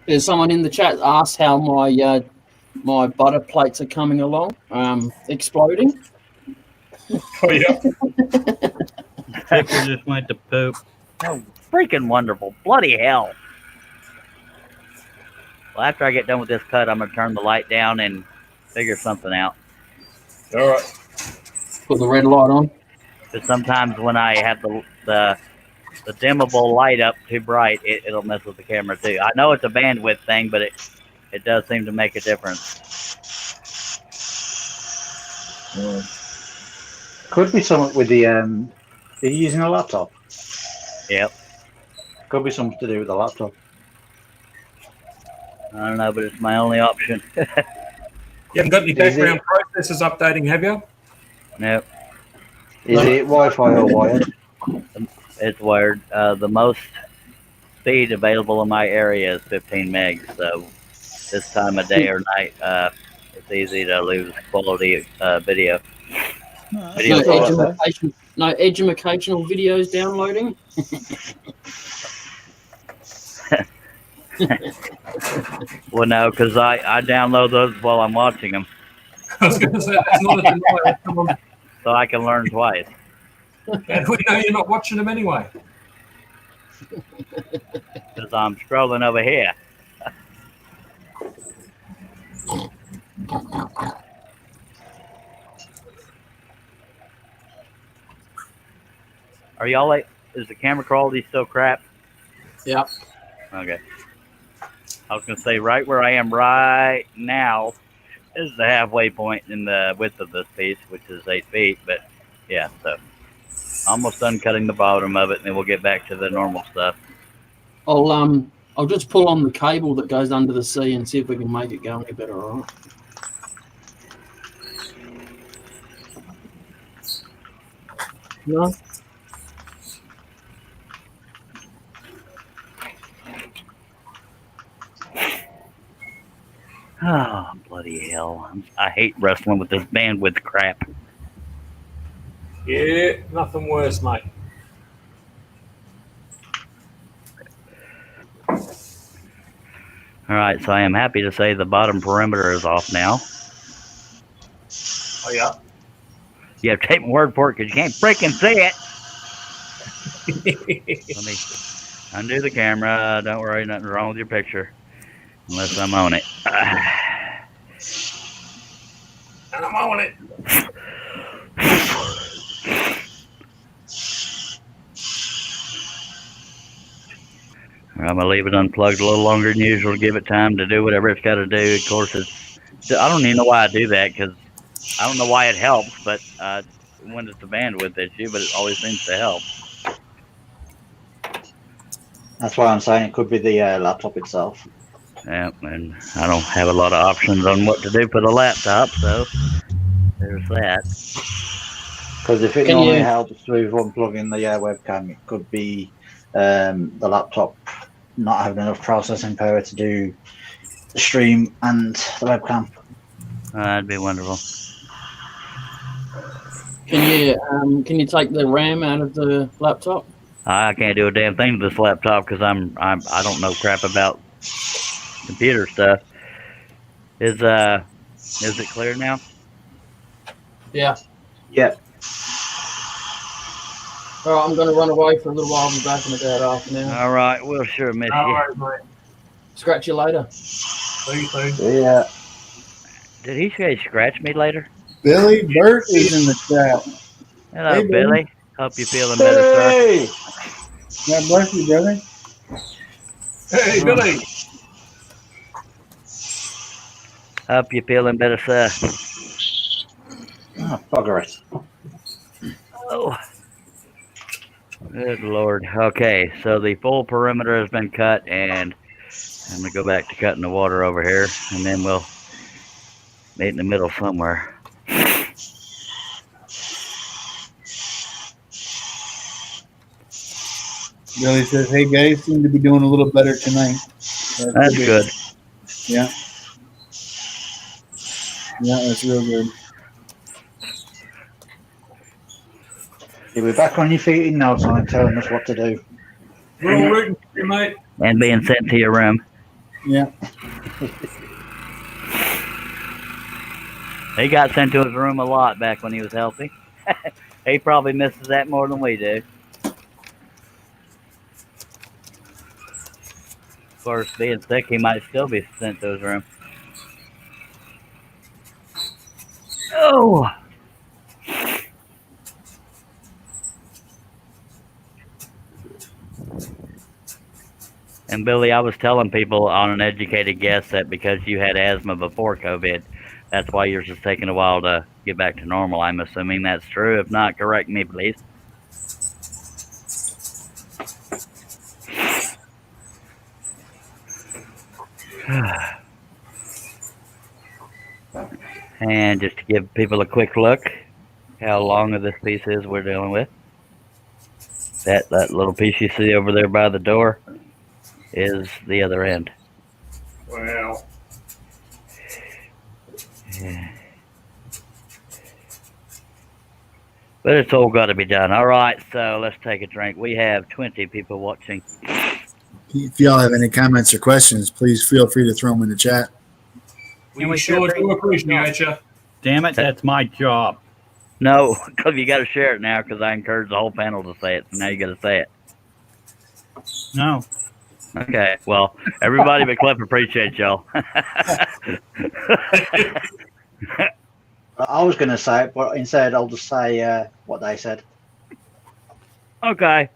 There's someone in the chat asked how my my butter plates are coming along. Exploding. Oh, yeah. Tipper just went to poop. Oh, freaking wonderful. Bloody hell. Well, after I get done with this cut, I'm going to turn the light down and figure something out. All right. Put the red light on. Because sometimes when I have the dimmable light up too bright, it'll mess with the camera too. I know it's a bandwidth thing, but it does seem to make a difference. Could be something with the. Are you using a laptop? Yep. Could be something to do with the laptop. I don't know, but it's my only option. You haven't got any background processors updating, have you? Nope. Is it Wi-Fi or wired? It's wired. The most speed available in my area is 15 megs, so this time of day or night, it's easy to lose quality video. No educational videos downloading. Well, no, because I download those while I'm watching them, I was going to say, that's not a denial. Come on. so I can learn twice. And we know you're not watching them anyway. Because I'm scrolling over here. Are y'all like? Is the camera quality still crap? Yep. Okay. I was gonna say right where I am right now is the halfway point in the width of this piece, which is 8 feet. But yeah, so almost done cutting the bottom of it, and then we'll get back to the normal stuff. I'll just pull on the cable that goes under the sea and see if we can make it go any better. All right. No. Oh, bloody hell. I hate wrestling with this bandwidth crap. Yeah, nothing worse, mate. All right, so I am happy to say the bottom perimeter is off now. Oh, yeah. You have to take my word for it because you can't freaking see it. Let me undo the camera. Don't worry, nothing's wrong with your picture. Unless I'm on it. And I'm on it. I'm going to leave it unplugged a little longer than usual to give it time to do whatever it's got to do. Of course, I don't even know why I do that because I don't know why it helps, but when it's a bandwidth issue, but it always seems to help. That's why I'm saying it could be the laptop itself. Yeah, and I don't have a lot of options on what to do for the laptop, so there's that. Because if it Can normally you- helps with unplugging the webcam, it could be the laptop not having enough processing power to do the stream and the webcam. That'd be wonderful. Can you take the RAM out of the laptop? I can't do a damn thing to this laptop because I don't know crap about computer stuff. Is it clear now? Yeah. Yep. All right, I'm going to run away for a little while. I'll be back in about half an hour. All right, we'll sure miss All you. right, mate. Scratch you later. See you soon. Yeah. Did he say scratch me later? Billy Burt is in the chat. Hello, Hey, Billy. Billy. Hope you're feeling better, sir. Hey! God bless you, brother. Hey, Billy. Hope you're feeling better, sir. Oh, bugger it. Oh. Good Lord. Okay, so the full perimeter has been cut, and I'm going to go back to cutting the water over here, and then we'll meet in the middle somewhere. Billy says, "Hey guys, seem to be doing a little better tonight." That's good. Yeah. Yeah, that's real good. You'll be back on your feet in no time telling us what to do. We're all rooting for you, mate. And being sent to your room. Yeah. He got sent to his room a lot back when he was healthy. He probably misses that more than we do. Of course, being sick, he might still be sent to his room. Oh! And Billy, I was telling people on an educated guess that because you had asthma before COVID, that's why yours is taking a while to get back to normal. I'm assuming that's true. If not, correct me, please. And just to give people a quick look, how long of this piece is we're dealing with. That little piece you see over there by the door is the other end. Wow. Yeah. But it's all got to be done. All right, so let's take a drink. We have 20 people watching. If y'all have any comments or questions, please feel free to throw them in the chat. We sure do appreciate you. Damn it, that's my job. No, because you got to share it now because I encourage the whole panel to say it. So now you got to say it. No. Okay, well, everybody but Cliff appreciates y'all. I was going to say it, but instead I'll just say what they said. Okay.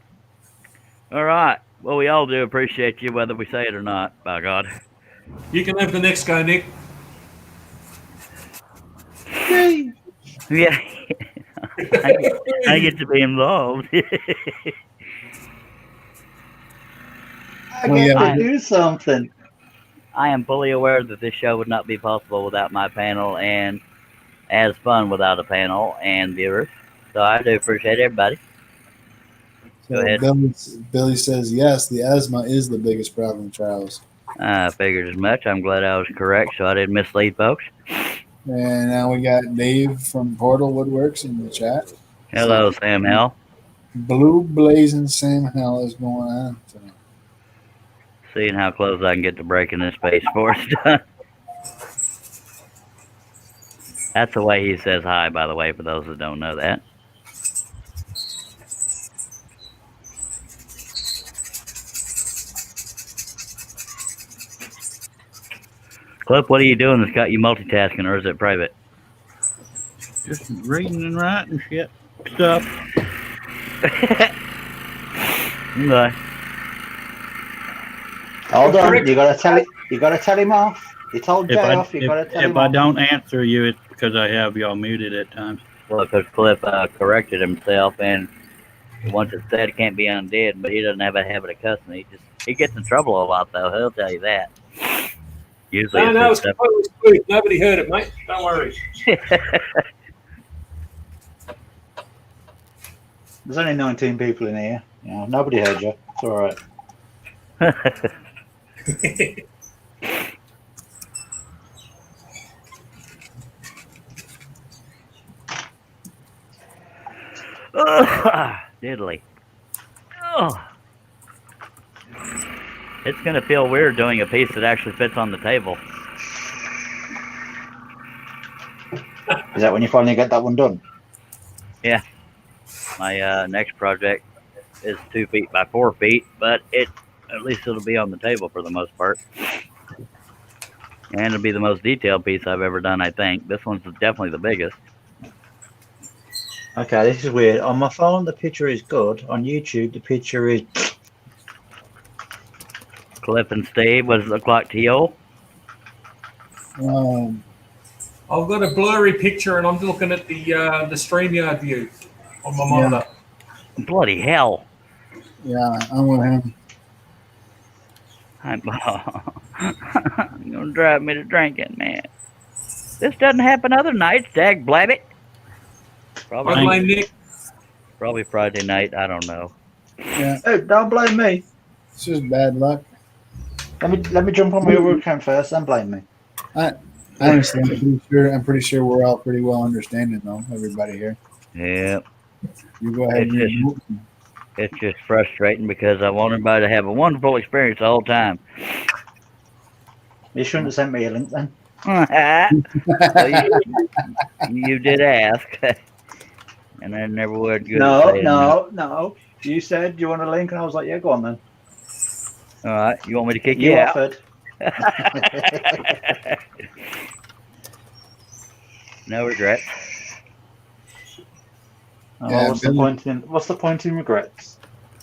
All right. Well, we all do appreciate you, whether we say it or not, by God. You can have the next go, Nick. Yeah. I get to be involved. I get to do something. I am fully aware that this show would not be possible without my panel and as fun without a panel and viewers. So I do appreciate everybody. So Go ahead. Billy says yes. The asthma is the biggest problem, Charles. I figured as much. I'm glad I was correct, so I didn't mislead folks. And now we got Dave from Portal Woodworks in the chat. Hello, Sam Hell. Blue blazing Sam Hell is going on tonight. Seeing how close I can get to breaking this space force done. That's the way he says hi, by the way, for those that don't know that. Clip, what are you doing that's got you multitasking, or is it private? Just reading and writing shit stuff. Okay. Hold on, you gotta tell it. You gotta tell him off. You told Jay off. You gotta tell him If I off. don't answer you, it's because I have y'all muted at times. Well, because Cliff corrected himself, and once it's said, it can't be undid, but he doesn't have a habit of cussing. He gets in trouble a lot, though. He'll tell you that. Usually No, it's it's completely smooth. Nobody heard it, mate. Don't worry. There's only 19 people in here. Yeah, nobody heard you. It's all right. Diddly. Oh. It's going to feel weird doing a piece that actually fits on the table. Is that when you finally get that one done? Yeah. My next project is 2 feet by 4 feet, but at least it'll be on the table for the most part. And it'll be the most detailed piece I've ever done, I think. This one's definitely the biggest. Okay, this is weird. On my phone, the picture is good. On YouTube, the picture is. Cliff and Steve, what does it look like to you? I've got a blurry picture, and I'm looking at the StreamYard view on my monitor. Bloody hell. Yeah, I'm with him. You're going to drive me to drinking, man. This doesn't happen other nights, dag blabbit. I blame Nick. Probably Friday night, I don't know. Yeah, Oh, don't blame me. it's just bad luck. Let me jump on my webcam first, then blame me. I understand. I'm pretty sure we're all pretty well understanding, though. Everybody here. Yeah. You go ahead. It's just frustrating because I want everybody to have a wonderful experience the whole time. You shouldn't have sent me a link then. Well, you did ask. And I never would. No. You said you want a link, and I was like, yeah, go on then. All right. You want me to kick you You out? offered. No regrets. Oh, Yeah, what's the point in regrets?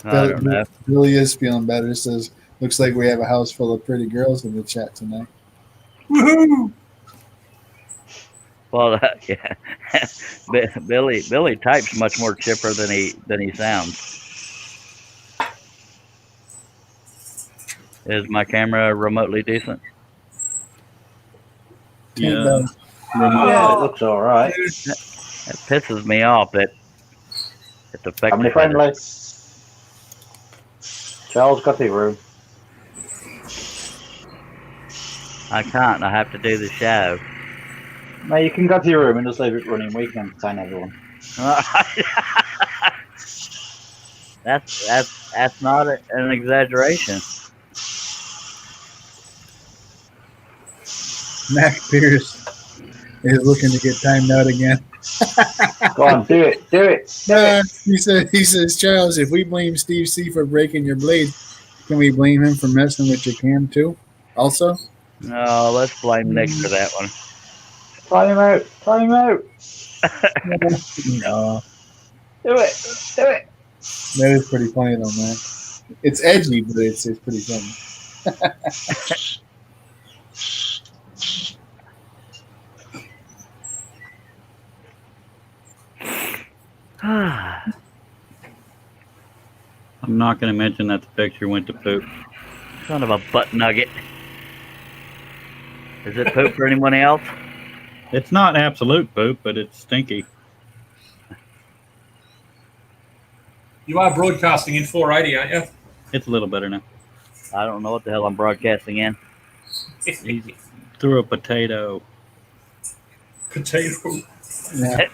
I don't know. Billy is feeling better. It says, looks like we have a house full of pretty girls in the chat tonight. Woohoo! Well, yeah. Billy types much more chipper than he sounds. Is my camera remotely decent? Yeah. Yeah, it looks all right. That pisses me off that it's Family affected. friendly. Charles got the room. I can't. I have to do the show. No, you can go to your room and just leave it running. We can entertain everyone. That's not an exaggeration. Mac Pierce is looking to get timed out again. Go on, do it. He says, Charles, if we blame Steve C for breaking your blade, can we blame him for messing with your cam too? Also? No, let's blame Nick for that one. Try him out. No. Do it. That is pretty funny though, man. It's edgy, but it's pretty funny. I'm not going to mention that the picture went to poop. Son of a butt nugget. Is it poop for anyone else? It's not absolute poop, but it's stinky. You are broadcasting in 480, aren't you? It's a little better now. I don't know what the hell I'm broadcasting in. He's through a potato. Potato. Yeah.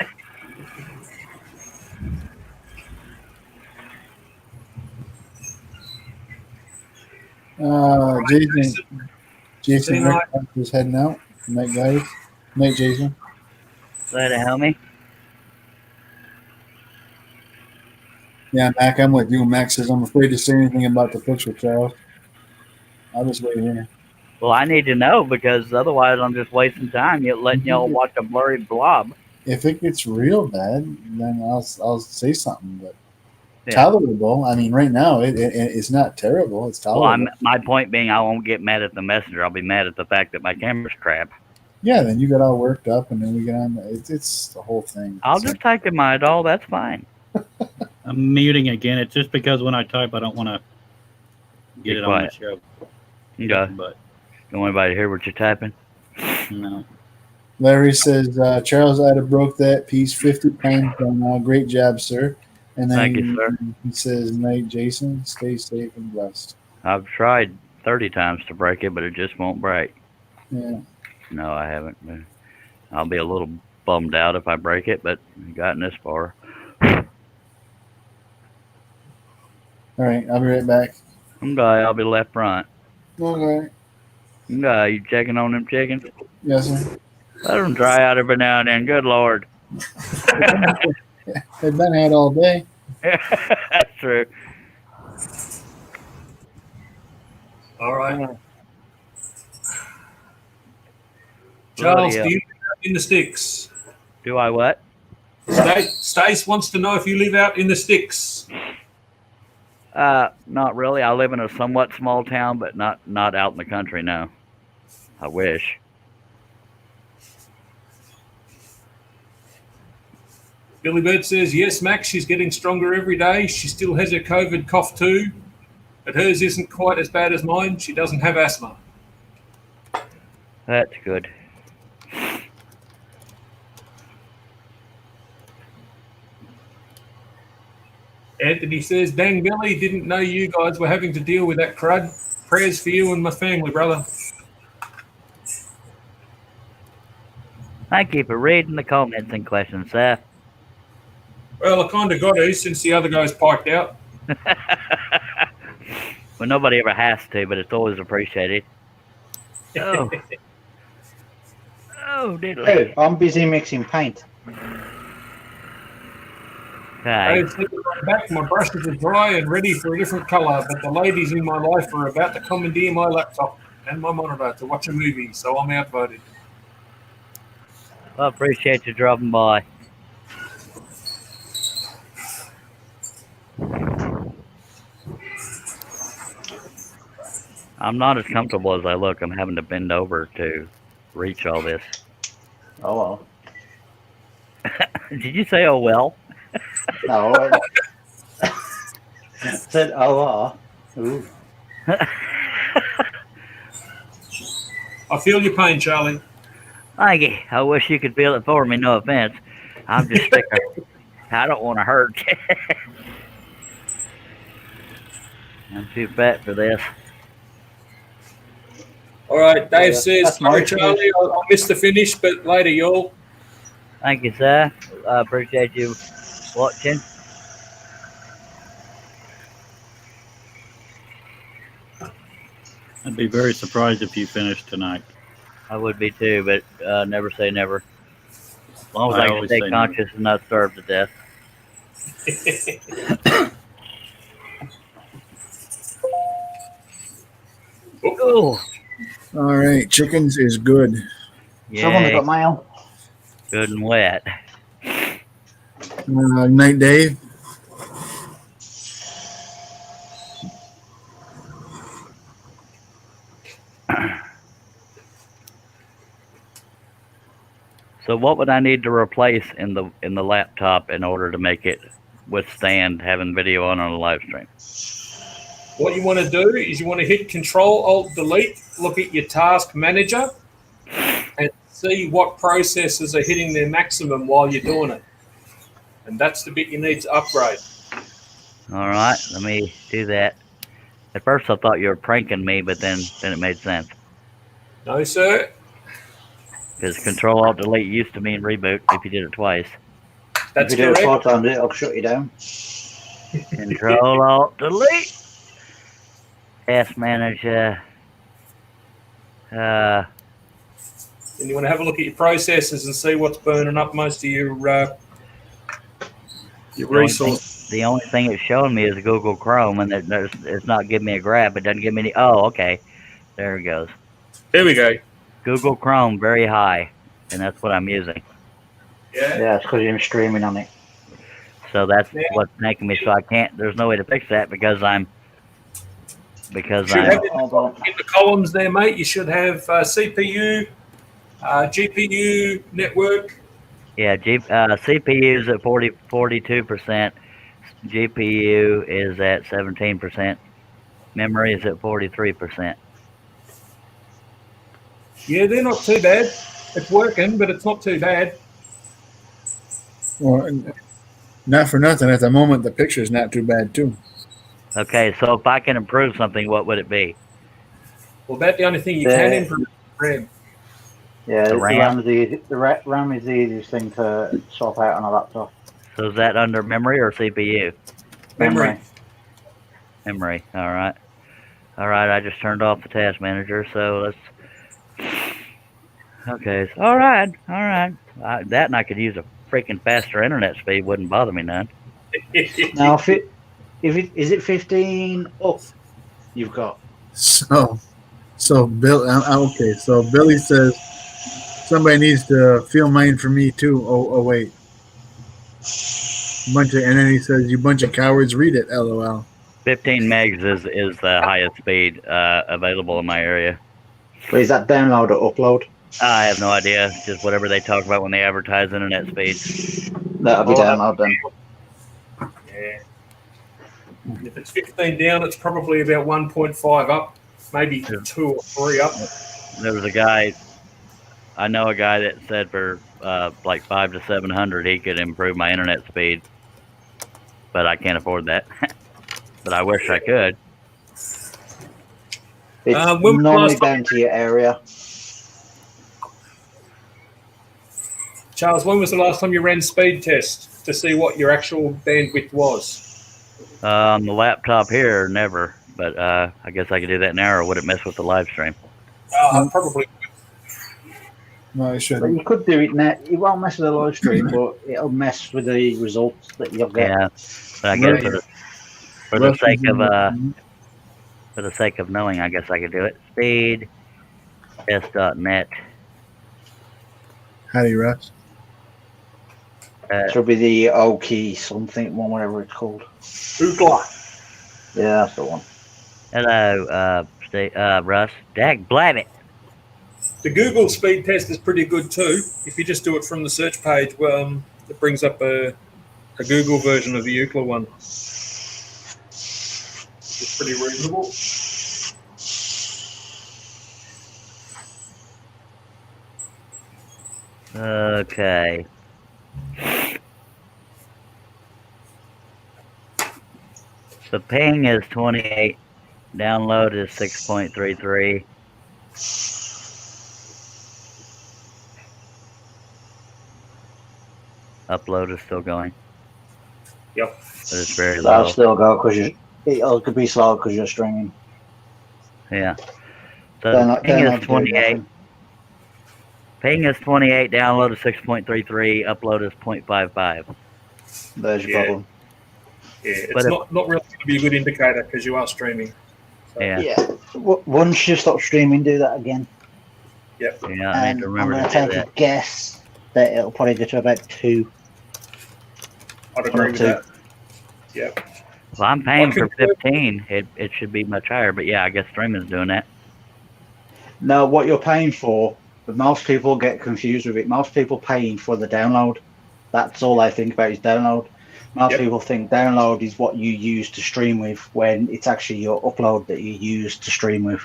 Jason See, Rick is heading out. Night, guys. Night, Jason. Say to help me. Yeah, Mac, I'm with you. Mac says, I'm afraid to say anything about the picture, Charles. I'll just wait here. Well, I need to know because otherwise I'm just wasting time. You're letting y'all watch a blurry blob. If it gets real bad, then I'll say something. But Yeah. tolerable. I mean, right now it's not terrible. It's Well, tolerable. my point being, I won't get mad at the messenger. I'll be mad at the fact that my camera's crap. Yeah, then you got all worked up, and then we get on. It's the whole thing. I'll just type in my doll. That's fine. I'm muting again. It's just because when I type, I don't want to get Be it on the quiet. show. Okay. But Don't want anybody to hear what you're typing. no. Larry says, Charles, I'd have broke that piece 50 times by now. Great job, sir. And then Thank you, sir. he says, night, Jason. Stay safe and blessed. I've tried 30 times to break it, but it just won't break. Yeah. No, I haven't. I'll be a little bummed out if I break it, but I've gotten this far. All right, I'll be right back. Okay, I'll be left front. Okay. Okay, you checking on them chickens? Yes, sir. Let them dry out every now and then. Good Lord. They've been out all day. That's true. All right. Bloody Charles, hell. do you live out in the sticks? Do I what? Stace wants to know if you live out in the sticks. Not really. I live in a somewhat small town, but not out in the country, no. I wish. Billy Bird says, yes, Max, she's getting stronger every day. She still has her COVID cough too, but hers isn't quite as bad as mine. She doesn't have asthma. That's good. Anthony says, dang, Billy, didn't know you guys were having to deal with that crud. Prayers for you and my family, brother. Thank you for reading the comments and questions, sir. Well, I kind of got to since the other guys piped out. Well, nobody ever has to, but it's always appreciated. Oh. Oh, diddly. Hey, I'm busy mixing paint. Okay. I said to my back, my brushes are dry and ready for a different colour, but the ladies in my life are about to commandeer my laptop and my monitor to watch a movie, so I'm outvoted. I appreciate you dropping by. I'm not as comfortable as I look. I'm having to bend over to reach all this. Oh well. Did you say, oh, well? No. I said, oh, ooh. I feel your pain, Charlie. Thank you. I wish you could feel it for me. No offense. I'm just sick of I don't want to hurt you. I'm too fat for this. All right, Dave Yeah, says, that's sorry, my Charlie, I missed the finish, but later, y'all. Thank you, sir. I appreciate you watching. I'd be very surprised if you finished tonight. I would be too, but never say never. As long as I I can always stay say conscious and not starve to death. Oh, All right, chickens is good. Someone yeah, got mail. good and wet. Night, Dave. So, what would I need to replace in the laptop in order to make it withstand having video on a live stream? What you want to do is you want to hit Control-Alt-Delete, look at your task manager, and see what processes are hitting their maximum while you're doing it. And that's the bit you need to upgrade. All right, let me do that. At first, I thought you were pranking me, but then it made sense. No, sir. Because Control Alt Delete used to mean reboot if you did it twice. That's if you do it correct. 4 times, it'll shut you down. Control Alt Delete. Task Manager. And you want to have a look at your processes and see what's burning up most of your resource. The only thing it's showing me is Google Chrome, and it's not giving me a grab. It doesn't give me any. Oh, okay. There it goes. There we go. Google Chrome, very high, and that's what I'm using. Yeah. Yeah, it's because you're streaming on it. So that's Yeah. what's making me. So I can't. There's no way to fix that because I'm. Should have it Hold on. in the columns there, mate. You should have CPU, GPU, network. Yeah, CPU is at 42%. GPU is at 17%. Memory is at 43%. Yeah, they're not too bad. It's working, but it's not too bad. Well, not for nothing. At the moment, the picture's not too bad too. Okay, so if I can improve something, what would it be? Well, about the only thing you can improve is RAM. Yeah, The the RAM? RAM is the easiest thing to swap out on a laptop. So is that under memory or CPU? Memory. Memory. All right. All right. I just turned off the task manager, so let's. Okay. All right. All right. That and I could use a freaking faster internet speed. Wouldn't bother me none. Now, if it is it 15 up, you've got. So Bill. Okay. So Billy says somebody needs to feel mine for me too. Oh wait. And then he says, "You bunch of cowards, read it." LOL. 15 megs is the highest speed available in my area. Wait, is that download or upload? I have no idea. Just whatever they talk about when they advertise internet speeds. That'll be download then. Yeah. If it's 15 down, it's probably about 1.5 up, maybe 2 or 3 up. There was a guy. I know a guy that said for like 500 to 700 he could improve my internet speed, but I can't afford that. But I wish I could. It's when was the normally last time down to your area. Charles, when was the last time you ran speed tests to see what your actual bandwidth was? On the laptop here, never. But I guess I could do that now, or would it mess with the live stream? Probably. No, I But shouldn't. you could do it now. It won't mess with the live stream, but it'll mess with the results that you'll get. Yeah, but I guess for the sake of knowing, I guess I could do it. Speed test.net. Howdy, Russ. It should be the Oki something one, whatever it's called. Ookla. Yeah, that's the one. Hello, Russ. Dag blabbit. The Google speed test is pretty good too. If you just do it from the search page, it brings up a Google version of the Ookla one. It's pretty reasonable. Okay. The ping is 28. Download is 6.33. Upload is still going. Yep. But it's very That'll low. still go because it could be slow because you're streaming. Yeah. So ping is 28. Ping is 28. Download is 6.33. Upload is 0.55. There's your Yeah. problem. Yeah, it's But if- not really going to be a good indicator because you are streaming. So, Yeah. Yeah. Once you stop streaming, do that again. Yep. Yeah, I need And to I'm remember going to to do take that. a guess that it'll probably go to about 2. I'd agree with that. Yep. Well, I'm paying What for could- 15. It should be much higher, but yeah, I guess streaming's doing that. No, what you're paying for, but most people get confused with it. Most people paying for the download. That's all they think about is download. Most Yep. people think download is what you use to stream with when it's actually your upload that you use to stream with.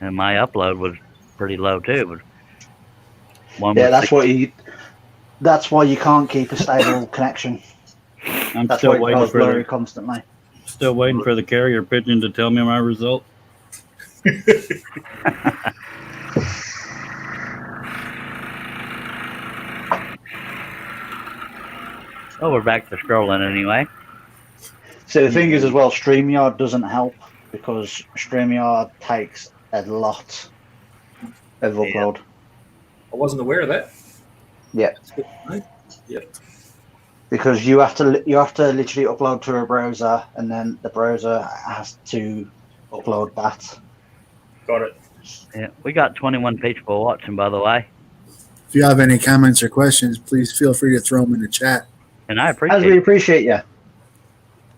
And my upload was pretty low too. But one Yeah, was that's why you can't keep a stable connection. I'm That's still why it waiting goes for blurry the constantly. carrier pigeon to tell me my result. Oh, we're back to scrolling anyway. So the thing is, as well, StreamYard doesn't help because StreamYard takes a lot of Yeah. upload. I wasn't aware of that. Yeah. That's good to know. Yep. Because you have to literally upload to a browser, and then the browser has to upload that. Got it. Yeah, we got 21 people watching, by the way, If you have any comments or questions, please feel free to throw them in the chat. and I As appreciate we it. appreciate you.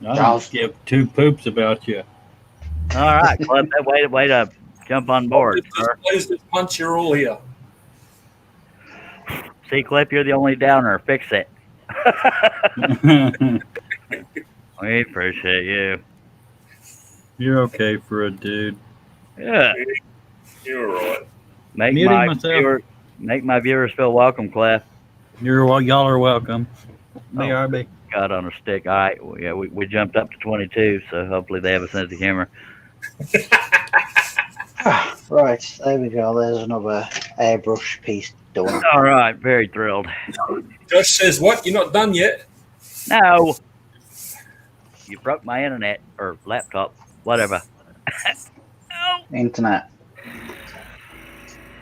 I Charles. don't give two poops about you. All right, Cliff, way to jump on board, sir. Please, this month you're all here. See, Cliff, you're the only downer. Fix it. We appreciate you. You're okay for a dude. Yeah, You're all right. make Muting my myself. viewers feel welcome, Cliff. Y'all are welcome. BRB. God on a stick. All right, well, yeah, we jumped up to 22, so hopefully they have a sense of humor. Right, there we go. There's another airbrush piece done. All right, very thrilled. Josh says, "What? You're not done yet?" No, you broke my internet or laptop, whatever. Internet.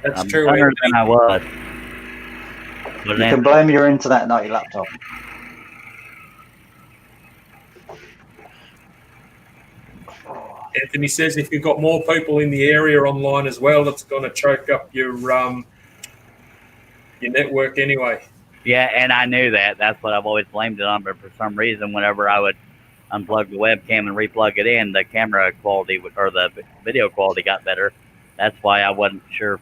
That's I'm true. better Anthony. than I was. But You then, can blame your internet, not your laptop. Anthony says, "If you've got more people in the area online as well, that's going to choke up your network anyway." yeah, and I knew that. That's what I've always blamed it on. But for some reason, whenever I would unplug the webcam and replug it in, the camera quality or the video quality got better. That's why I wasn't sure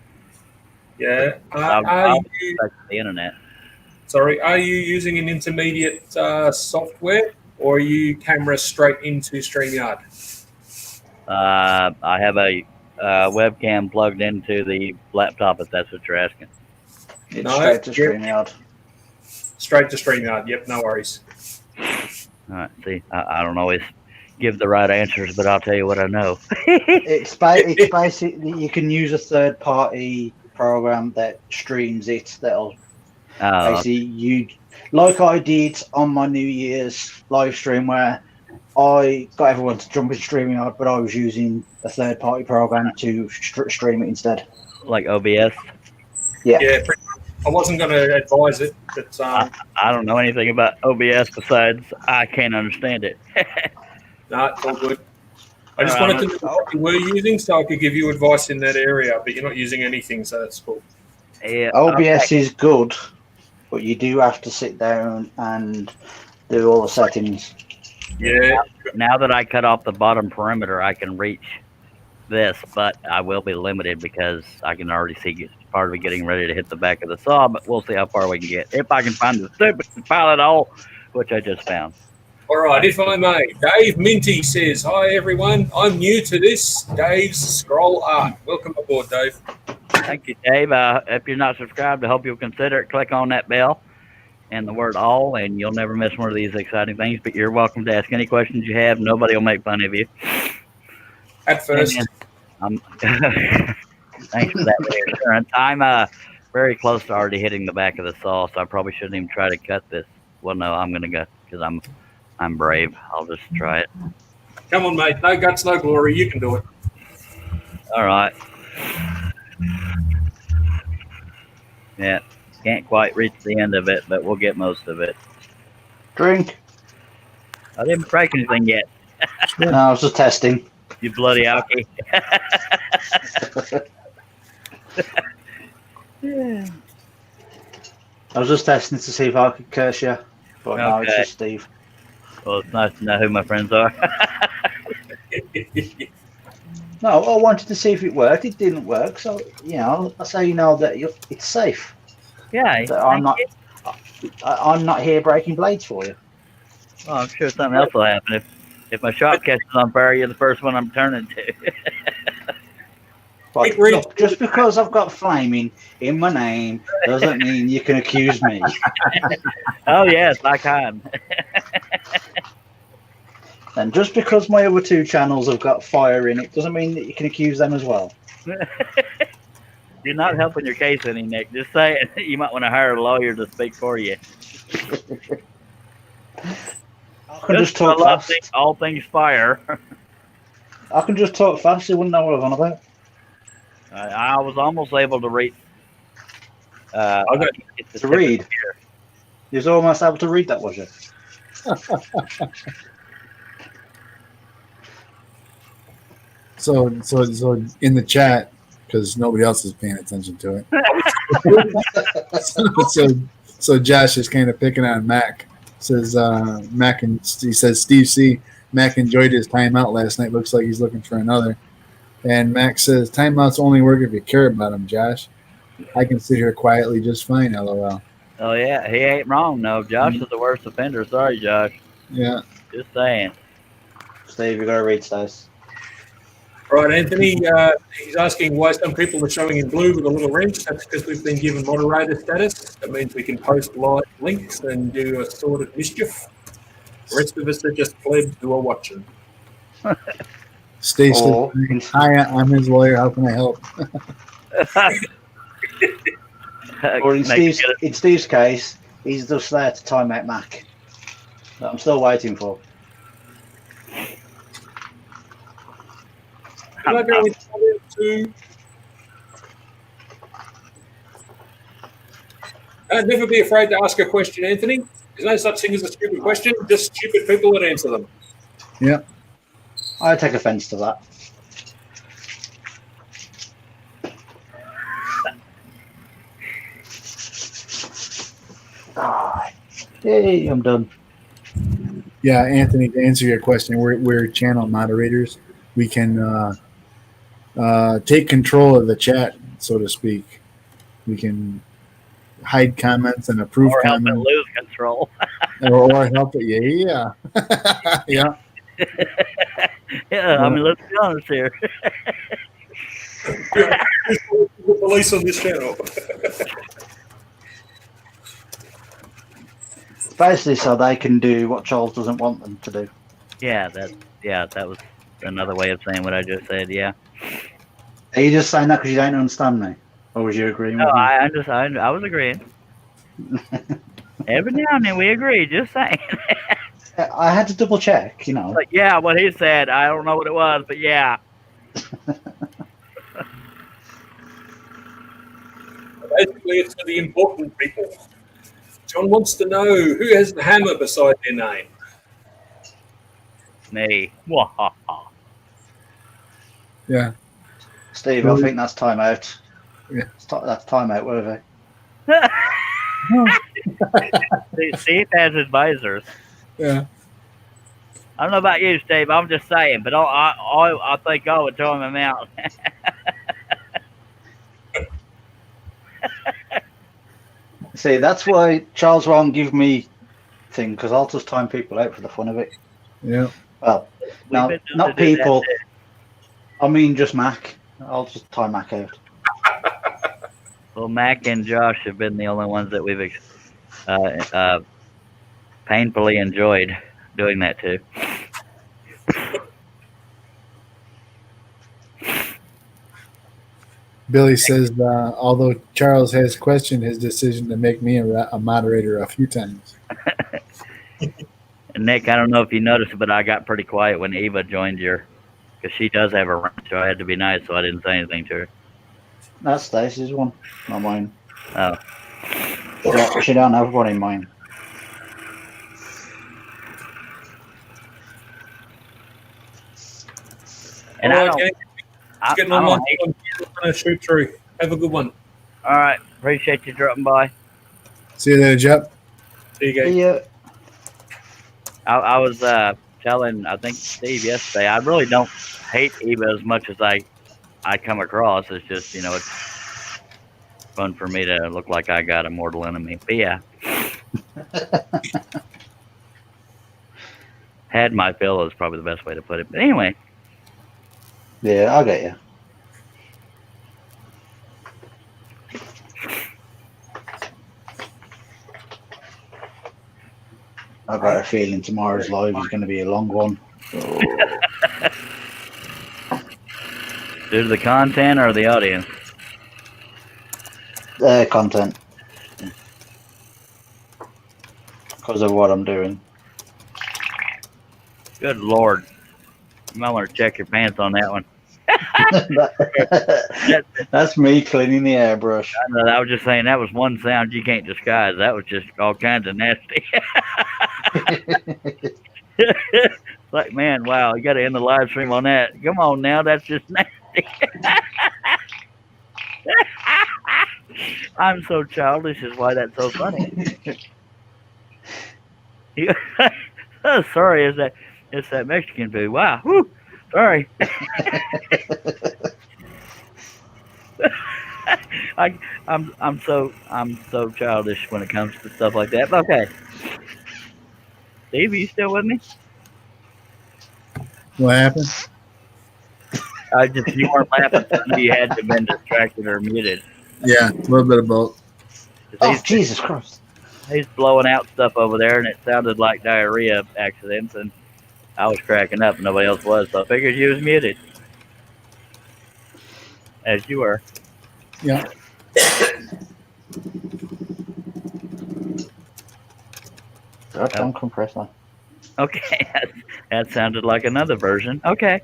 Yeah. I'll the internet. Are you using an intermediate software, or are you camera straight into StreamYard? I have a webcam plugged into the laptop, if that's what you're asking. It's No, straight to you're- StreamYard. Straight to StreamYard. Yep, no worries. All right, see, I don't always give the right answers, but I'll tell you what I know. It's basically you can use a third party program that streams it. That'll basically you like I did on my New Year's live stream where I got everyone to jump in StreamYard, but I was using a third party program to stream it instead. Like OBS. Yeah, pretty much. I wasn't going to advise it, but I don't know anything about OBS besides I can't understand it. no, it's all good. I just wanted to know what you were using so I could give you advice in that area, but you're not using anything, so that's cool. Yeah, OBS is good, but you do have to sit down and do all the settings. Yeah. Now that I cut off the bottom perimeter, I can reach this, but I will be limited because I can already see part of it getting ready to hit the back of the saw, but we'll see how far we can get. If I can find the stupid pilot hole, which I just found. All right, if I may, Dave Minty says, "Hi everyone, I'm new to this. Dave's Scroll Art. Welcome aboard, Dave." Thank you, Dave. If you're not subscribed, I hope you'll consider it. Click on that bell and the word all, and you'll never miss one of these exciting things. But you're welcome to ask any questions you have. Nobody will make fun of you. At first. Thanks for that reassurance. I'm very close to already hitting the back of the saw, so I probably shouldn't even try to cut this. Well, no, I'm going to go because I'm brave. I'll just try it. Come on, mate. No guts, no glory. You can do it. All right. Yeah, can't quite reach the end of it, but we'll get most of it. Drink. I didn't break anything yet. No, I was just testing. You bloody alky. I was just testing to see if I could curse you, but no, it's Okay. just Steve. Well, it's nice to know who my friends are. No, I wanted to see if it worked. It didn't work, so that's how you know that it's safe. Yeah, That I'm not here breaking blades for you. well, I'm sure something else will happen. If my shot catches on fire, you're the first one I'm turning to. But Hey, Reed. look, just because I've got flaming in my name doesn't mean you can accuse me. Oh yes, I can. And just because my other two channels have got fire in it doesn't mean that you can accuse them as well. You're not helping your case any, Nick. Just say it. You might want to hire a lawyer to speak for you. I can just talk I love fast. all things fire. I can just talk fast. You wouldn't know what I'm on about. I was almost able to read. I got To read. You was almost able to read that, was you? So in the chat, because nobody else is paying attention to it. so Josh is kind of picking on Mac. Says Mac, and he says Steve C. Mac enjoyed his timeout last night. Looks like he's looking for another. And Mac says timeouts only work if you care about them, Josh. I can sit here quietly just fine. LOL. Oh yeah, he ain't wrong. No, Josh is the worst offender. Sorry, Josh. Yeah. Just saying. Steve, you got to read those. Right, Anthony, he's asking why some people are showing in blue with a little wrench. That's because we've been given moderator status. That means we can post live links and do a sort of mischief. The rest of us are just plebs who are watching. Stacey, Oh. hi, I'm his lawyer. How can I help? Or in Make Steve's case, he's just there to time out Mac. That I'm still waiting for. Can I go into never be afraid to ask a question, Anthony. There's no such thing as a stupid question, just stupid people that answer them. Yeah. I take offence to that. Hey, I'm done. Yeah, Anthony, to answer your question, we're channel moderators. We can take control of the chat, so to speak. We can hide comments and approve or help it comments, lose control. or help it. Yeah, yeah. Yeah, I mean, let's be honest here. The police on this channel. Basically, so they can do what Charles doesn't want them to do. Yeah, that was another way of saying what I just said. Yeah. Are you just saying that because you don't understand me? Or was you agreeing No, with me? I was agreeing. Every now and then we agree. Just saying. I had to double check, you know. Like, yeah, what he said. I don't know what it was, but yeah. Basically, it's for the important people. John wants to know who has the hammer beside their name. Me. Wahaha. Yeah. Steve, I think that's time out. Yeah. That's time out, whatever. Steve has advisors. Yeah. I don't know about you, Steve. I'm just saying, but I think I would throw him out. See, that's why Charles won't give me thing, because I'll just time people out for the fun of it. Yeah. Well, no, We've been known not to do that people. too. I mean, just Mac. I'll just time Mac out. Well, Mac and Josh have been the only ones that we've painfully enjoyed doing that to. Billy says, although Charles has questioned his decision to make me a moderator a few times. And Nick, I don't know if you noticed, but I got pretty quiet when Eva joined your, because she does have a ranch, so I had to be nice, so I didn't say anything to her. That's Stacey's one, not mine. Oh. She don't have one in mine. And All I right, don't, gang. I, Getting I on don't my hate, I'm gonna shoot through. Have a good one. all right, appreciate you dropping by. See you later, Jep. See you guys. Yeah. I was telling, I think, Steve yesterday, I really don't hate Eva as much as I come across. It's just, you know, it's fun for me to look like I got a mortal enemy. But yeah. Had my fill is probably the best way to put it. But anyway. Yeah, I'll get you. I've got a feeling tomorrow's live is going to be a long one. Due to the content or the audience? Content. Because of what I'm doing. Good Lord. You might want to check your pants on that one. That's me cleaning the airbrush. I was just saying that was one sound you can't disguise. That was just all kinds of nasty. Like, man, wow, you got to end the live stream on that. Come on now, that's just nasty. I'm so childish is why that's so funny. Oh, sorry, it's that Mexican food. Wow, whew, sorry. I'm so childish when it comes to stuff like that. But okay, Steve, are you still with me? What happened? You weren't laughing. You had to have been distracted or muted. Yeah, a little bit of both. Oh, Jesus Christ. He's blowing out stuff over there, and it sounded like diarrhea accidents, and I was cracking up, and nobody else was, so I figured you was muted. As you were. Yeah. Don't compress that. Okay, that sounded like another version. Okay.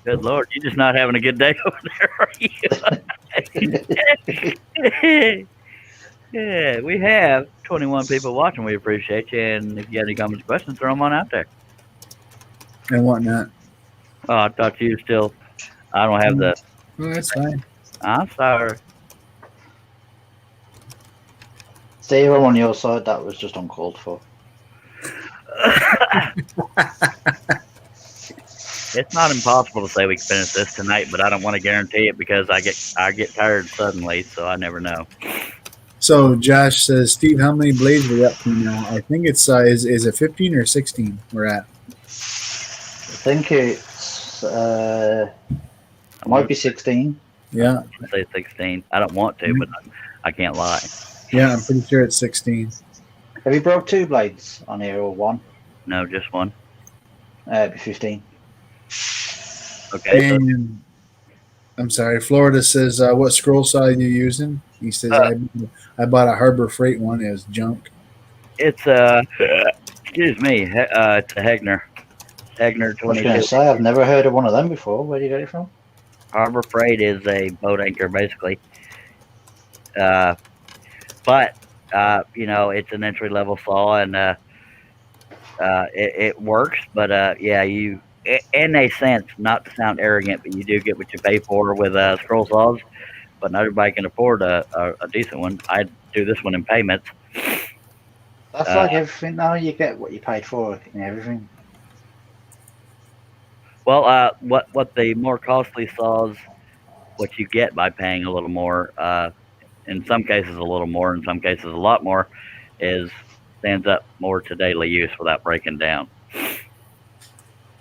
Good Lord, you're just not having a good day over there, are you? Yeah, we have 21 people watching. We appreciate you. And if you have any comments or questions, throw them on out there. And whatnot. Oh, I thought you still. I don't have the. Oh, that's fine. I'm sorry. Steve, I'm on your side. That was just uncalled for. It's not impossible to say we can finish this tonight, but I don't want to guarantee it because I get tired suddenly, so I never know. So Josh says, Steve, how many blades are we up to now? I think it's is it 15 or 16 we're at? I think it's might be 16. Yeah. I'd say 16. I don't want to, but I can't lie. Yeah, I'm pretty sure it's 16. Have you broke 2 blades on here or 1? No, just one. It'd be 15. Okay. And I'm sorry, Florida says, what scroll saw are you using? He says, I bought a Harbor Freight one. It was junk. It's excuse me, it's a Hegner. Hegner I was 22. going to say, I've never heard of one of them before. Where do you get it from? Harbor Freight is a boat anchor, basically. But you know, it's an entry level saw, and it works. But yeah, you, in a sense, not to sound arrogant, but you do get what you pay for with scroll saws. But not everybody can afford a decent one. I do this one in payments. That's like everything now. You get what you paid for and everything. Well, what the more costly saws, what you get by paying a little more, in some cases a little more, in some cases a lot more, stands up more to daily use without breaking down.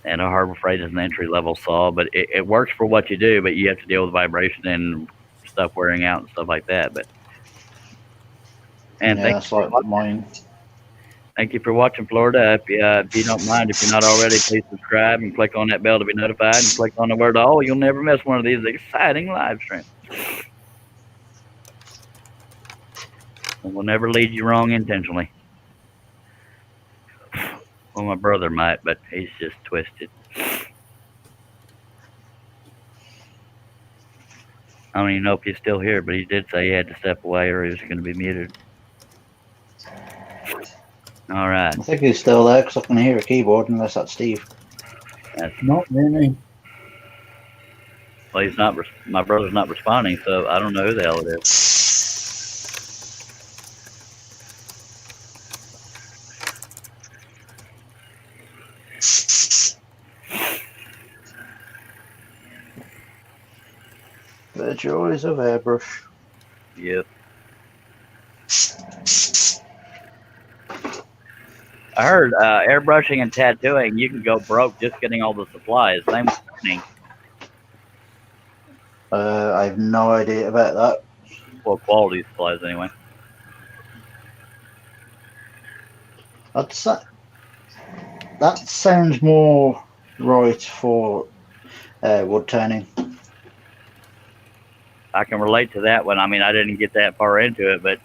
And a Harbor Freight is an entry level saw, but it works for what you do, but you have to deal with vibration and stuff wearing out and stuff like that. But and Yeah, that's like mine. thank you for watching, Florida. If you don't mind, if you're not already, please subscribe and click on that bell to be notified, and click on the word all. You'll never miss one of these exciting live streams. And we'll never lead you wrong intentionally. Well, my brother might, but he's just twisted. I don't even know if he's still here, but he did say he had to step away or he was going to be muted. All right. I think he's still there because I can hear a keyboard unless that's Steve. No, really. Well, he's not. My brother's not responding, so I don't know who the hell it is. The joys of airbrush. Yep. I heard airbrushing and tattooing, you can go broke just getting all the supplies. Same with painting. I have no idea about that. Well, quality supplies anyway. I'd say That sounds more right for wood turning. I can relate to that one. I mean, I didn't get that far into it, but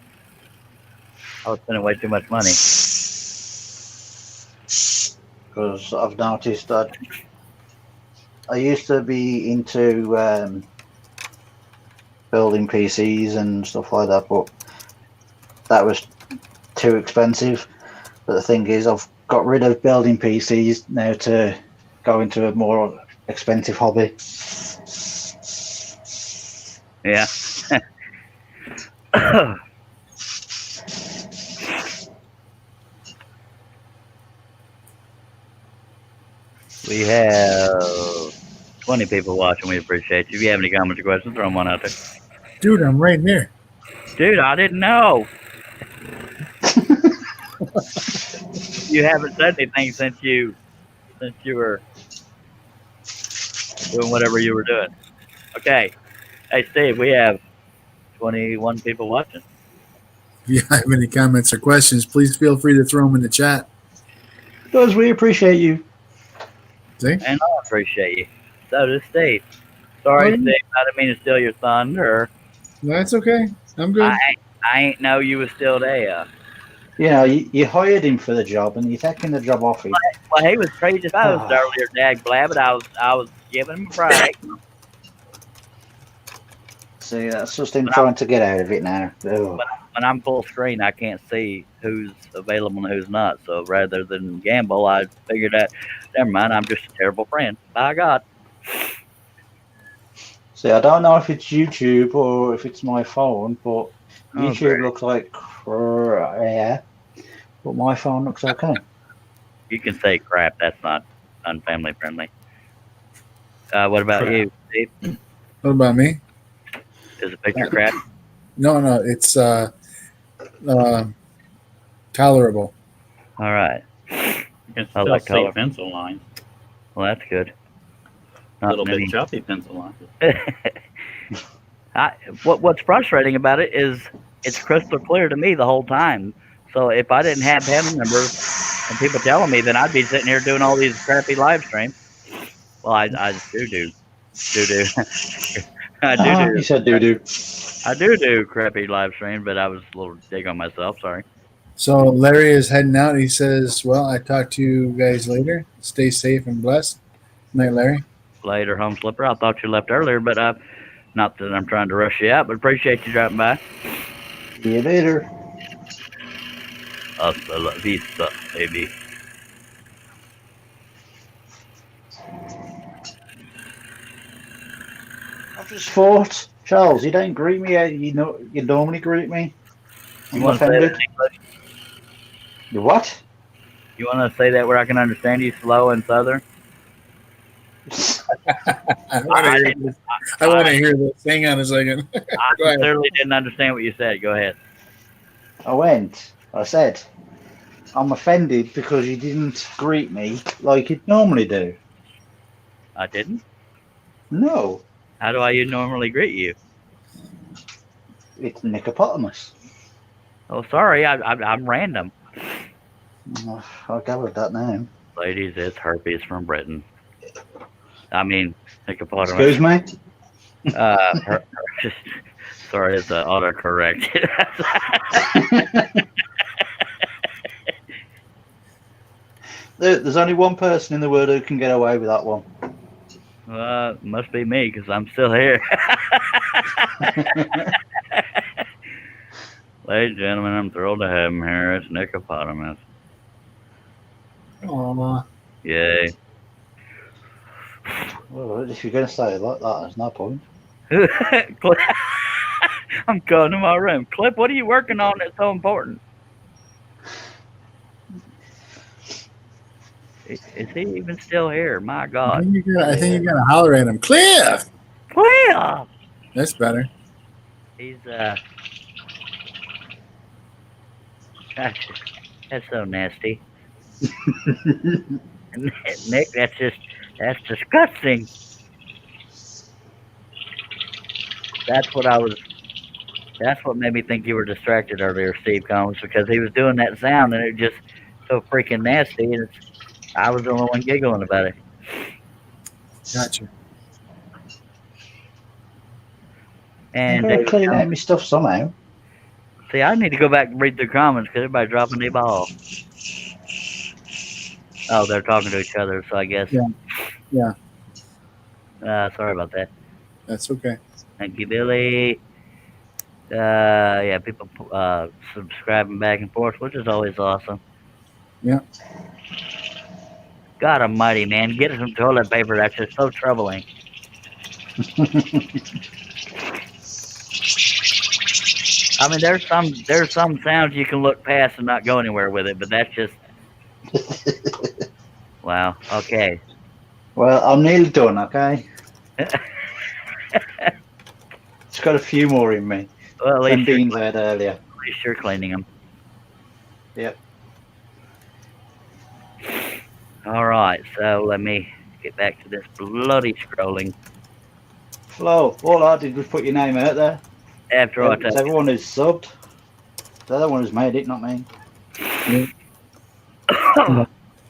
I was spending way too much money. Because I've noticed that I used to be into building PCs and stuff like that, but that was too expensive. But the thing is, I've got rid of building PCs now to go into a more expensive hobby. Yeah. We have 20 people watching. We appreciate you. If you have any comments or questions, throw them on out there. Dude, I'm right there. Dude, I didn't know. You haven't said anything since you were doing whatever you were doing. Okay. Hey, Steve, we have 21 people watching. If you have any comments or questions, please feel free to throw them in the chat. Guys, we appreciate you. See? And I appreciate you. So does Steve. Sorry, Steve. I didn't mean to steal your thunder. That's okay. I'm good. I ain't know you was still there. You know, you hired him for the job, and you're taking the job off him. Well, he was predisposed earlier, Dag Blabbit. I was giving him a break. See, that's just him trying to get out of it now. Ugh. When I'm full screen, I can't see who's available and who's not. So rather than gamble, I figured out, never mind, I'm just a terrible friend. By God. See, I don't know if it's YouTube or if it's my phone, but YouTube great. looks like crap, but my phone looks okay. You can say crap. That's not unfamily friendly. What about you, Steve? What about me? Is the picture crap? No, it's tolerable. All right. You can I still like see color. pencil lines. Well, that's good. A Not little many. bit choppy pencil lines. What's frustrating about it is it's crystal clear to me the whole time. So if I didn't have family members and people telling me, then I'd be sitting here doing all these crappy live streams. Well, I do. I do. You said doo-doo. I do crappy live stream, but I was a little dig on myself. Sorry. So Larry is heading out. He says, well, I talk to you guys later. Stay safe and blessed. Night, Larry. Later, home slipper. I thought you left earlier, but not that I'm trying to rush you out, but appreciate you dropping by. See you later. Hasta la vista, baby. I just thought, Charles, you don't greet me. You normally greet me. I'm want to say offended. that in English? You what? You want to say that where I can understand you, slow and southern? I want to hear this. Hang on a second. I Go ahead. sincerely didn't understand what you said. Go ahead. I said, I'm offended because you didn't greet me like you'd normally do. I didn't? No, How do I normally greet you? it's Nicopotamus. Oh, sorry. I'm random. I'll go with that name. Ladies, it's herpes from Britain. I mean, hippopotamus. Excuse me? Sorry, it's autocorrect. There's only one person in the world who can get away with that one. Must be me because I'm still here. Ladies and gentlemen, I'm thrilled to have him here. It's Nicopotamus. Aw. Yay. Well, if you're going to say it like that, there's no point. I'm going to my room. Clip, what are you working on that's so important? Is he even still here? My I God. think you gotta holler at him. Cliff! Cliff! That's better. He's, that's so nasty. Nick, that's disgusting. That's what made me think you were distracted earlier, Steve Combs, because he was doing that sound and it just so freaking nasty. And I was the only one giggling about it. Gotcha. I'm And going to David, clean out my stuff somehow. see, I need to go back and read the comments because everybody's dropping their ball. Oh, they're talking to each other, so I guess. Yeah. Sorry about that. That's okay. Thank you, Billy. Yeah, people subscribing back and forth, which is always awesome. Yeah. God almighty, man, get some toilet paper. That's just so troubling. I mean, there's some sounds you can look past and not go anywhere with it, but that's just wow. Okay. Well, I'm nearly done, okay? It's got a few more in me. Well, at Them least, you're, beans I had earlier. at least you're cleaning them. Yep. All right, so let me get back to this bloody scrolling. Flo, all I did was put your name out there. After all, It's everyone who's subbed. The other one who's made it, not me.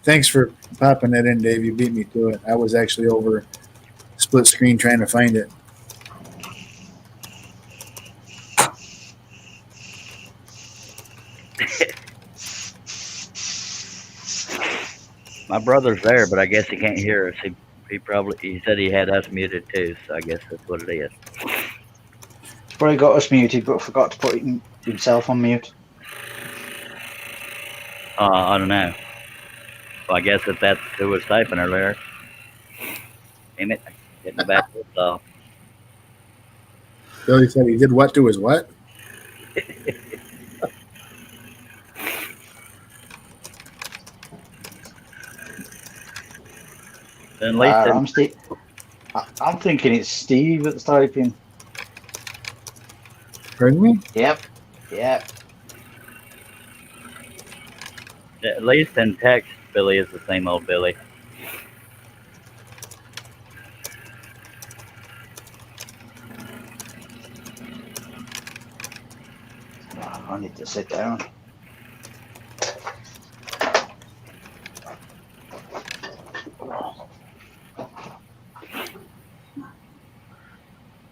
Thanks for popping that in, Dave. You beat me to it. I was actually over split screen trying to find it. my brother's there, but I guess he can't hear us. He said he had us muted too, so I guess that's what it is. He's probably got us muted, but forgot to put himself on mute. I don't know. Well, I guess if that's who was typing earlier. Damn it. Getting the back off. Billy said he did what to his what? Then Lisa, I'm thinking it's Steve that's typing. Pardon me? Yep. at least in text, Billy is the same old Billy. I need to sit down.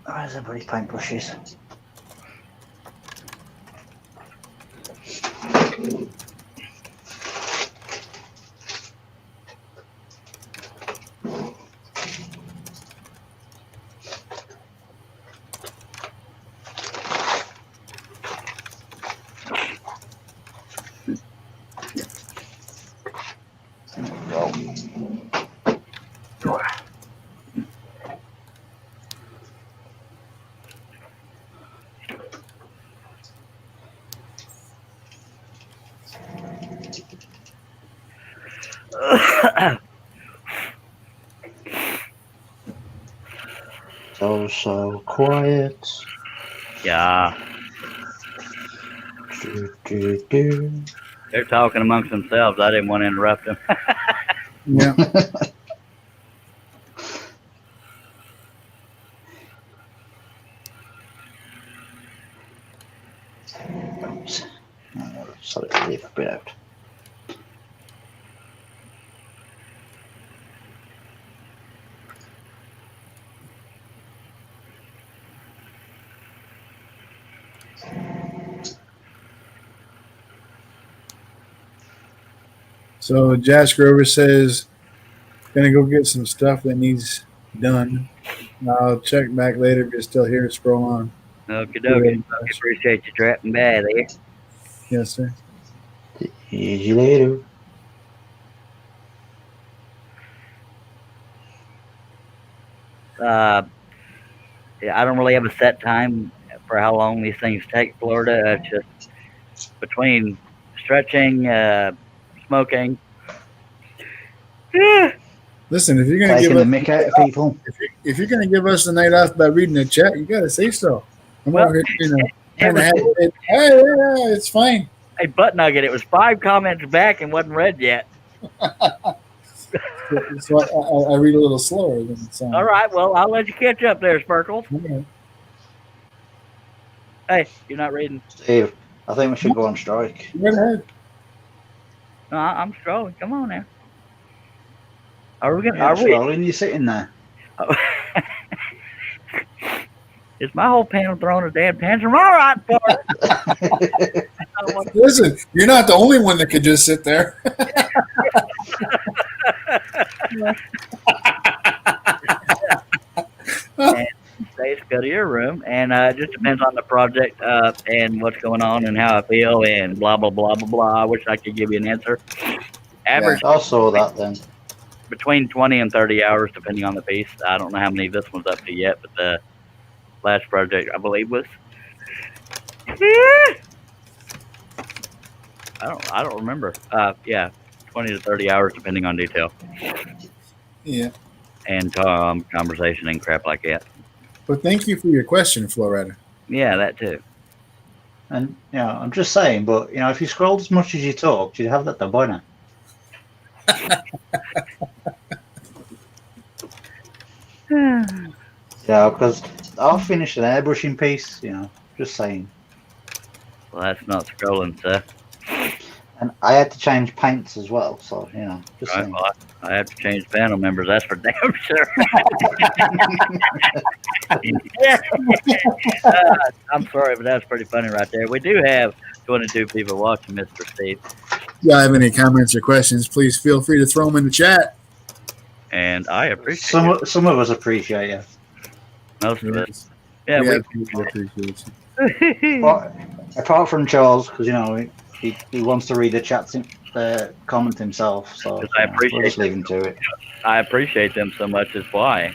Where's everybody's paintbrushes? So quiet. Yeah. They're talking amongst themselves. I didn't want to interrupt them. Yeah. Sorry, leave a bit out. So Josh Grover says, gonna go get some stuff that needs done. I'll check back later if you're still here. Scroll on. Okie dokie. Appreciate you dropping by there. Yes, sir. See you later. Yeah, I don't really have a set time for how long these things take. Florida, it's just between stretching, smoking. Listen, if you're gonna Taking give the us mick out of people. if you're gonna give us the night off by reading the chat, you gotta say so. I'm Well, over here, trying to have it. Hey, yeah, it's fine. Hey, butt nugget, it was 5 comments back and wasn't read yet. So I read a little slower than it sounds. All right, well, I'll let you catch up there, Sparkles. Okay. Hey, you're not reading. Steve, I think we should go on strike. Go ahead. No, I'm strolling. Come on now. Are we gonna? Yeah, Are we? scrolling, you're sitting there. Is my whole panel throwing a damn tantrum? All right, Florida. Listen, you're not the only one that could just sit there. And Stace, go to your room, and it just depends on the project and what's going on and how I feel and blah blah blah blah blah. I wish I could give you an answer. Average I saw that then. between 20 and 30 hours, depending on the piece. I don't know how many this one's up to yet, but the last project I believe was. I don't remember. Yeah, 20 to 30 hours, depending on detail Yeah. and conversation and crap like that. But thank you for your question, Floretta. Yeah, that too. And I'm just saying, but if you scrolled as much as you talked, you'd have that done by now. Yeah, because I'll finish an airbrushing piece. Just saying. Well, that's not scrolling, sir. And I had to change paints as well, so just Right, saying. well, I have to change panel members. That's for damn sure. I'm sorry, but that's pretty funny right there. We do have 22 people watching, Mr. Steve, If you have any comments or questions, please feel free to throw them in the chat. and I appreciate it. Some of us appreciate you. Most of us. Yeah, we we absolutely appreciate you. But apart from Charles, because he wants to read the chat comment himself, so I appreciate we'll just leave him to it. I appreciate them so much. Is why.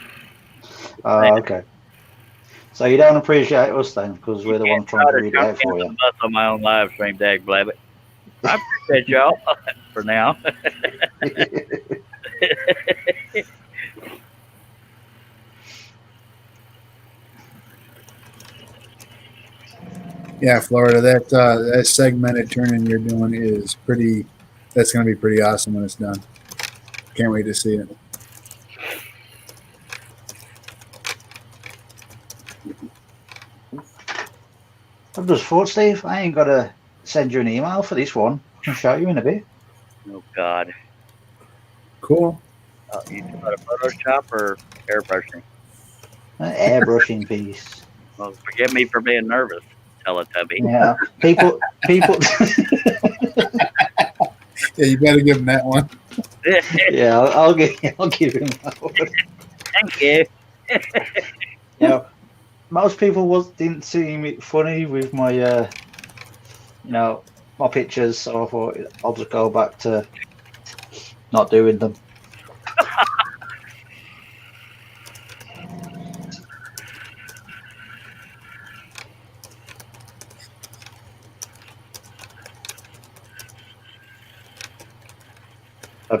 Okay. So you don't appreciate us then, because we're the ones trying to read it out for you. Bus on my own live stream, dag blabbit. I appreciate y'all for now. Yeah, Florida, that segmented turning you're doing is pretty. That's going to be pretty awesome when it's done. Can't wait to see it. I've just thought, Steve, I ain't got to send you an email for this one. I'll show you in a bit. Oh God. Cool. You talking about a Photoshop or airbrushing? An airbrushing piece. Well, forgive me for being nervous, Teletubby. Yeah, people. Yeah, you better give him that one. Yeah, I'll give him that one. Thank you. Most people didn't seem it funny with my, my pictures, so I thought I'll just go back to not doing them.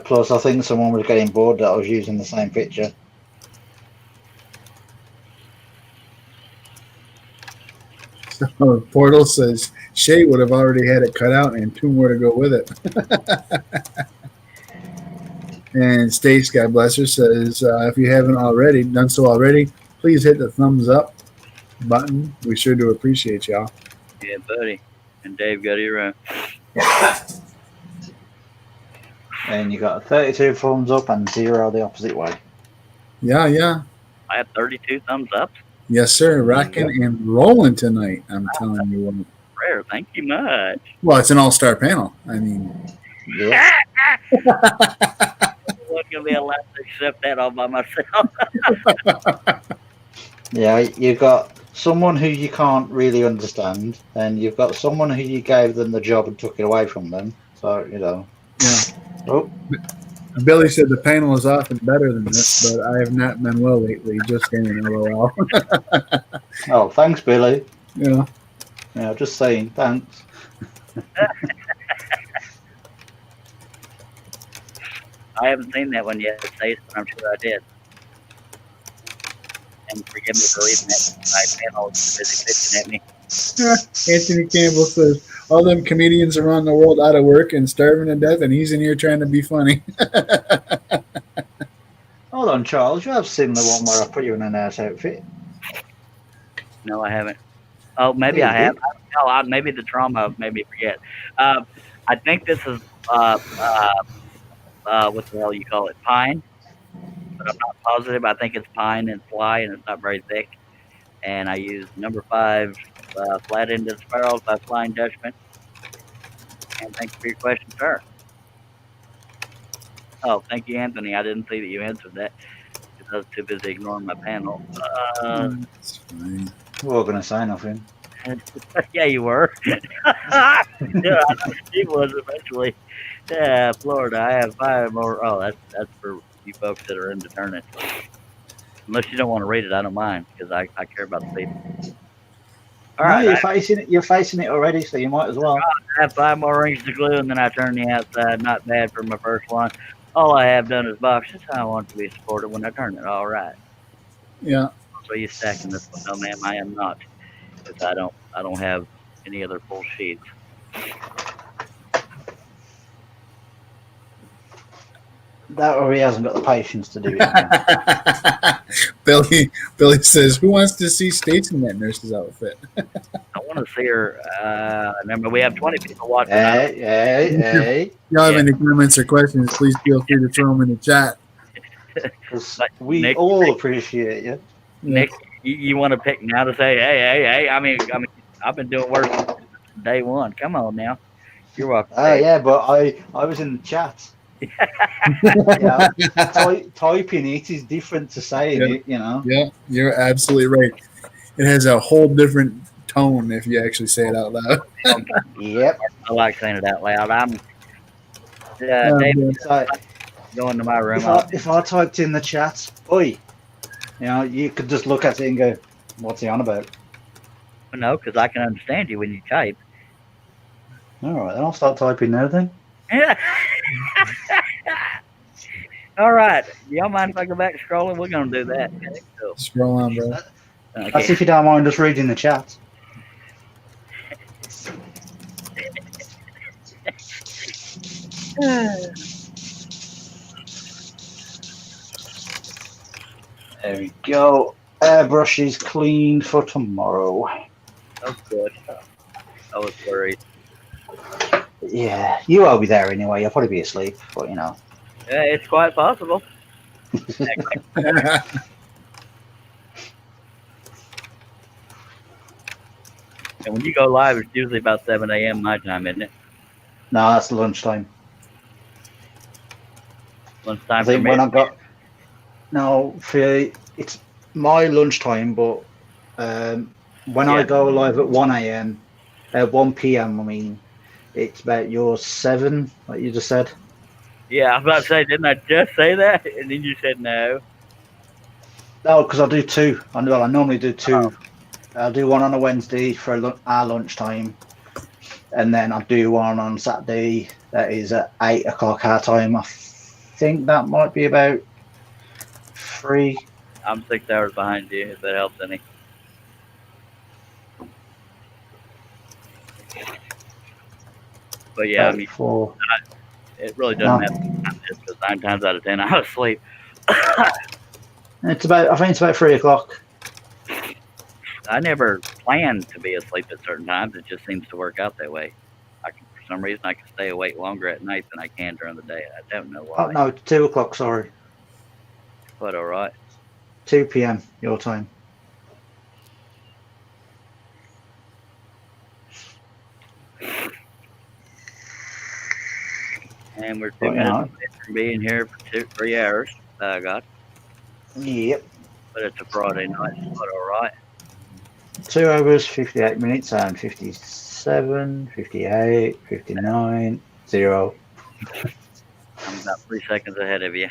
Plus, I think someone was getting bored that I was using the same picture. So Portal says Shay would have already had it cut out and 2 more to go with it. And Stace, God bless her, says if you haven't done so already, please hit the thumbs up button. We sure do appreciate y'all. Yeah, buddy. And Dave, go to your room. And you got 32 thumbs up and 0 the opposite way. Yeah. I have 32 thumbs up. Yes, sir. Rocking and rolling tonight. I'm telling you what. Rare. Thank you much. Well, it's an all-star panel. I mean, Yeah. I wasn't gonna be allowed to accept that all by myself. Yeah, you've got someone who you can't really understand, and you've got someone who you gave them the job and took it away from them. So, yeah. Oh, Billy said the panel is often better than this, but I have not been well lately. Just saying, LOL. oh, thanks, Billy. Yeah. Yeah, just saying, thanks. I haven't seen that one yet, Stace, but I'm sure I did. And forgive me for leaving that. My panel was busy pitching at me. Anthony Campbell says, all them comedians around the world out of work and starving to death, and he's in here trying to be funny. Hold on, Charles. You have seen the one where I put you in a nice outfit. No, I haven't. Oh, maybe I have. No, maybe the trauma made me forget. I think this is what the hell you call it? Pine. but I'm not positive. I think it's pine and fly, and it's not very thick. And I use number 5 flat-ended sparrows by Flying Dutchman. And thanks for your question, sir. Oh, thank you, Anthony. I didn't see that you answered that because I was too busy ignoring my panel. It's fine. We're all going to say nothing. Yeah, you were. Yeah, I know Steve was eventually. Yeah, Florida. I have 5 more. Oh, that's for you folks that are into tournaments. Unless you don't want to read it, I don't mind because I care about the people. All No, right, you're facing it already, so you might as well. I have 5 more rings to glue, and then I turn the outside. Not bad for my first one. All I have done is box. That's how I want to be supported when I turn it. All right. Yeah. So you stacking this one? No, ma'am, I am not. Because I don't have any other full sheets. That or he hasn't got the patience to do it. Billy says, "Who wants to see Stacy in that nurse's outfit?" I want to see her. Remember, we have 20 people watching. Hey. If you have any comments or questions, please feel free to throw them in the chat. 'Cause we Nick- all appreciate you. Nick, you want to pick now to say, hey? I mean, I've been doing work since day one. Come on now. You're welcome. Oh yeah, but I was in the chat. Typing it is different to saying it, you know. Yeah, you're absolutely right. It has a whole different tone if you actually say it out loud. Yep. I like saying it out loud. I'm Oh, David, So going to my room. if I typed in the chat, oi, you know, you could just look at it and go, "What's he on about?" No, because I can understand you when you type. All right, then I'll start typing now then. All right. Y'all mind if I go back to scrolling? We're going to do that. Okay, cool. Scroll on, bro. That's Okay. if you don't mind just reading the chat. There we go. Airbrush is cleaned for tomorrow. That's good. I was worried. Yeah, you will be there anyway. You'll probably be asleep, but you know. Yeah, it's quite possible. And when you go live, it's usually about 7 a.m. my time, isn't it? No, that's lunchtime. Lunchtime I for think me. when I got it's my lunchtime, but when I Yeah. go live at 1 a.m., 1 p.m. I mean, it's about your 7, like you just said. Yeah, I was about to say, didn't I just say that? And then you said no. No, because I do 2. I normally do 2. I'll do one on a Wednesday for our lunchtime, and then I'll do one on Saturday that is at 8 o'clock our time. I think that might be about 3. I'm 6 hours behind you, if that helps any. But yeah, I mean, 4. it really doesn't matter because 9 times out of 10 I was asleep. I think it's about 3 o'clock. I never planned to be asleep at certain times. It just seems to work out that way. For some reason, I can stay awake longer at night than I can during the day. I don't know why. Oh, no, 2 o'clock, sorry. But all right. 2 p.m. your time. And we're 2 Well, minutes yeah. away from being here for 3 hours. God, Yep. but it's a Friday night. But all right. 2 hours, 58 minutes, and 57, 58, 59, 0. I'm about 3 seconds ahead of you.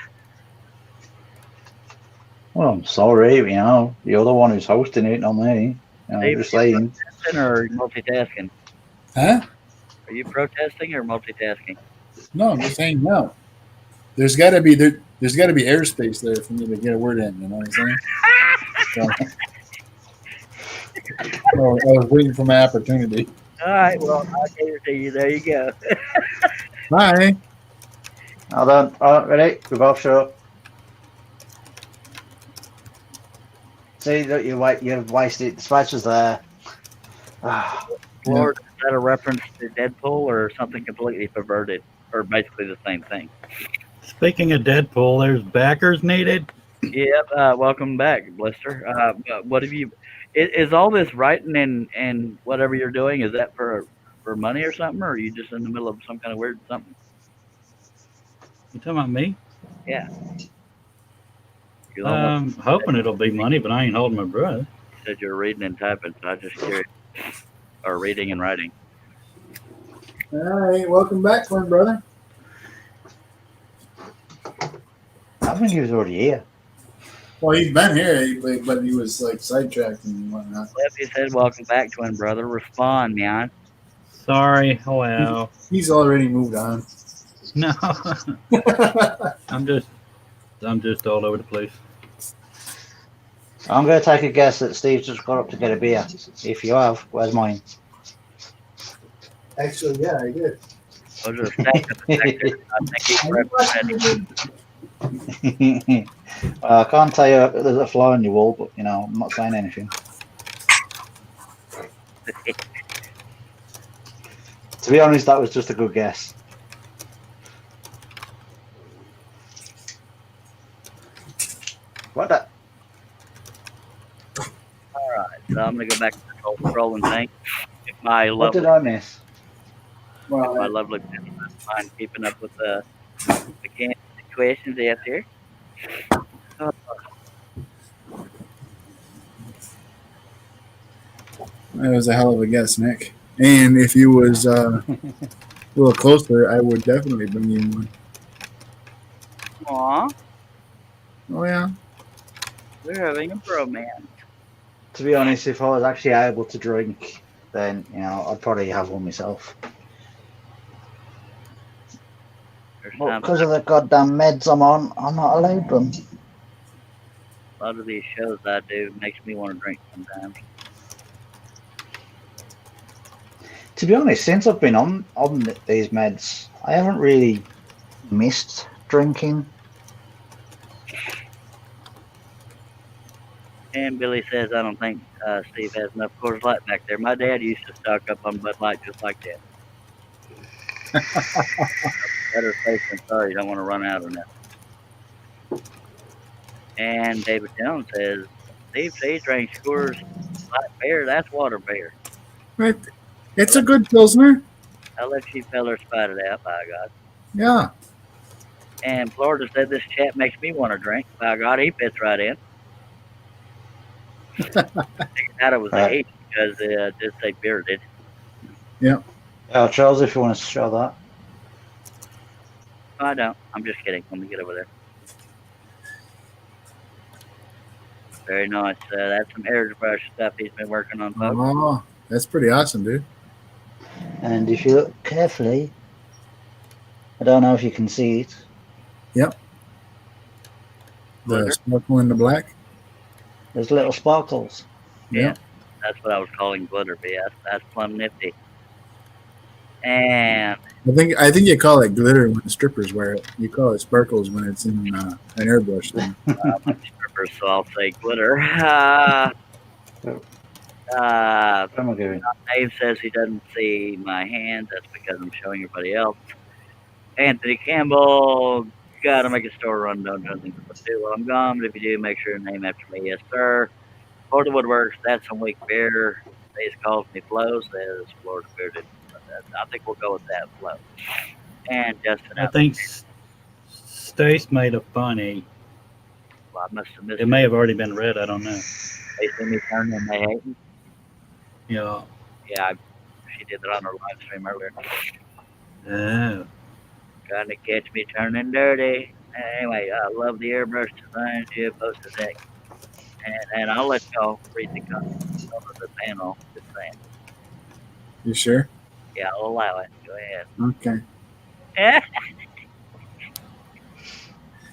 Well, I'm sorry, you know, you're the one who's hosting it, not me. You know, Dave, just saying. Protesting or multitasking? Huh? Are you protesting or multitasking? No, I'm just saying no. There's got to be there's got to be airspace there for me to get a word in. You know what I'm saying? So, I was waiting for my opportunity. All right. Well, I'll cater to you. There you go. Bye. Hold on. All right, ready? We're both sure. See that you've wasted. The space was there. Ah, Lord, is that a reference to Deadpool or something completely perverted, or basically the same thing? Speaking of Deadpool, there's backers needed. Yep. Welcome back, Blister. What have you? Is all this writing and whatever you're doing, is that for money or something, or are you just in the middle of some kind of weird something? You talking about me? Yeah. You almost Hoping it'll be money, but I ain't holding my breath. said you're reading and typing, so I was just curious. Or reading and writing. All right, welcome back, twin brother. I think he was already here. Well, he's been here, but he was like sidetracked and whatnot. Lefty said, "Welcome back, twin brother. Respond, man." Sorry. Well, He's already moved on. no. I'm just all over the place. I'm going to take a guess that Steve just got up to get a beer. If you have, where's mine? Actually, yeah, I did. Those are stacked up in the sector. I think he's representing. I can't tell you there's a fly on your wall, but you know, I'm not saying anything. To be honest, that was just a good guess. What the? Alright, so I'm gonna go back to the whole scrolling thing. If my What lovely, did I miss? Well, my lovely gentleman mind keeping up with the mechanics questions out there. that was a hell of a guess, Nick. And if you was a little closer, I would definitely bring you one. Aw, Oh yeah. we're having a bromance. To be honest, if I was actually able to drink, then you know I'd probably have one myself. There's But some, because of the goddamn meds I'm on, I'm not allowed them. a lot of these shows I do makes me want to drink sometimes. To be honest, since I've been on these meds, I haven't really missed drinking. And Billy says, I don't think Steve has enough Coors Light back there. My dad used to stock up on Bud Light just like that. Better safe than sorry. You don't want to run out on that. And David Jones says, Steve says drinks Coors Light beer. That's water beer. Right. It's a good pilsner. I'll let you fellers fight it out, by God. Yeah. And Florida said this chat makes me want to drink. By God, he fits right in. I thought it was the age because it did say bearded. Charles, if you want to show that. I don't. I'm just kidding. Let me get over there. Very nice. That's some airbrush stuff he's been working on, folks. Oh, that's pretty awesome, dude. And if you look carefully, I don't know if you can see it. The sparkle in the black. There's little sparkles. Yeah, that's what I was calling glitter BS. That's plumb nifty. And I think you call it glitter when the strippers wear it. You call it sparkles when it's in an airbrush thing. I'm a stripper, so I'll say glitter. Dave says he doesn't see my hands. That's because I'm showing everybody else. Anthony Campbell, gotta make a store run. Don't think what to do while I'm gone, but if you do, make sure to name after me. Yes, sir. Florida Woodworks, that's some weak beer. Stace calls me Flo, says Florida Bearded. I think we'll go with that, Flo. And Justin, I think Stace made a funny. Well, I must have missed It may have already been read. I don't know. They see me turn and they hate me. Yeah. Yeah, she did that on her live stream earlier. Oh. Trying to catch me turning dirty. Anyway, I love the airbrush designs you posted that. And I'll let y'all read the comments over the panel. Just saying. You sure? Yeah, I'll allow it. Go ahead. Okay.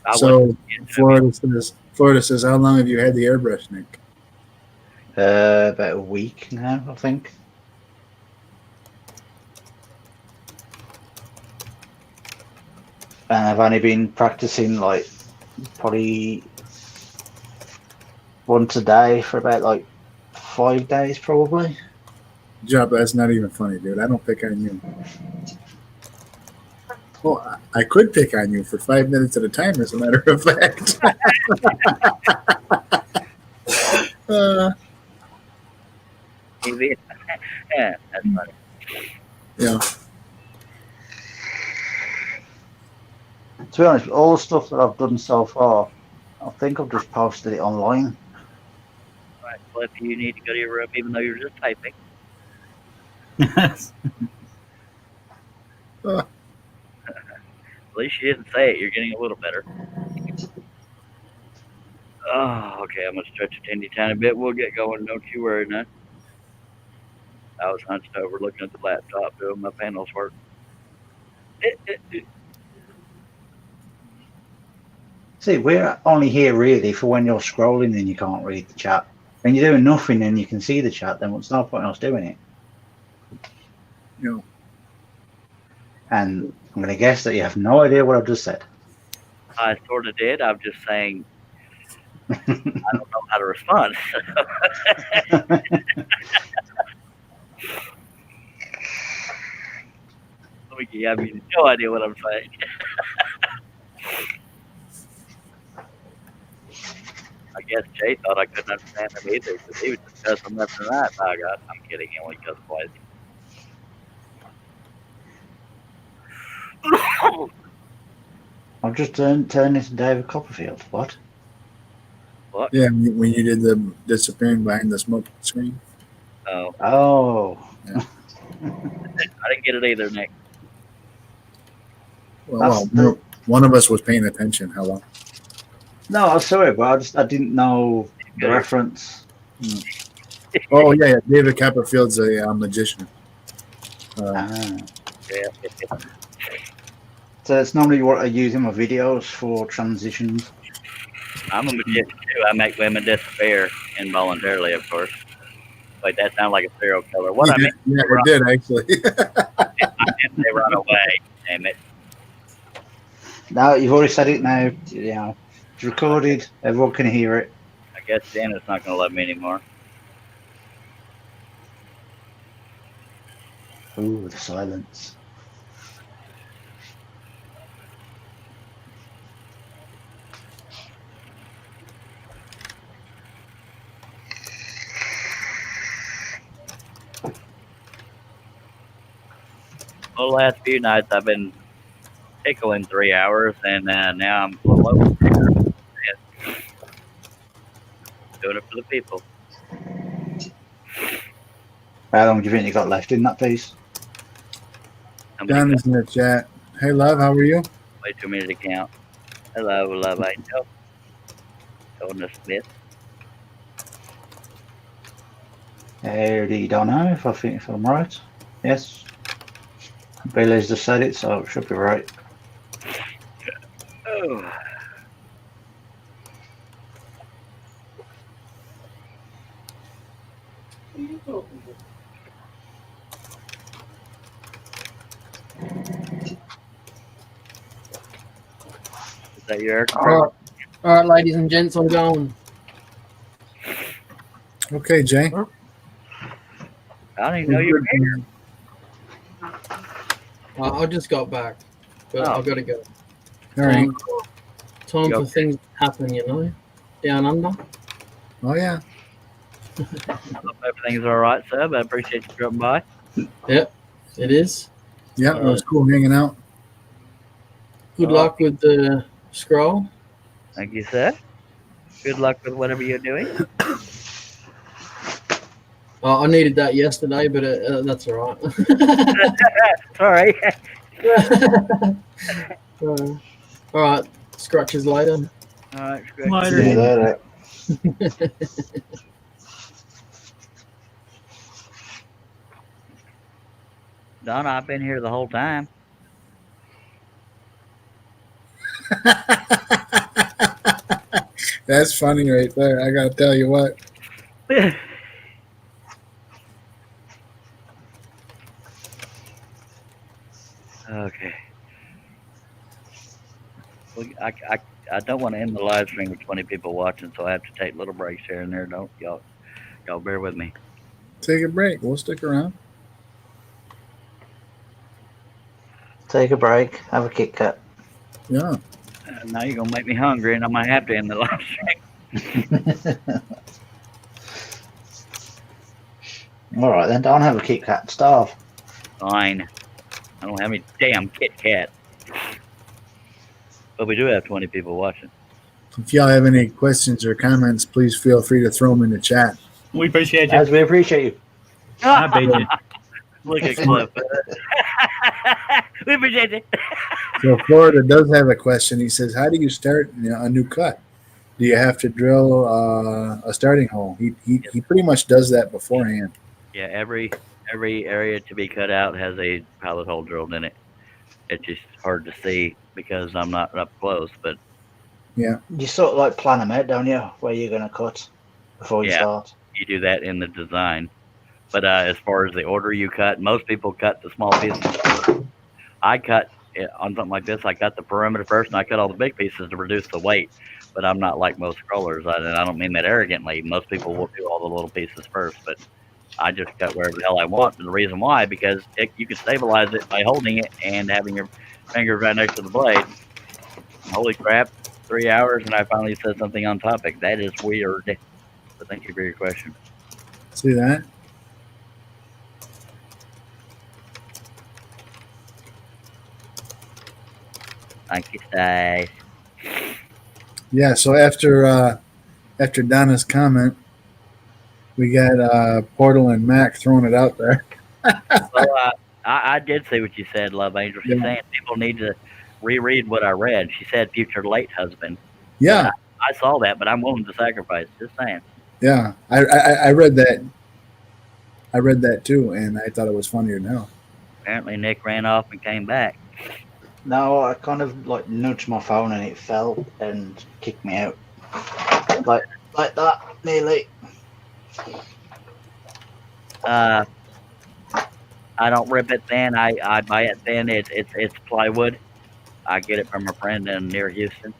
I So Florida says, how long have you had the airbrush, Nick? About a week now, I think. And I've only been practicing like probably once a day for about like 5 days, probably. Job, that's not even funny, dude. I don't pick on you. Well, I could pick on you for 5 minutes at a time, as a matter of fact. Maybe. Yeah, that's funny. Yeah. To be honest, all the stuff that I've done so far, I think I've just posted it online. Right, Cliff, you need to go to your room, even though you're just typing. At least you didn't say it. You're getting a little better. Oh, okay. I'm gonna stretch a teeny tiny bit. We'll get going. Don't you worry, none. I was hunched over looking at the laptop doing my panels work. See, we're only here really for when you're scrolling and you can't read the chat. When you're doing nothing and you can see the chat, then what's no point in us doing it? Yeah. And I'm going to guess that you have no idea what I've just said. I sort of did. I'm just saying I don't know how to respond. I mean, no idea what I'm saying. I guess Jay thought I couldn't understand him either because he was just cussing left and right. By God, I'm kidding. He only cussed twice. I've just turned this into David Copperfield. What? Yeah, when you did the disappearing behind the smoke screen. Oh, Oh. Yeah. I didn't get it either, Nick. Well, one of us was paying attention. Hello. No, I'm sorry, but I didn't know the reference. Oh yeah, David Copperfield's a magician. Ah. Yeah. So it's normally what I use in my videos for transitions. I'm a magician too. I make women disappear involuntarily, of course. Wait, that sounds like a serial killer. What I mean? Yeah, it did actually. If they run away, damn it. No, you've already said it now. You know, it's recorded. Everyone can hear it. I guess Janet's not going to love me anymore. Ooh, the silence. Well, the last few nights I've been tickling 3 hours, and now I'm a little over there. Doing it for the people. How long do you think you got left in that piece? How many John is in the chat. Hey, love, how are you? Way too many to count. Hello, love angel. Jonah Smith. I don't know if I'm right. Yes. Billy's just said it, so it should be right. Oh. Is that your air All right, ladies and gents, I'm going. Okay, Jay. I don't even know you're here. I just got back, but Oh. I've got to go. All right. Time Go. for things to happen, you know, down under. Oh yeah. Hope everything's all right, Seb. I appreciate you dropping by. Yep, it is. Yeah, it was cool hanging out. Good luck with the scroll. Thank you, sir. Good luck with whatever you're doing. I needed that yesterday, but that's all right. Sorry. All right, scratches later. All right, great. Later. See you later. Donna, I've been here the whole time. That's funny right there. I gotta tell you what. Okay. Well, I don't want to end the live stream with 20 people watching, so I have to take little breaks here and there. Don't y'all bear with me. Take a break. We'll stick around. Take a break. Have a Kit Kat. Yeah. Now you're gonna make me hungry, and I might have to end the live stream. All right, then. Don't have a Kit Kat. Starve. Fine. I don't have any damn Kit Kat. But we do have 20 people watching. If y'all have any questions or comments, please feel free to throw them in the chat. We appreciate you. As we appreciate you. I beat you. Look at Cliff. We appreciate it. So Florida does have a question. He says, "How do you start a new cut? Do you have to drill a starting hole?" He pretty much does that beforehand. Yeah, every area to be cut out has a pilot hole drilled in it. It's just hard to see because I'm not up close, but Yeah. You sort of like plan them out, don't you? Where you're going to cut before you Yeah. start. you do that in the design. But as far as the order you cut, most people cut the small pieces. I cut on something like this. I cut the perimeter first, and I cut all the big pieces to reduce the weight. But I'm not like most scrollers, and I don't mean that arrogantly. Most people will do all the little pieces first, but I just cut wherever the hell I want. And the reason why, because you can stabilize it by holding it and having your fingers right next to the blade. Holy crap, 3 hours, and I finally said something on topic. That is weird. But thank you for your question. See that? Thank you, Stay. Yeah. So after Donna's comment, we got Portal and Mac throwing it out there. Well, I did see what you said, Love Angel. She's Yeah. saying people need to reread what I read. She said future late husband. Yeah. I saw that, but I'm willing to sacrifice. Just saying. Yeah. I read that. I read that too, and I thought it was funnier now. Apparently, Nick ran off and came back. No, I kind of like nudged my phone and it fell and kicked me out. Like that, nearly. I don't rip it thin. I buy it thin. It's plywood. I get it from a friend in near Houston.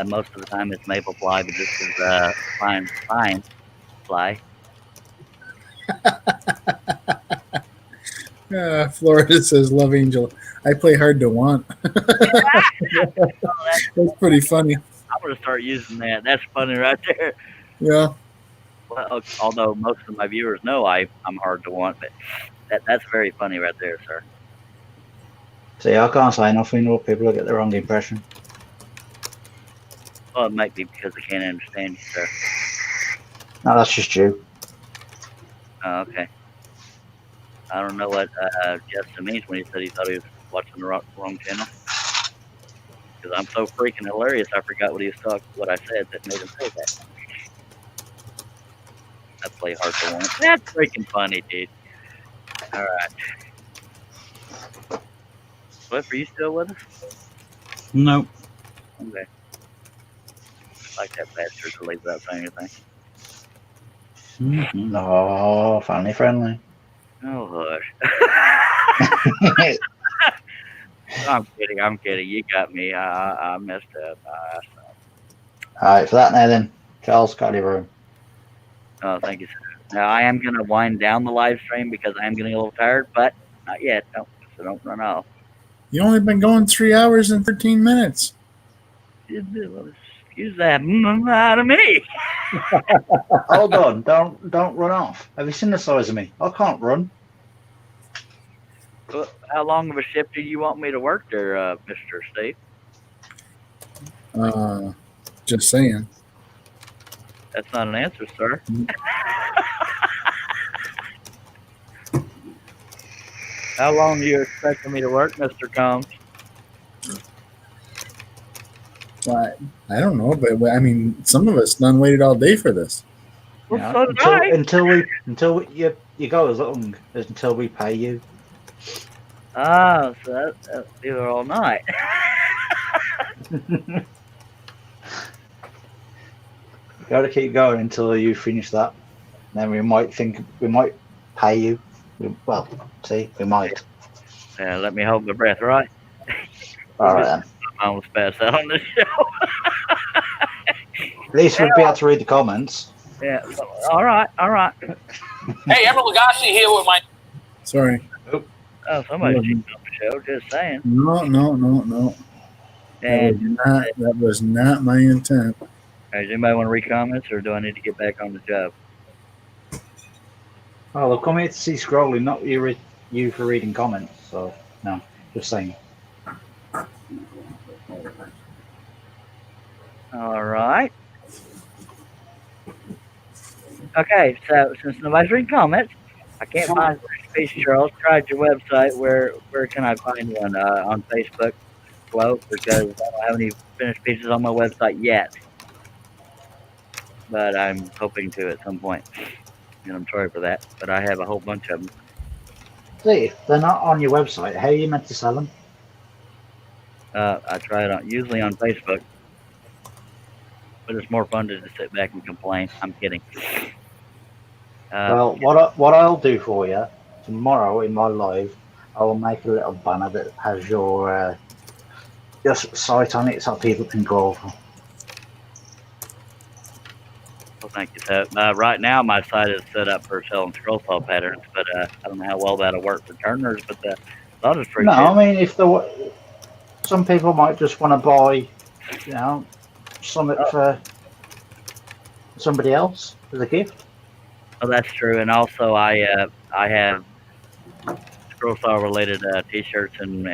Most of the time it's maple ply, but this is fine ply. Florida says, "Love Angel, I play hard to want." That's pretty funny. I'm gonna start using that. That's funny right there. Yeah. Well, although most of my viewers know I'm hard to want, but that's very funny right there, sir. See, I can't say nothing, or people will get the wrong impression. Well, it might be because I can't understand you, sir. No, that's just you. Oh, okay. I don't know what Justin means when he said he thought he was watching the wrong channel. Because I'm so freaking hilarious, I forgot what what I said that made him say that. I play hard to want. That's freaking funny, dude. All right. Cliff, are you still with us? Nope. Okay. Like that bastard to leave without saying anything. Mhm. No, family friendly. Oh, hush. I'm kidding. You got me. I messed up. Alright, for that now then. Charles, got your room. Oh, thank you, sir. Now, I am going to wind down the live stream because I am getting a little tired, but not yet. So don't run off. You only been going 3 hours and 13 minutes. Excuse that out of me. Hold on, don't run off. Have you seen the size of me? I can't run. How long of a shift do you want me to work there, Mr. Steve? Just saying. That's not an answer, sir. How long are you expecting me to work, Mr. Combs? Well, I don't know, but I mean, some of us done waited all day for this. Well, Yeah, so did I. until you go as long as until we pay you. Ah, so that's either all night. Got to keep going until you finish that. Then we might pay you. Well, see, we might. Yeah, let me hold my breath, right? All right then. I almost passed out on this show. At least we'll be able to read the comments. Yeah. All right. Hey, Emerald Lagasse here with my. Sorry. Oh, somebody Yeah. cheated on the show. Just saying. No. And That was not my intent. does anybody want to read comments, or do I need to get back on the job? Well, I've come here to see scrolling, not you for reading comments. So, no, just saying. All right. Okay, so since nobody's reading comments, I can't find Finished Pieces, Charles. Tried your website. Where can I find one? On Facebook, Float, because I don't have any Finished Pieces on my website yet. But I'm hoping to at some point. And I'm sorry for that. But I have a whole bunch of them. See, if they're not on your website, how are you meant to sell them? I try it usually on Facebook. But it's more fun to just sit back and complain. I'm kidding. Well, what I'll do for you tomorrow in my live, I will make a little banner that has your site on it, so people can go over. Well, thank you. So right now, my site is set up for selling scroll saw patterns, but I don't know how well that'll work for turners. But I'll just appreciate. No, I mean, if some people might just want to buy, something for somebody else as a gift. Oh, that's true. And also, I have scroll saw related T-shirts and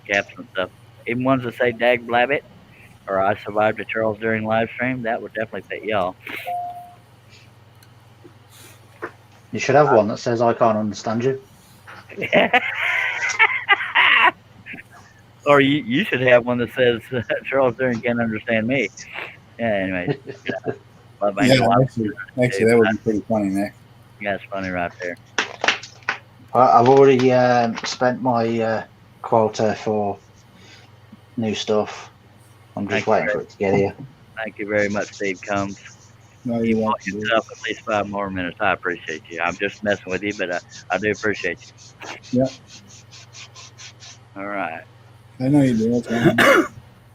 caps and stuff. Even ones that say "Dag Blabbit" or "I survived a Charles during live stream." That would definitely fit y'all. You should have one that says "I can't understand you." Or you should have one that says "Charles During can't understand me." Yeah. Anyway. Love Angel. Actually, that would be pretty funny, Nick. Yeah, it's funny right there. I've already spent my quota for new stuff. I'm just waiting for it to get here. Thank you very much, Steve Combs. No, You you walk won't. yourself at least 5 more minutes. I appreciate you. I'm just messing with you, but I do appreciate you. Yep. All right. I know you do. That's fine.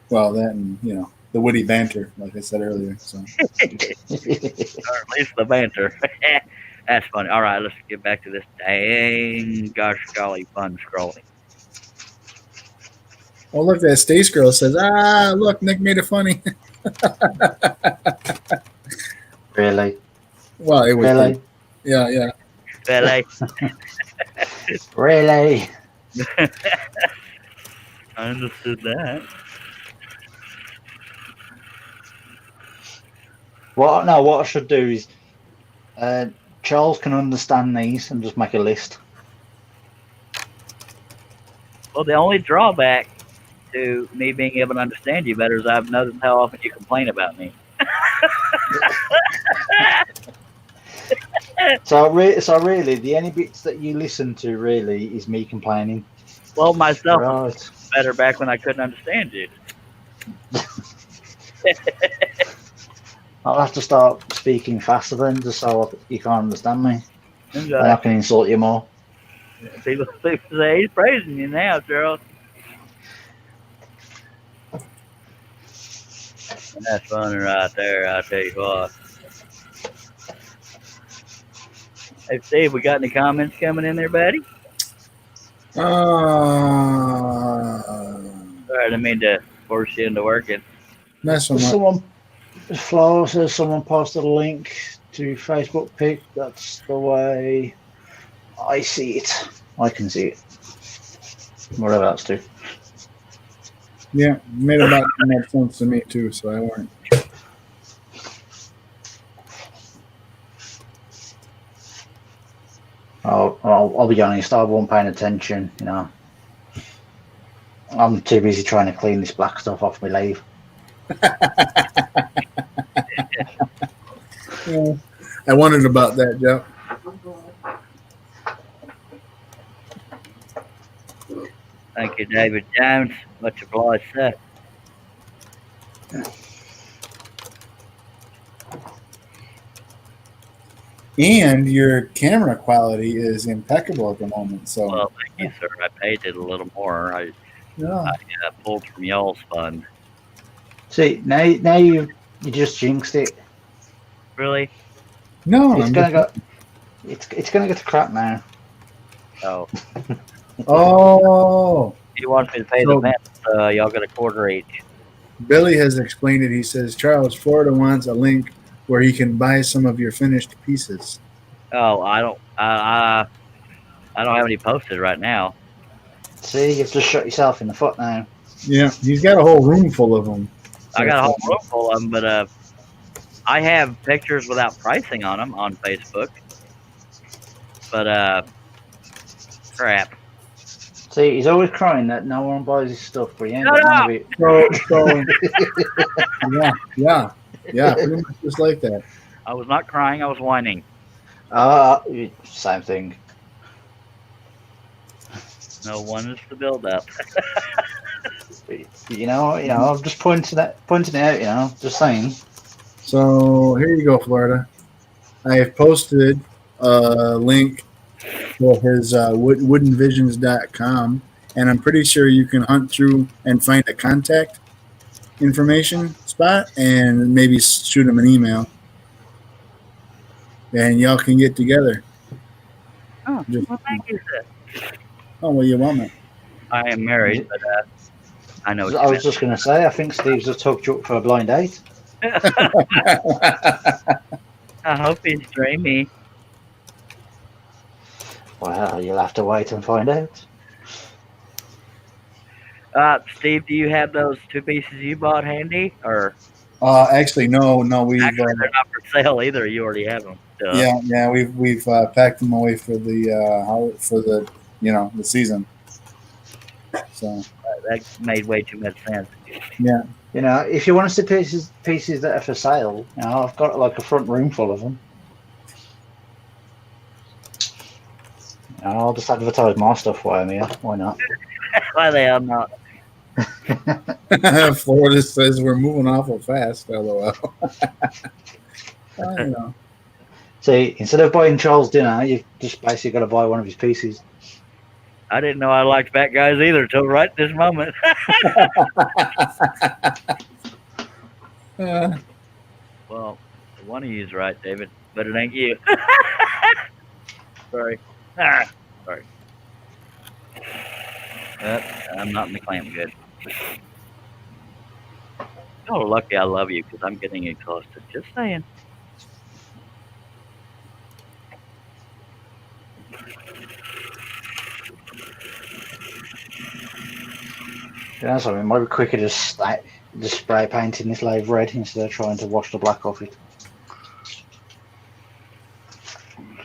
Well, that and the witty banter, like I said earlier. So. Or at least the banter. That's funny. All right, let's get back to this dang gosh golly fun scrolling. Oh, look, that Stace girl says, look, Nick made it funny. Really? Well, it was. Really? Yeah. Really? Really? I understood that. What I should do is Charles can understand these and just make a list. Well, the only drawback to me being able to understand you better is I've noticed how often you complain about me. So really, the only bits that you listen to really is me complaining. Well, myself Right. was better back when I couldn't understand you. I'll have to start speaking faster then, just so you can't understand me. And I can insult you more. People say he's praising you now, Charles. And that's funny right there, I tell you what. Hey, Steve, we got any comments coming in there, buddy? Sorry, I didn't mean to force you into working. Not so much. Someone, Flo says someone posted a link to Facebook pic. That's the way I see it. I can see it. Whatever that's to. Yeah, made about that much sense to me too, so I weren't. I'll be honest, I wasn't paying attention, I'm too busy trying to clean this black stuff off my lathe. Yeah, I wondered about that, Jeff. Thank you, David Jones. Much obliged, sir. And your camera quality is impeccable at the moment. So, Well, thank you, sir. I paid it a little more. I yeah. pulled from y'all's fund. See, now you just jinxed it. Really? No, It's gonna go to crap now. Oh. Oh, He wants me to pay So- the vent. Y'all get a quarter each. Billy has explained it. He says, Charles, Florida wants a link where he can buy some of your finished pieces. Oh, I don't. I don't have any posted right now. See, you've just shot yourself in the foot now. Yeah, he's got a whole room full of them. I got a whole room full of them, but I have pictures without pricing on them on Facebook. But crap. See, he's always crying that no one buys his stuff, but he ain't Shut got none of it. So yeah, pretty much just like that. I was not crying. I was whining. Same thing. No one is to build up. You know, I'm just pointing it out. You know, just saying. So here you go, Florida. I have posted a link for his woodenvisions.com, and I'm pretty sure you can hunt through and find a contact information spot and maybe shoot him an email. And y'all can get together. Oh, Just- well, thank you, sir. Oh, well, you want it. I am married, but I know. What I you was just going to say, I think Steve's just hooked you up for a blind date. meant. I hope he's dreamy. Well, you'll have to wait and find out. Steve, do you have those two pieces you bought handy, or Actually, no, we've actually they're not for sale either? You already have them. Duh. yeah, we've packed them away for the the season. So That made way too much sense. yeah, You know, if you want to see pieces that are for sale, you know, I've got like a front room full of them. You know, I'll just advertise my stuff while I'm here. Why not? Why they are not? Florida says we're moving awful fast. LOL. You know. See, instead of buying Charles dinner, you've just basically got to buy one of his pieces. I didn't know I liked fat guys either till right this moment. Well, one of you's right, David, but it ain't you. Sorry. Sorry. I'm not in the clamp good. Y'all are lucky I love you because I'm getting exhausted. Just saying. You know, something it might be quicker just spray painting this lathe red instead of trying to wash the black off it.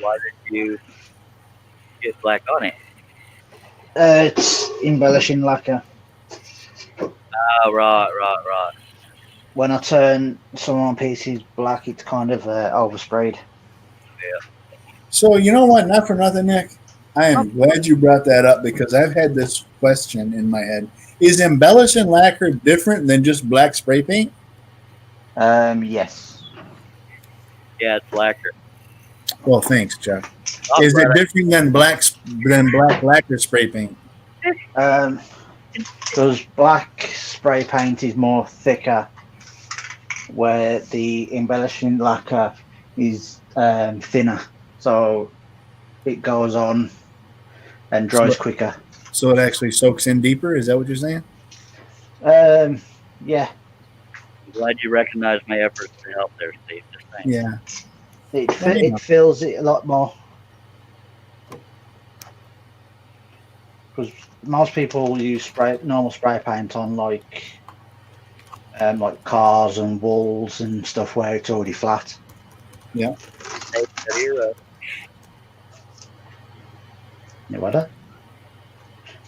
Why did you get black on it? It's embellishing lacquer. Oh, right. When I turn some of my pieces black, it's kind of oversprayed. So you know what? Not for nothing, Nick. I am glad you brought that up because I've had this question in my head. Is embellishing lacquer different than just black spray paint? Yes. Yeah, it's lacquer. Well, thanks, Chuck. Oh, Is it right. different than black lacquer spray paint? Because black spray paint is more thicker, where the embellishing lacquer is thinner, so it goes on and dries quicker. So it actually soaks in deeper? Is that what you're saying? Yeah, I'm glad you recognized my efforts to help there, Steve. Just saying. Yeah. it fills it a lot more. Because most people use normal spray paint on like cars and walls and stuff where it's already flat. David, the hero. You know what?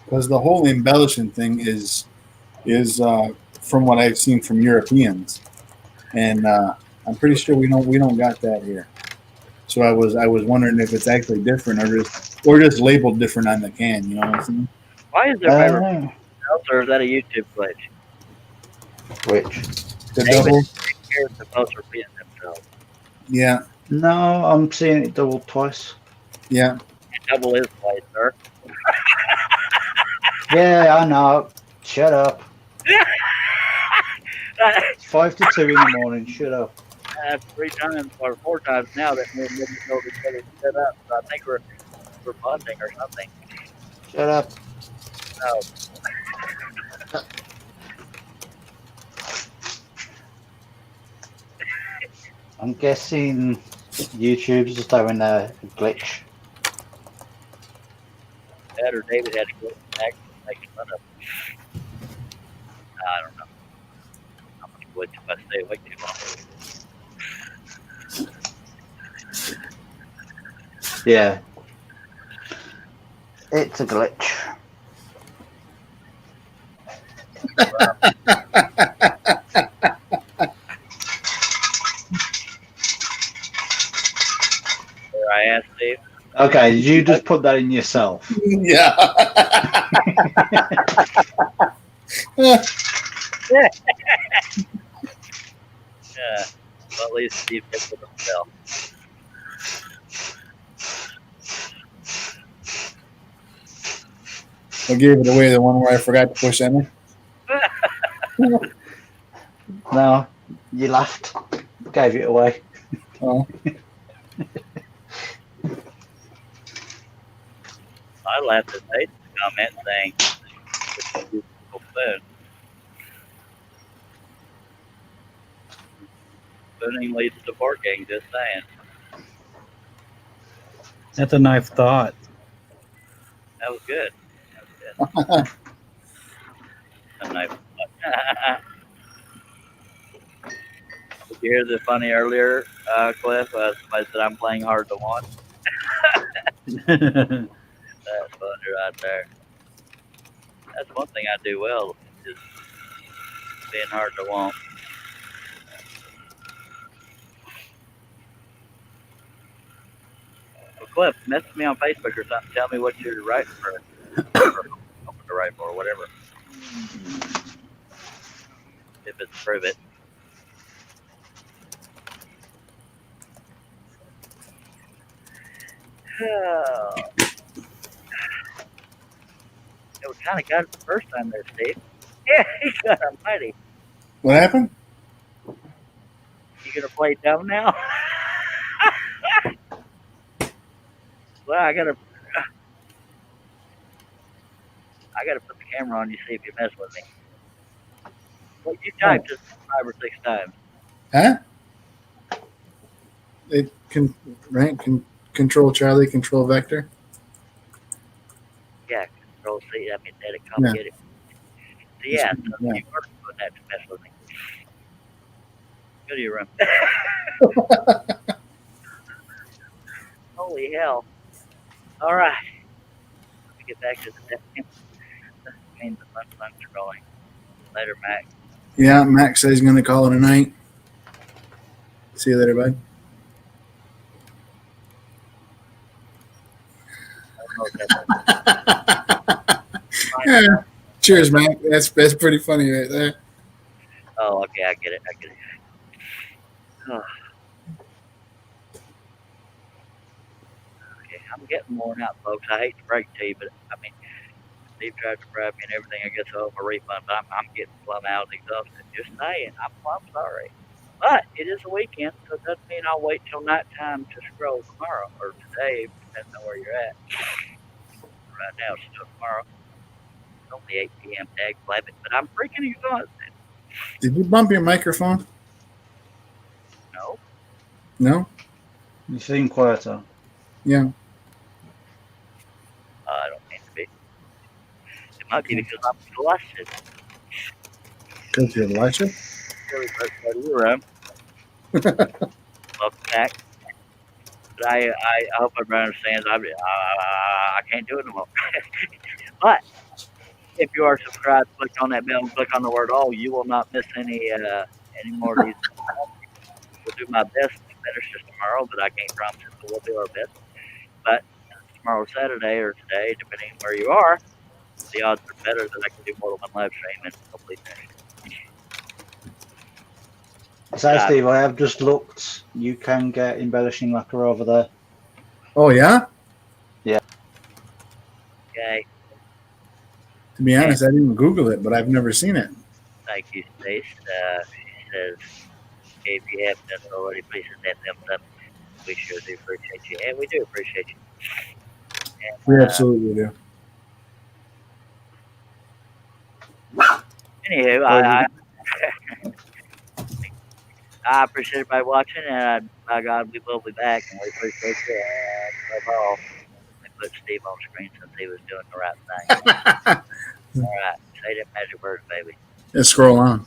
Because the whole embellishing thing is from what I've seen from Europeans, and I'm pretty sure we don't got that here. So I was wondering if it's actually different or just labeled different on the can. You know what I'm saying? Why is there favorite else, or is that a YouTube glitch? Which? The David double. cares the posts repeating themselves. Yeah. No, I'm seeing it double twice. Yeah. And double is twice, sir. Yeah, I know. Shut up. It's 5 to 2 in the morning. Shut up. 3 times or 4 times now that me and Mindy told each other to shut up. So I think we're bonding or something. Shut up. No. I'm guessing YouTube's just having a glitch. That or David had to go back and make fun of him. I don't know. I'm going to glitch if I stay awake too long. Yeah. It's a glitch. Where I asked Steve. Okay, did you just put that in yourself? Yeah. Yeah. Well, at least Steve picked it himself. I gave it away, the one where I forgot to push enter. No, you laughed. Gave it away. Oh. I laughed at Nathan's comment saying, "It's a beautiful spoon." Spooning leads to forking, just saying. That's a nice thought. That was good. That was good. A nice one. Did you hear the funny earlier, Cliff? Somebody said I'm playing hard to want. That's funny right there. That's one thing I do well, is being hard to want. Well, Cliff, message me on Facebook or something. Tell me what you're writing for. Or hoping to write for, whatever. If it's prove it. Oh. Yeah, we kind of got it the first time there, Steve. Yeah, he got almighty. What happened? You gonna play dumb now? Well, I gotta put the camera on you, see if you mess with me. Well, you typed it 5 or 6 times. Huh? It can control Charlie, control Vector. Yeah, Control C. I mean, let it come Yeah. get it. So yeah, so Yeah. you were doing that to mess with me. Go to your room. Holy hell! All right, let me get back to the desk. That means the lunch are going. Later, Mac. Yeah, Max says he's going to call it a night. See you later, bud. I don't know if that's Yeah. Cheers, Mac. That's pretty funny right there. Oh, okay, I get it. Oh. Okay, I'm getting worn out, folks. I hate to break it to you, but I mean, Steve tried to bribe me and everything. I guess I owe him a refund, but I'm getting plumb out exhausted. Just saying, I'm plumb sorry. But it is a weekend, so it doesn't mean I'll wait till nighttime to scroll tomorrow or today, depending on where you're at. Right now, it's still tomorrow. It's only 8 p.m. Tag blabbing, but I'm freaking exhausted. Did you bump your microphone? No. No? You seem quieter. Yeah. I don't mean to be. It might be because I'm flustered. Because you're luscious? Really first go to your room. Welcome back. But I hope everybody understands. I can't do it no more. But if you are subscribed, click on that bell and click on the word all. You will not miss any more of these. We'll do my best to finish this tomorrow, but I can't promise it. But we'll do our best. But tomorrow, Saturday, or today, depending on where you are, the odds are better that I can do more than one live stream and hopefully finish it. So, Steve, I have just looked. You can get embellishing lacquer over there. Oh, yeah? Okay. To be honest, I didn't Google it, but I've never seen it. Thank you, Stace. She says, if you haven't done it already, please hit that thumbs up. We sure do appreciate you, and we do appreciate you. And, We absolutely do. Anywho, I appreciate everybody watching, and by God, we will be back, and we appreciate you. And above all, we put Steve on screen since he was doing the right thing. All right, say them magic words, baby. Let's scroll on.